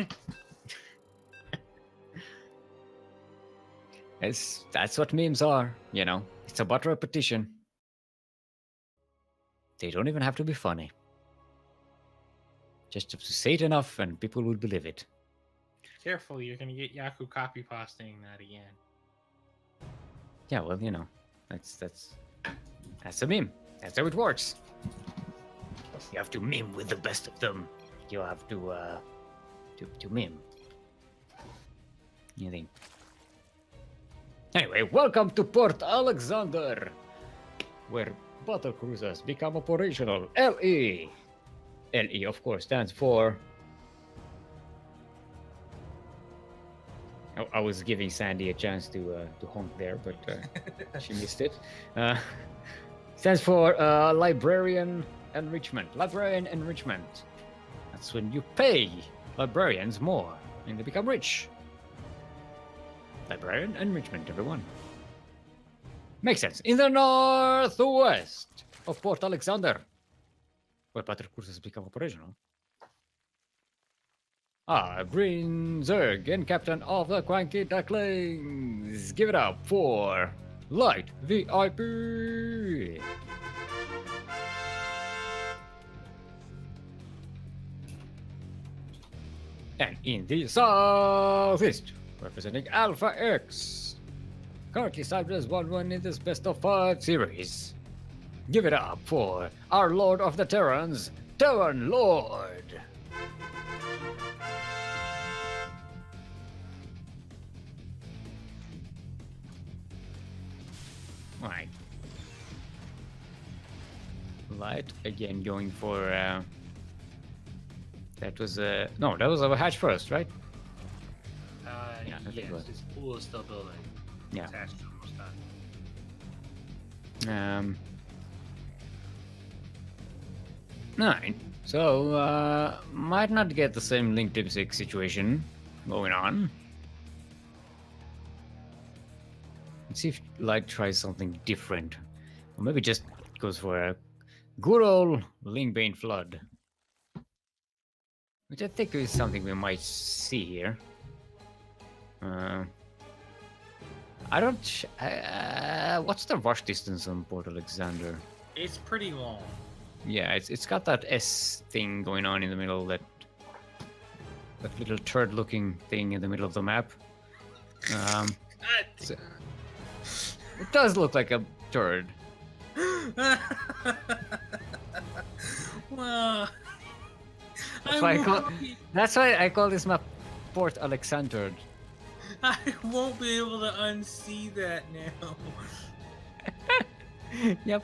That's what memes are, you know. It's about repetition. They don't even have to be funny. Just have to say it enough and people will believe it. Careful, you're gonna get Yaku copy pasting that again. Yeah, well, you know, that's a meme. That's how it works. You have to meme with the best of them. You have to meme. You think? Anyway, welcome to Port Alexander, where battle cruisers become operational. LE. LE, of course, stands for. I was giving Sandy a chance to honk there, but she missed it. Stands for Librarian Enrichment. Librarian Enrichment. That's when you pay librarians more and they become rich. Librarian Enrichment, everyone. Makes sense. In the northwest of Port Alexander, where battle cruisers become operational. Bryn Zerg and captain of the CranKy Ducklings. Give it up for Light VIP. And in the southeast, representing Alpha X, currently sideways 1-1 in this best of 5 series. Give it up for our Lord of the Terrans, Terran Lord. Right. Light again going for. That was no, that was our hatch first, right? Yeah, I think it Yes, was. his pool is still building. Yeah. His hatch is almost done. 9. So might not get the same Link Dipstick situation going on. Let's see if Light tries something different, or maybe just goes for a good old Link Bane Flood, which I think is something we might see here. I don't. What's the rush distance on Port Alexander? It's pretty long. Yeah, it's got that S thing going on in the middle, that little turd-looking thing in the middle of the map. So- it does look like a turd. Well, That's why I call this map Port Alexander. I won't be able to unsee that now. Yep.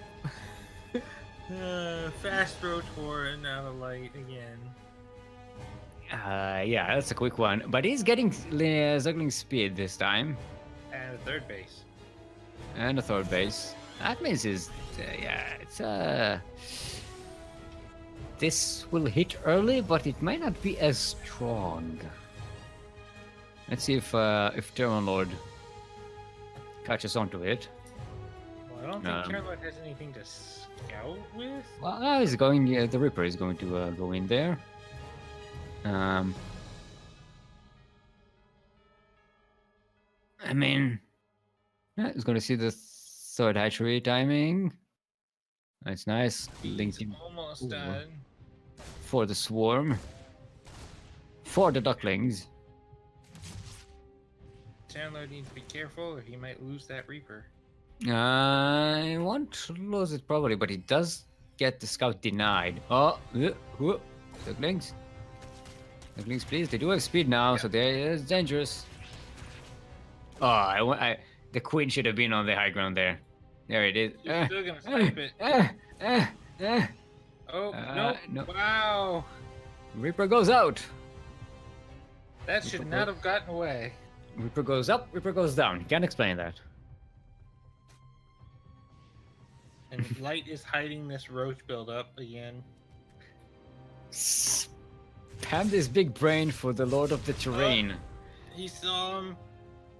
Fast Rotor and out of light again. Yeah, that's a quick one. But he's getting Zuggling speed this time. And a third base. And a third base. That means it's this will hit early, but it might not be as strong. Let's see if Terran Lord catches onto it. Well, I don't think Terralord has anything to scout with. Well, he's going. The Ripper is going to go in there. I mean, yeah, he's going to see the third hatchery timing. That's nice. Linking Almost over done. for the swarm. For the ducklings. Terralord needs to be careful, or he might lose that Reaper. I won't lose it probably, but he does get the scout denied. Oh, ducklings. Ducklings, please. They do have speed now, so it's dangerous. Oh, the queen should have been on the high ground there. There it is. You're still gonna snipe it. Oh, no. Wow. Reaper goes out. That should not have gotten away. Reaper goes up, Reaper goes down. Can't explain that. And Light is hiding this roach buildup again. Spam this big brain for the Lord of the Terrain. He saw him.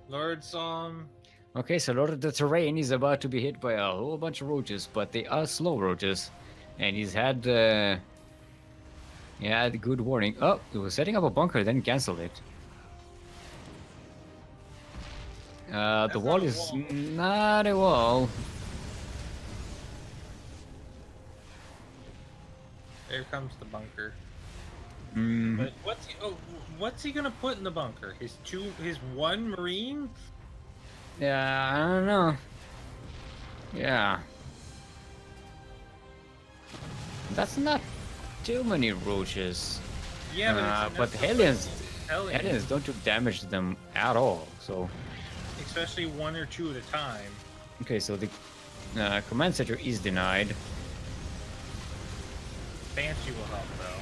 Lord saw him. Okay, so Lord of the Terrain is about to be hit by a whole bunch of roaches, but they are slow roaches. And he's had, the good warning. Oh, he was setting up a bunker, then canceled it. The wall is not a wall. There comes the bunker. Mm. But what's he gonna put in the bunker? His one marine? Yeah, I don't know. Yeah. That's not too many roaches. Yeah, but Hellions don't do damage to them at all, so... Especially one or two at a time. Okay, so the command center is denied. Banshee will help, though.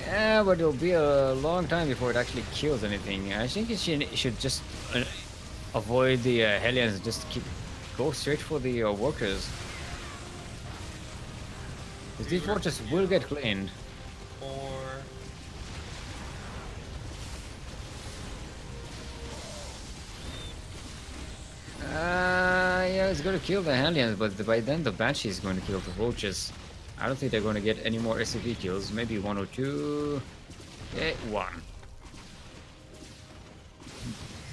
Yeah, but it'll be a long time before it actually kills anything. I think it should just avoid the Hellions and just go straight for the workers. Because these fortresses will get cleaned. Yeah, it's going to kill the Hellions, but by then the Banshee is going to kill the roaches. I don't think they're going to get any more SCV kills. Maybe 1 or 2. Yeah, 1.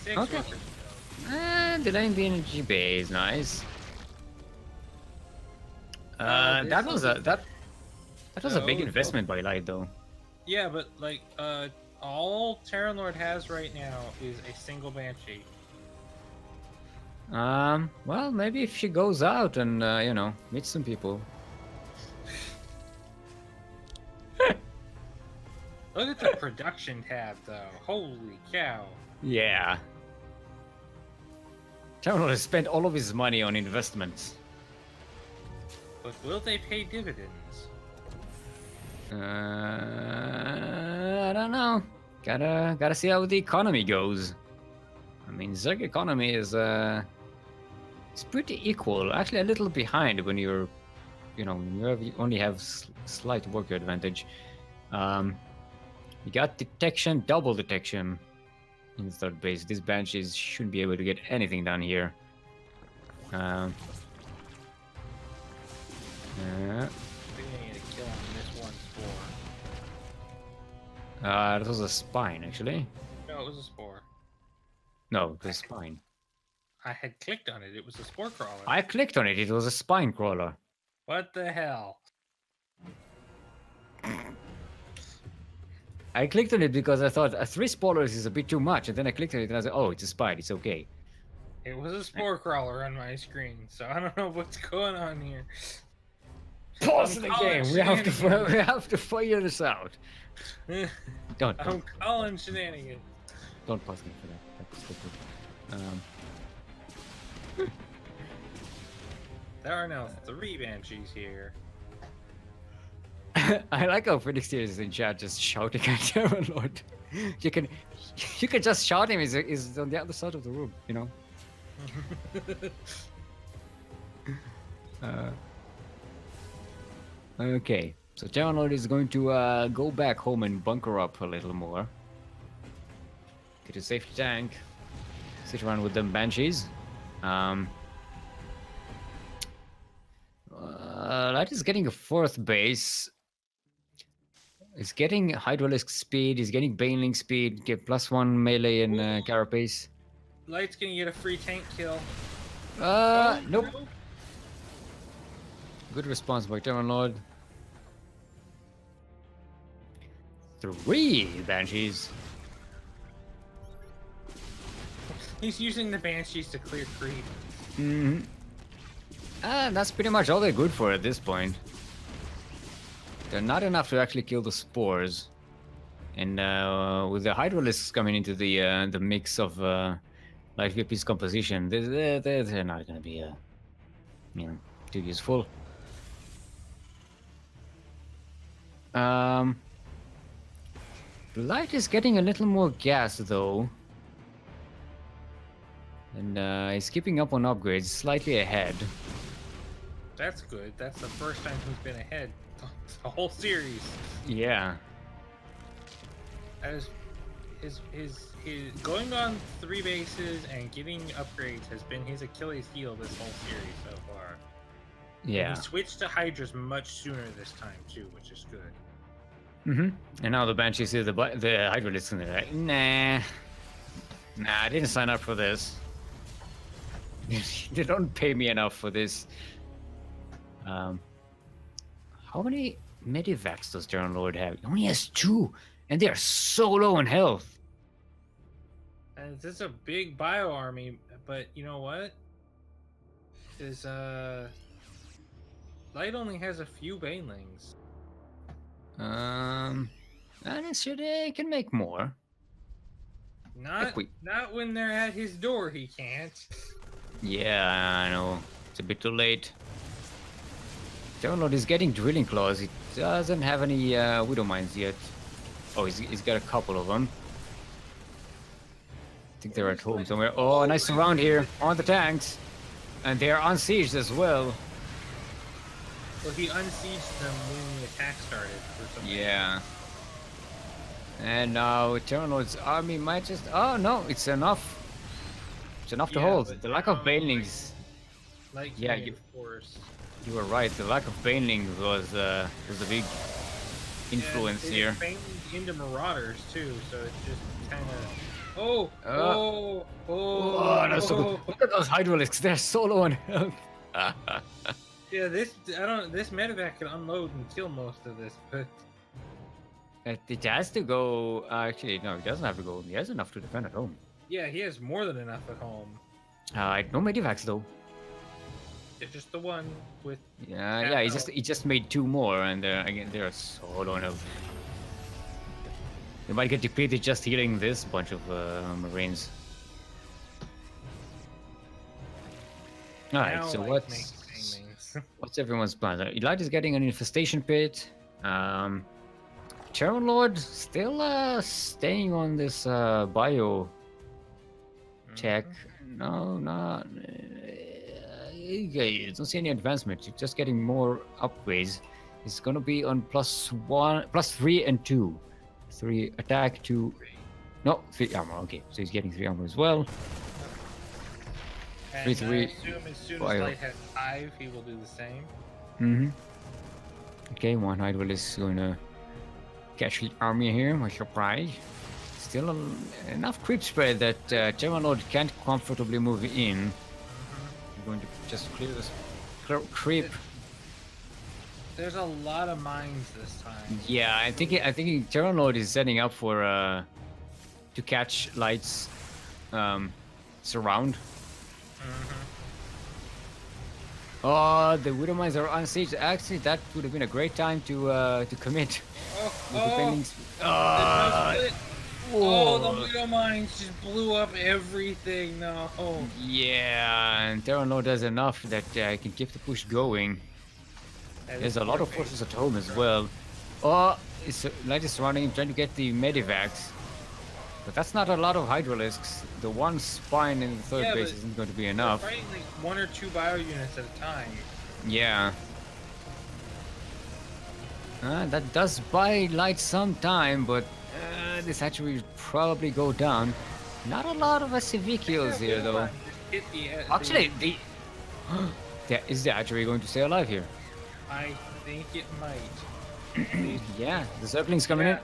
6 Okay. workers. Delaying the energy bay is nice. That was a big investment by Light, though. Yeah, but like all Terran Lord has right now is a single Banshee. Well, maybe if she goes out and meets some people. Look at the production tab, though. Holy cow! Yeah. Terminal has spent all of his money on investments. But will they pay dividends? I don't know. Gotta see how the economy goes. I mean, Zerg economy is it's pretty equal. Actually, a little behind when you only have slight worker advantage. You got detection, double detection in third base. These banshees shouldn't be able to get anything done here. They're gonna get a kill on this one spore. That was a spine, actually. No, it was a spore. No, it was a spine. I had clicked on it. It was a spore crawler. I clicked on it. It was a spine crawler. What the hell? I clicked on it because I thought 3 spoilers is a bit too much, and then I clicked on it and I was like, oh, it's a spine. It's okay. It was a spore crawler on my screen, so I don't know what's going on here. Pause I'm the calling game. We have to figure this out. Don't I'm calling shenanigans. don't pause me for that. That's stupid. There are now 3 banshees here. I like how Phoenix here is in chat just shouting at Terror Lord. You can just shout him. He's on the other side of the room, you know. Okay, so Terror Lord is going to go back home and bunker up a little more. Get a safety tank. Sit around with them banshees. Light is getting a 4th base. He's getting Hydralisk speed, he's getting Baneling speed, get +1 melee and carapace. Light's gonna get a free tank kill. Nope. Good response by Terran Lord. 3 banshees. He's using the banshees to clear creep. Mm-hmm. That's pretty much all they're good for at this point. They're not enough to actually kill the spores. And with the Hydralisks coming into the mix of Light VP's composition, they're not going to be too useful. Light is getting a little more gas though. And he's keeping up on upgrades, slightly ahead. That's good. That's the first time he's been ahead the whole series. Yeah. As his going on 3 bases and getting upgrades has been his Achilles heel this whole series so far. Yeah. And he switched to Hydras much sooner this time too, which is good. And now the Banshees see the Hydralisks and they're like, nah, I didn't sign up for this. They don't pay me enough for this. How many medivacs does Terran Lord have? He only has 2, and they are so low in health. And this is a big bio army, but you know what? Is Light only has a few banelings. And they can make more. Not when they're at his door. He can't. Yeah, I know. It's a bit too late. Terran Lord is getting drilling claws. He doesn't have any widow mines yet. Oh, he's got a couple of them. I think they're at home somewhere. Oh, nice surround here on the tanks, and they are unsieged as well. Well, he unsieged them when the attack started. For some reason. Yeah. And now Terran Lord's army might just. Oh no, it's enough. It's enough to hold. The lack of banelings. Like Yeah, of course. You were right. The lack of banelings was a big influence here. Banelings into Marauders too, so it's just kind of. Oh, that's so good. Look at those Hydralisks. They're so low on health. Yeah, this medevac can unload and kill most of this, but It has to go. Actually, no, it doesn't have to go. He has enough to defend at home. yeah, he has more than enough at home. No medivacs though. It's just the one with. Yeah. He just made 2 more, and again they're so low on health. They might get defeated just healing this bunch of Marines. Alright, Now so Light makes things. what's everyone's plan? Elite is getting an infestation pit. Terran Lord still staying on this bio tech. No, not. Don't see any advancement. You're just getting more upgrades. It's gonna be on +1, +3 and 2. 3 attack, 2. No, 3 armor. Okay, so he's getting 3 armor as well. And I 3-3 assume as soon as bio. Light has 5, he will do the same. Mm-hmm. Okay, one Hydra is gonna catch the army here. My surprise. Still enough creep spread that Terran Lord can't comfortably move in. I'm going to just clear this creep. There's a lot of mines this time. Yeah, I think Terran Lord is setting up for to catch Light's surround. Oh, the Widow Mines are unsieged. Actually, that would have been a great time to commit. The Widow Mines just blew up everything. No. Yeah, and Terran Lord does enough that can keep the push going. There's a lot of forces at home as well. Oh, Light is surrounding him, trying to get the medivacs. But that's not a lot of Hydralisks. The one spine in the third base isn't going to be enough. Fighting like 1 or 2 bio units at a time. Yeah. That does buy Light some time, but this hatchery will probably go down. Not a lot of SCV kills here, though. Actually, is the hatchery going to stay alive here? I think it might. Yeah, the Zergling's coming in.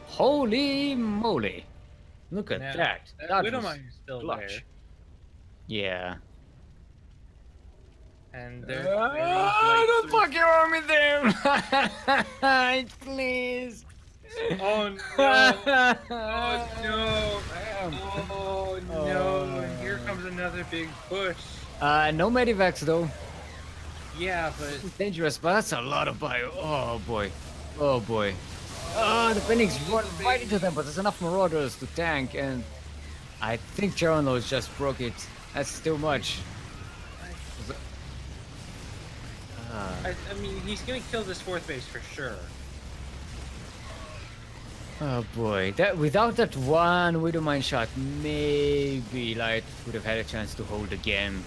Holy moly! Look at that. That Widow was Mine is still clutch. there. Yeah. And there's don't fuck your army there! Please! Oh no! Oh no! Oh no! And here comes another big push. No medivacs though. Yeah, but It's dangerous, but that's a lot of bio. Oh boy. Oh boy. Oh, the Phoenix run right into them, but there's enough Marauders to tank, and I think Terranos just broke it. That's too much. I mean, he's gonna kill this 4th base for sure. Oh boy, that without that one Widow Mine shot, maybe Light would have had a chance to hold again.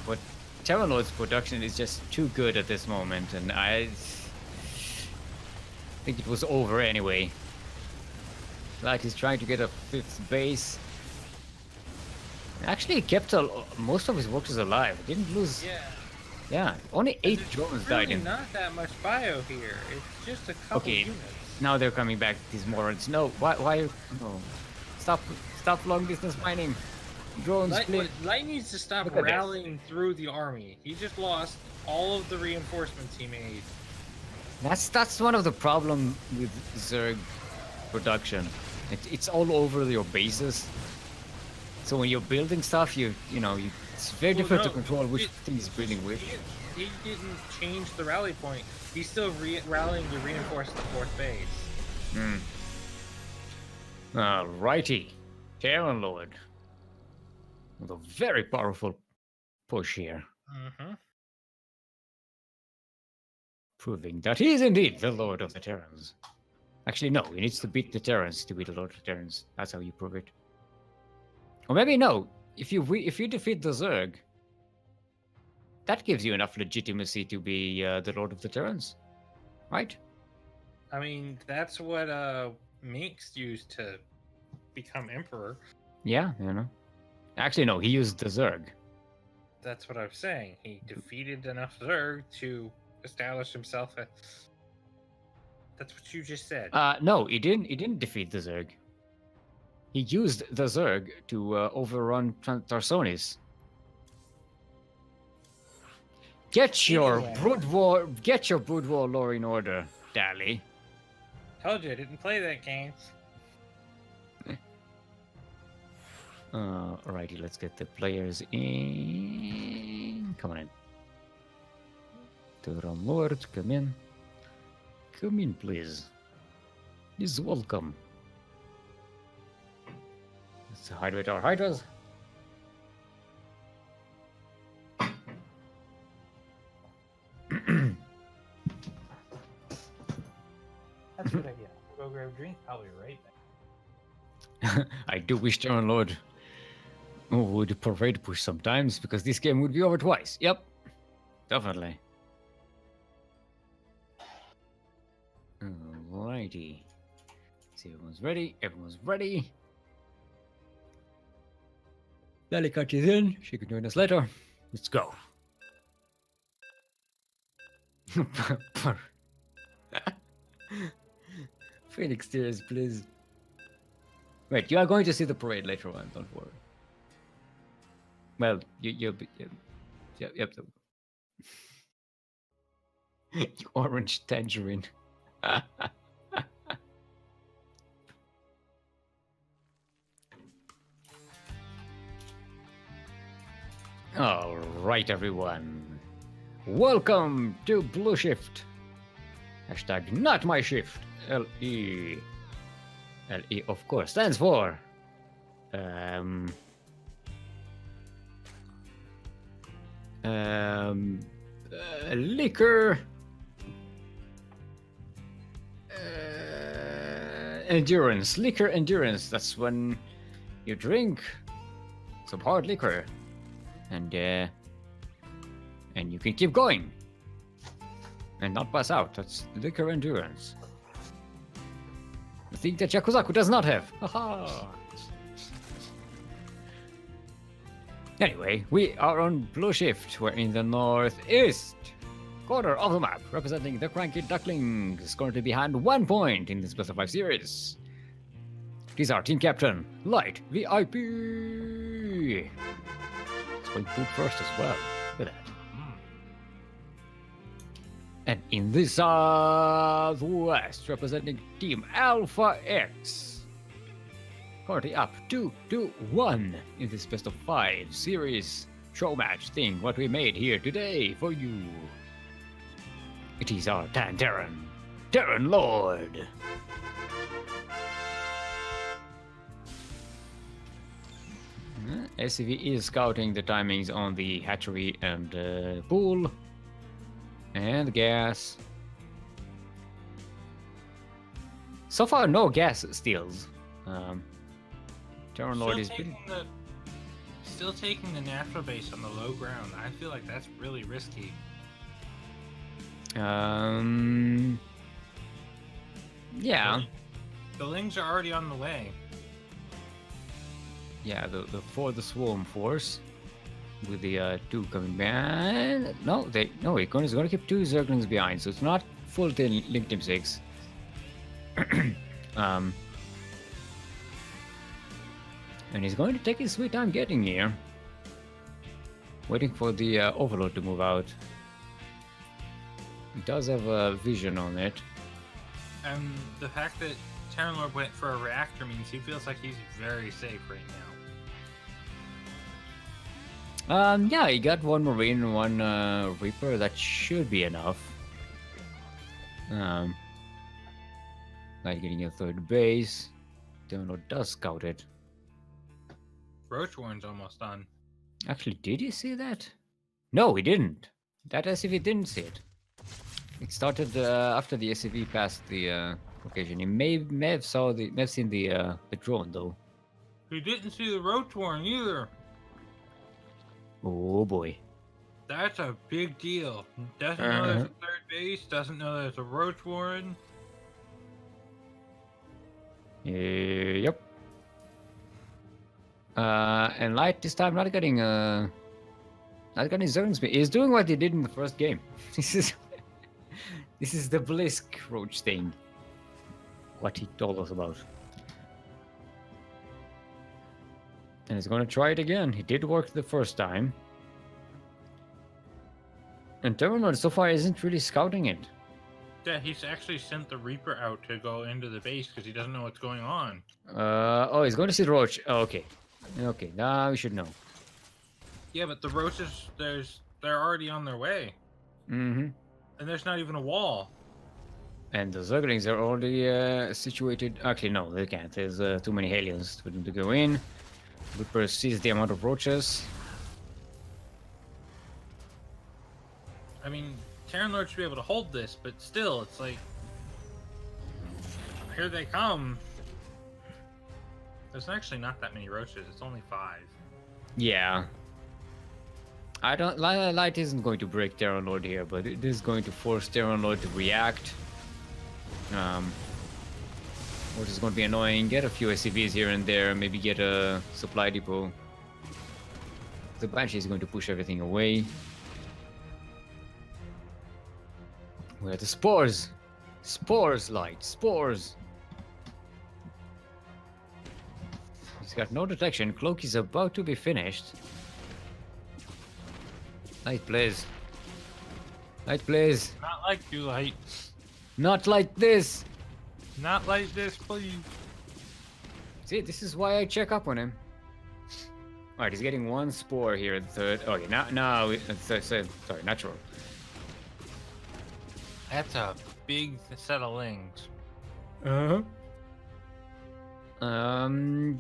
But Terran Lord's production is just too good at this moment, and I think it was over anyway. Light is trying to get a 5th base. Actually, he kept most of his workers alive. Didn't lose. Yeah, only 8 drones died in. Not that much bio here. It's just a couple units. Now they're coming back. These morons. No, why? No, stop long distance mining. Drones, please. Light needs to stop rallying through the army. He just lost all of the reinforcements he made. That's one of the problem with Zerg production. It's all over your bases. So when you're building stuff, it's very difficult to control which thing he's building with. He didn't change the rally point. He's still rallying to reinforce the 4th base. Alrighty. Terran Lord. With a very powerful push here. Proving that he is indeed the Lord of the Terrans. Actually, no, he needs to beat the Terrans to be the Lord of the Terrans. That's how you prove it. Or maybe no. If you defeat the Zerg, that gives you enough legitimacy to be the Lord of the Terrans, right? I mean, that's what Minx used to become Emperor. Yeah, Actually, no, he used the Zerg. That's what I'm saying. He defeated enough Zerg to establish himself as... That's what you just said. No, he didn't defeat the Zerg. He used the Zerg to overrun Tarsonis. Get your brood war lore in order, Dally. Told you I didn't play that game. Alrighty, let's get the players in. Come on in. Terran Lord, come in. Come in, please. He's welcome. Let's hydrate our hydras. probably right. I do wish Terran Lord would parade push sometimes, because this game would be over twice. Yep, definitely. Alrighty. See, everyone's ready. Everyone's ready. Lalikat is in. She can join us later. Let's go. Phoenix tears, please. Wait, you are going to see the parade later on. Don't worry. Well, you'll be. Yep. You orange tangerine. All right, everyone. Welcome to Blue Shift. Hashtag not my shift. LE. LE, of course, stands for liquor endurance. Liquor endurance. That's when you drink some hard liquor and you can keep going and not pass out. That's liquor endurance. The thing that Yakuzaku does not have. Haha. Anyway, we are on Blue Shift. We're in the northeast corner of the map, representing the CranKy Ducklings, currently behind 1 point in this best of 5 series. He's our team captain, Light VIP. It's going food first as well. Look at that. And in the southwest, representing Team Alpha X, currently up 2-1 in this best of 5 series show match thing. What we made here today for you. It is our Terran Lord. SCV is scouting the timings on the hatchery and pool. And gas. So far, no gas steals. Terran Lord is Still taking the natural base on the low ground. I feel like that's really risky. Yeah. The Lings are already on the way. Yeah, the Swarm Force. With the 2 coming back. No, Icon's gonna keep 2 Zerglings behind, so it's not full Link Team 6. And he's going to take his sweet time getting here. Waiting for the Overlord to move out. He does have a vision on it. And the fact that Terran Lord went for a reactor means he feels like he's very safe right now. Yeah, he got 1 Marine and 1 Reaper. That should be enough. Like getting a 3rd base. Terran does scout it. Roach Warren's almost done. Actually, did you see that? No, he didn't. That SCV didn't see it. It started after the SCV passed the location. He may have seen the drone though. He didn't see the Roach Warren either. Oh boy. That's a big deal. Doesn't know there's a 3rd base, doesn't know there's a Roach Warren. Yep. And Light this time not getting zones. He's doing what he did in the first game. This is the Blisk Roach thing. What he told us about. And he's gonna try it again. He did work the first time. And Terran so far isn't really scouting it. Yeah, he's actually sent the Reaper out to go into the base because he doesn't know what's going on. Oh, he's going to see the Roach. Oh, okay. Okay, now we should know. Yeah, but the Roaches, they're already on their way. Mm-hmm. And there's not even a wall. And the Zerglings are already situated. Actually, no, they can't. There's too many Hellions for them to go in. Reaper sees the amount of Roaches. I mean, Terran Lord should be able to hold this, but still, it's like... here they come. There's actually not that many roaches. It's only 5. Yeah. I don't. Light isn't going to break Terran Lord here, but it is going to force Terran Lord to react. Which is going to be annoying. Get a few SCVs here and there. Maybe get a supply depot. The Banshee is going to push everything away. Where are the spores? Spores, Light. Spores. He's got no detection. Cloak is about to be finished. Light, please. Light, please. Not like you, Light. Not like this. Not like this, please. See, this is why I check up on him. Alright, he's getting 1 spore here at the third. Okay, now sorry, natural. That's a big set of lings. Uh-huh.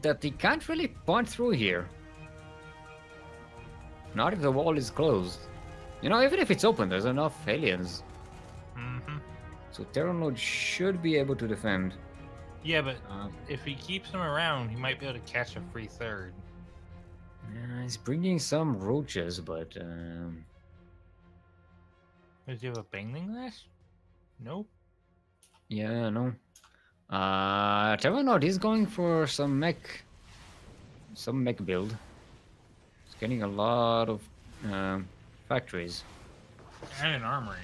That he can't really point through here. Not if the wall is closed. You know, even if it's open, there's enough aliens. Mm-hmm. So Terran Lord should be able to defend. Yeah, but if he keeps him around, he might be able to catch a free third. He's bringing some roaches, but Does he have a bangling glass? Nope. yeah, no. Terran Lord is going for some mech build. He's getting a lot of factories. And an armory.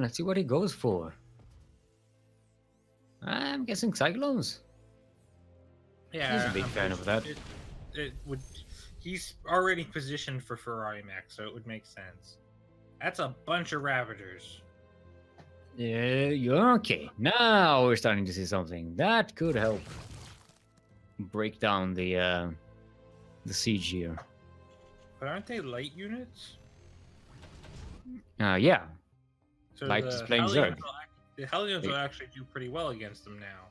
Let's see what he goes for. I'm guessing Cyclones. Yeah, He's a big fan of that. It would. He's already positioned for Ferrari Mech, so it would make sense. That's a bunch of Ravagers. Yeah, you're okay. Now we're starting to see something that could help break down the siege here. But aren't they light units? Yeah. So Light is playing Zerg. The Hellions will actually do pretty well against them now.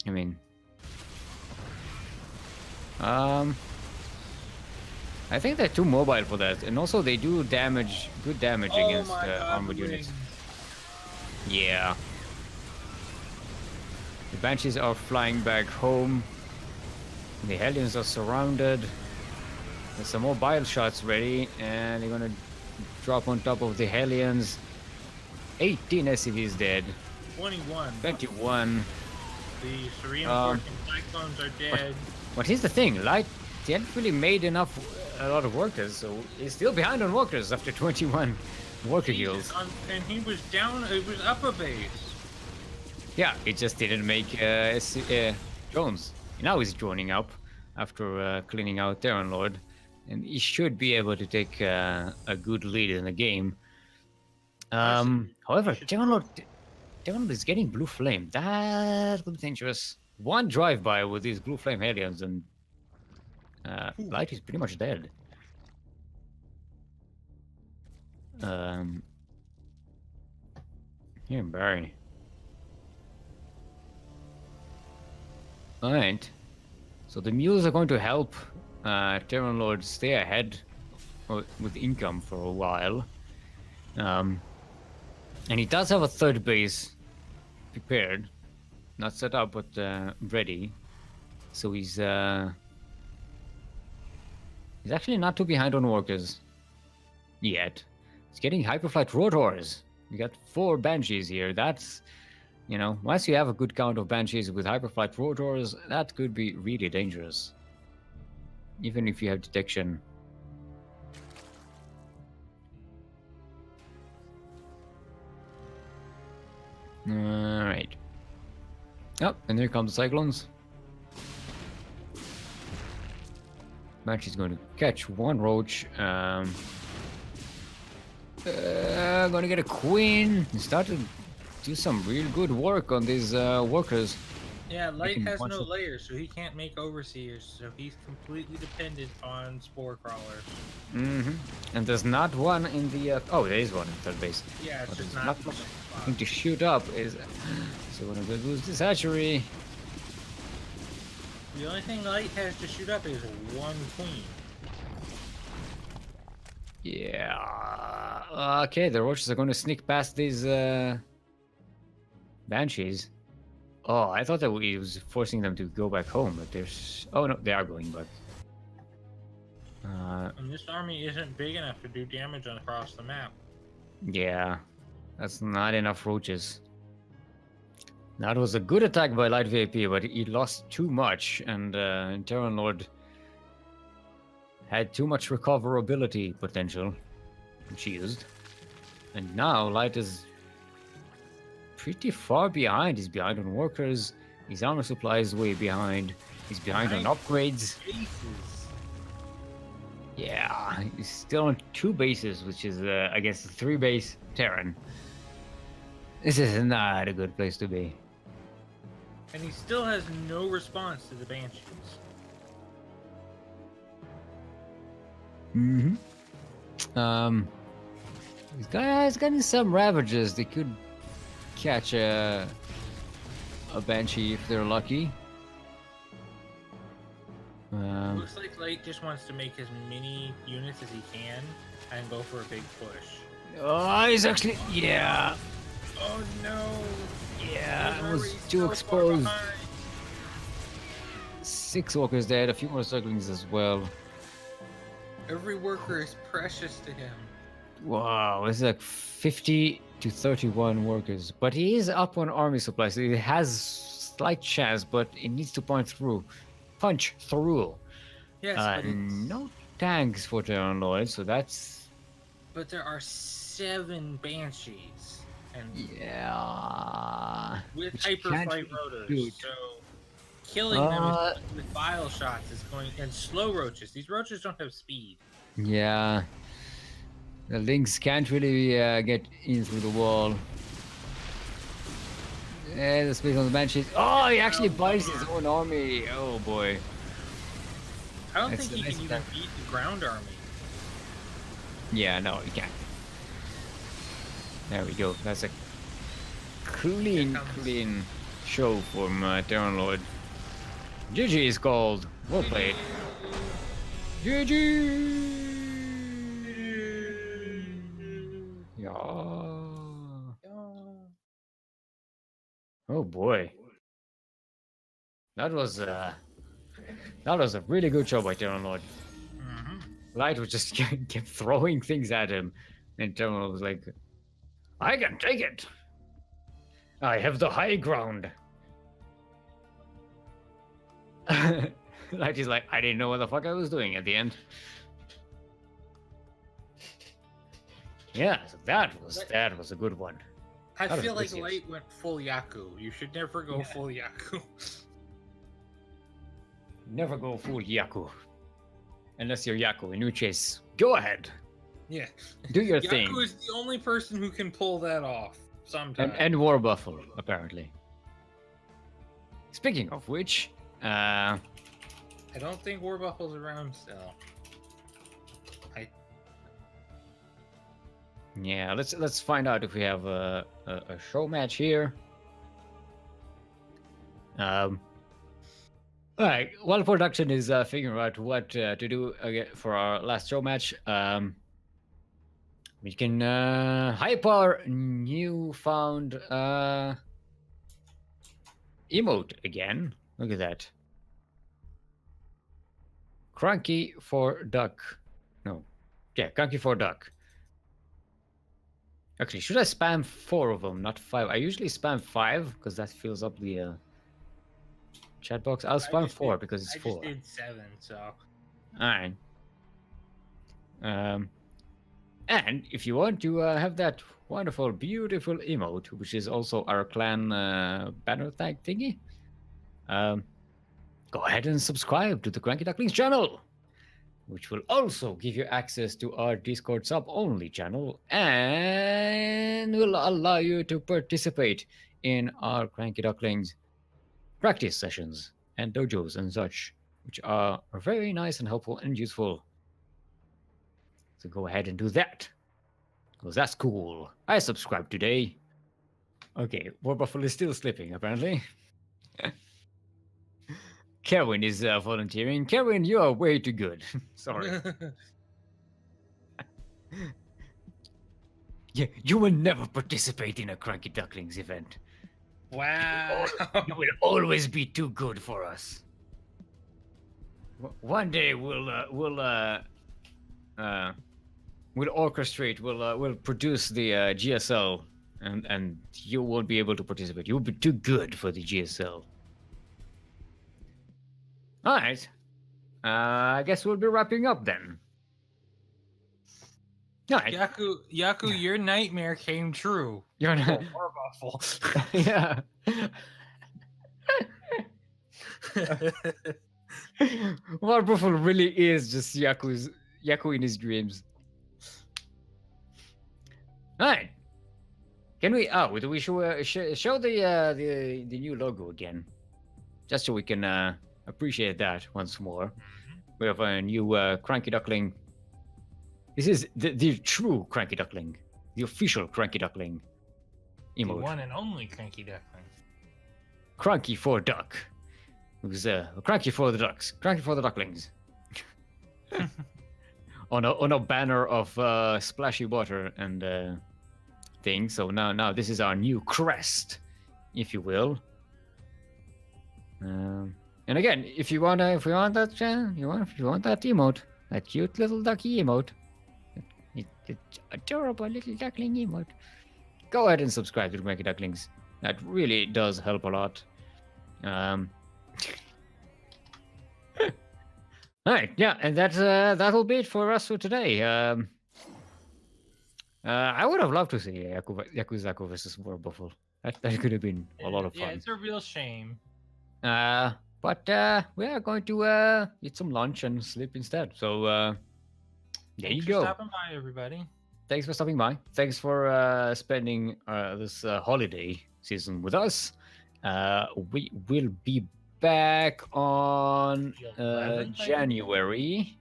I mean, I think they're too mobile for that, and also they do damage, good damage against armored units. Yeah. The Banshees are flying back home. The Hellions are surrounded. There's some more bile shots ready, and they're gonna drop on top of the Hellions. 18 SCVs dead. 21. 21. The reinforcing cyclones are dead. But here's the thing, Light, he hadn't really made a lot of workers, so he's still behind on workers after 21 worker kills. And he was down, it was up a base. Yeah, he just didn't make drones. Now he's droning up after cleaning out Terran Lord, and he should be able to take a good lead in the game. However, Terran Lord is getting blue flame. That would be dangerous. One drive-by with these blue flame Hellions and Light is pretty much dead. Here, Barry. Alright. So the mules are going to help Terran Lord stay ahead with income for a while. And he does have a third base prepared. Not set up, but ready. So he's actually not too behind on workers yet. He's getting hyperflight rotors. We got 4 Banshees here. That's, you know, once you have a good count of Banshees with hyperflight rotors, that could be really dangerous. Even if you have detection. Alright. Oh, and there comes the Cyclones. Banshee's going to catch one roach. Gonna get a queen. He started to do some real good work on these workers. Yeah, Light has no layers, so he can't make overseers, so he's completely dependent on spore crawlers. And there's not one in the oh, there is one in third base. Yeah, it's But just there's not nothing to shoot up. Is so we're gonna lose this hatchery. the only thing Light has to shoot up is one queen. Yeah. Okay, the roaches are going to sneak past these Banshees. Oh, I thought that he was forcing them to go back home, but there's. Oh no, they are going back. And this army isn't big enough to do damage across the map. Yeah, that's not enough roaches. That was a good attack by Light VIP, but he lost too much, and Terran Lord had too much recoverability potential, which he used. And now Light is pretty far behind. He's behind on workers. His armor supply is way behind. He's behind on upgrades. Bases. Yeah, he's still on 2 bases, which is against a 3-base Terran. This is not a good place to be. And he still has no response to the Banshees. These guys getting some Ravagers. They could catch a Banshee if they're lucky. Looks like Light just wants to make as many units as he can and go for a big push. Oh, he's actually, yeah, Oh no! yeah, Why it are was we too so far exposed. behind? 6 walkers dead, a few more Ducklings as well. Every worker is precious to him. Wow, it's like 50 to 31 workers, but he is up on army supplies, so he has slight chance, but it needs to punch through. Yes, but No tanks for Terran Lloyd, so that's but there are 7 Banshees and yeah. with which hyper can't flight be rotors, good. so killing them with bile shots is going and slow roaches. These roaches don't have speed. Yeah, the Lynx can't really get in through the wall. Yeah, the space on the Banshees. Oh, he actually buys his own army. Oh boy. I don't That's think he the can nice even attack. beat the ground army. Yeah, no, you can't. There we go. That's a clean, clean show from Terran Lord. GG is called. Well played. GG! Yeah. Oh boy. That was a really good show by Terran Lord. Light was just kept throwing things at him, and Terran Lord was like, I can take it. I have the high ground. Light is like, I didn't know what the fuck I was doing at the end. Yeah, so that was a good one. I That feel was like vicious. Light went full Yaku. You should never go full Yaku. Never go full Yaku. Unless you're Yaku, in which case, go ahead. Yeah. Do your Yaku thing. is the only person who can pull that off sometimes. And War Buffalo, apparently. Speaking of which, I don't think War Buffalo's around still. yeah, let's find out if we have a show match here. Alright, while production is figuring out what to do for our last show match, we can hype our newfound emote again. Look at that. CranKy for Duck. No. Yeah, CranKy for Duck. Actually, should I spam 4 of them, not 5? I usually spam 5 because that fills up the chat box. I'll spam 4 because it's 4. I just did 7, so. Alright. And if you want to have that wonderful, beautiful emote, which is also our clan banner tag thingy, go ahead and subscribe to the CranKy Ducklings channel, which will also give you access to our Discord sub-only channel and will allow you to participate in our CranKy Ducklings practice sessions and dojos and such, which are very nice and helpful and useful. So go ahead and do that, because that's cool. I subscribed today. Okay, War Buffalo is still sleeping, apparently. Kerwin is volunteering. Kerwin, you are way too good. Sorry. Yeah, you will never participate in a CranKy Ducklings event. Wow. You will always be too good for us. One day we'll orchestrate, we'll produce the GSL, and you won't be able to participate. You'll be too good for the GSL. All right. I guess we'll be wrapping up then. All right. Yaku, your nightmare came true. You're not. War Waffle. Yeah. Wonderful really is just Yaku in his dreams. All right. Can we? Oh, do we show the new logo again, just so we can appreciate that once more. We have a new CranKy Duckling. This is the true CranKy Duckling, the official CranKy Duckling The emote. one and only CranKy Duckling. CranKy for Duck. It was CranKy for the Ducks. CranKy for the Ducklings. on a banner of splashy water and thing. So now this is our new crest, if you will. And again, if you want that emote, that cute little ducky emote, it's adorable little duckling emote, go ahead and subscribe to CranKy Ducklings. That really does help a lot. All right, yeah, and that'll be it for us for today. I would have loved to see Yakuzaku versus Warbuffle. That could have been a lot of fun. Yeah, it's a real shame. But we are going to eat some lunch and sleep instead. So there you Thanks go. for stopping by, everybody. Thanks for stopping by. Thanks for spending this holiday season with us. We will be back on The 11th, I think? January.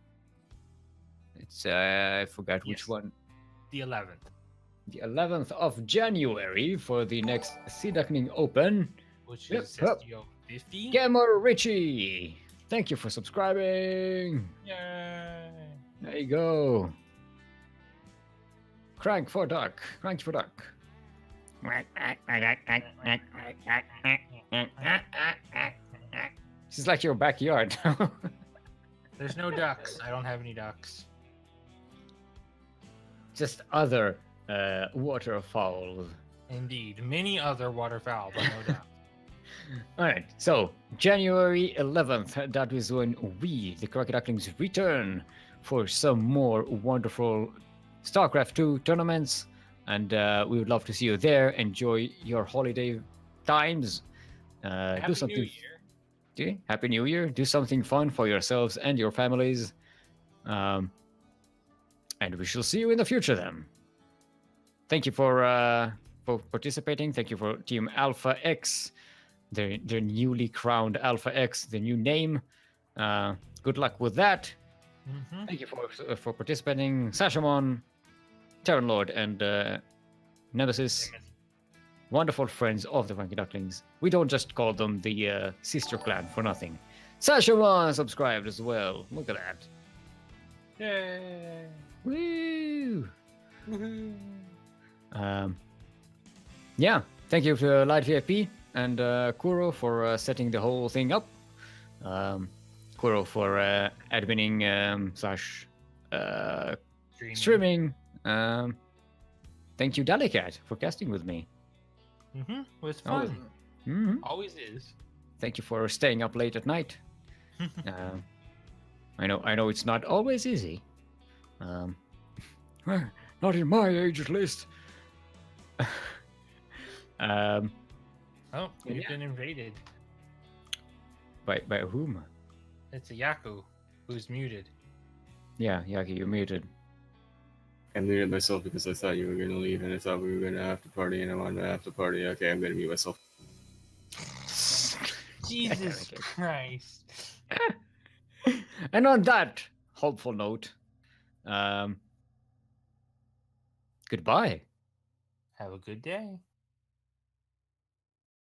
It's I forgot which Yes. one. The 11th. The 11th of January for the next Sea Duckling Open. Which Yep, is yep. SDO 50. Gamer Richie, thank you for subscribing. Yay. There you go. Crank for Duck. Crank for Duck. This is like your backyard. There's no ducks. I don't have any ducks. Just other waterfowl. Indeed. Many other waterfowl, but no ducks. All right, so January 11th, that is when we, the CranKy Ducklings, return for some more wonderful StarCraft 2 tournaments, and we would love to see you there. Enjoy your holiday times. Happy Do something. New Year. Happy New Year. Do something fun for yourselves and your families. And we shall see you in the future then. Thank you for participating. Thank you for Team Alpha X. Their newly crowned Alpha X, the new name. Good luck with that. Mm-hmm. Thank you for participating, Sashamon, Terran Lord, and Nemesis. Wonderful friends of the CranKy Ducklings. We don't just call them the sister clan for nothing. Sashamon subscribed as well. Look at that. Yay. Woo! Woohoo. Yeah, thank you to Light VIP and Kuro for setting the whole thing up. Kuro for adminning slash streaming. Thank you, Dalicat, for casting with me. Mm-hmm. It was Oh, fun. mhm. Always is. Thank you for staying up late at night. I know it's not always easy. Not in my age, at least. Oh, we've Yeah. been invaded. By whom? It's a Yaku who's muted. Yeah, Yaki, you're muted. I muted myself because I thought you were going to leave and I thought we were going to after party and I wanted to after party. Okay, I'm going to mute myself. Jesus Okay. Christ. And on that hopeful note, goodbye. Have a good day.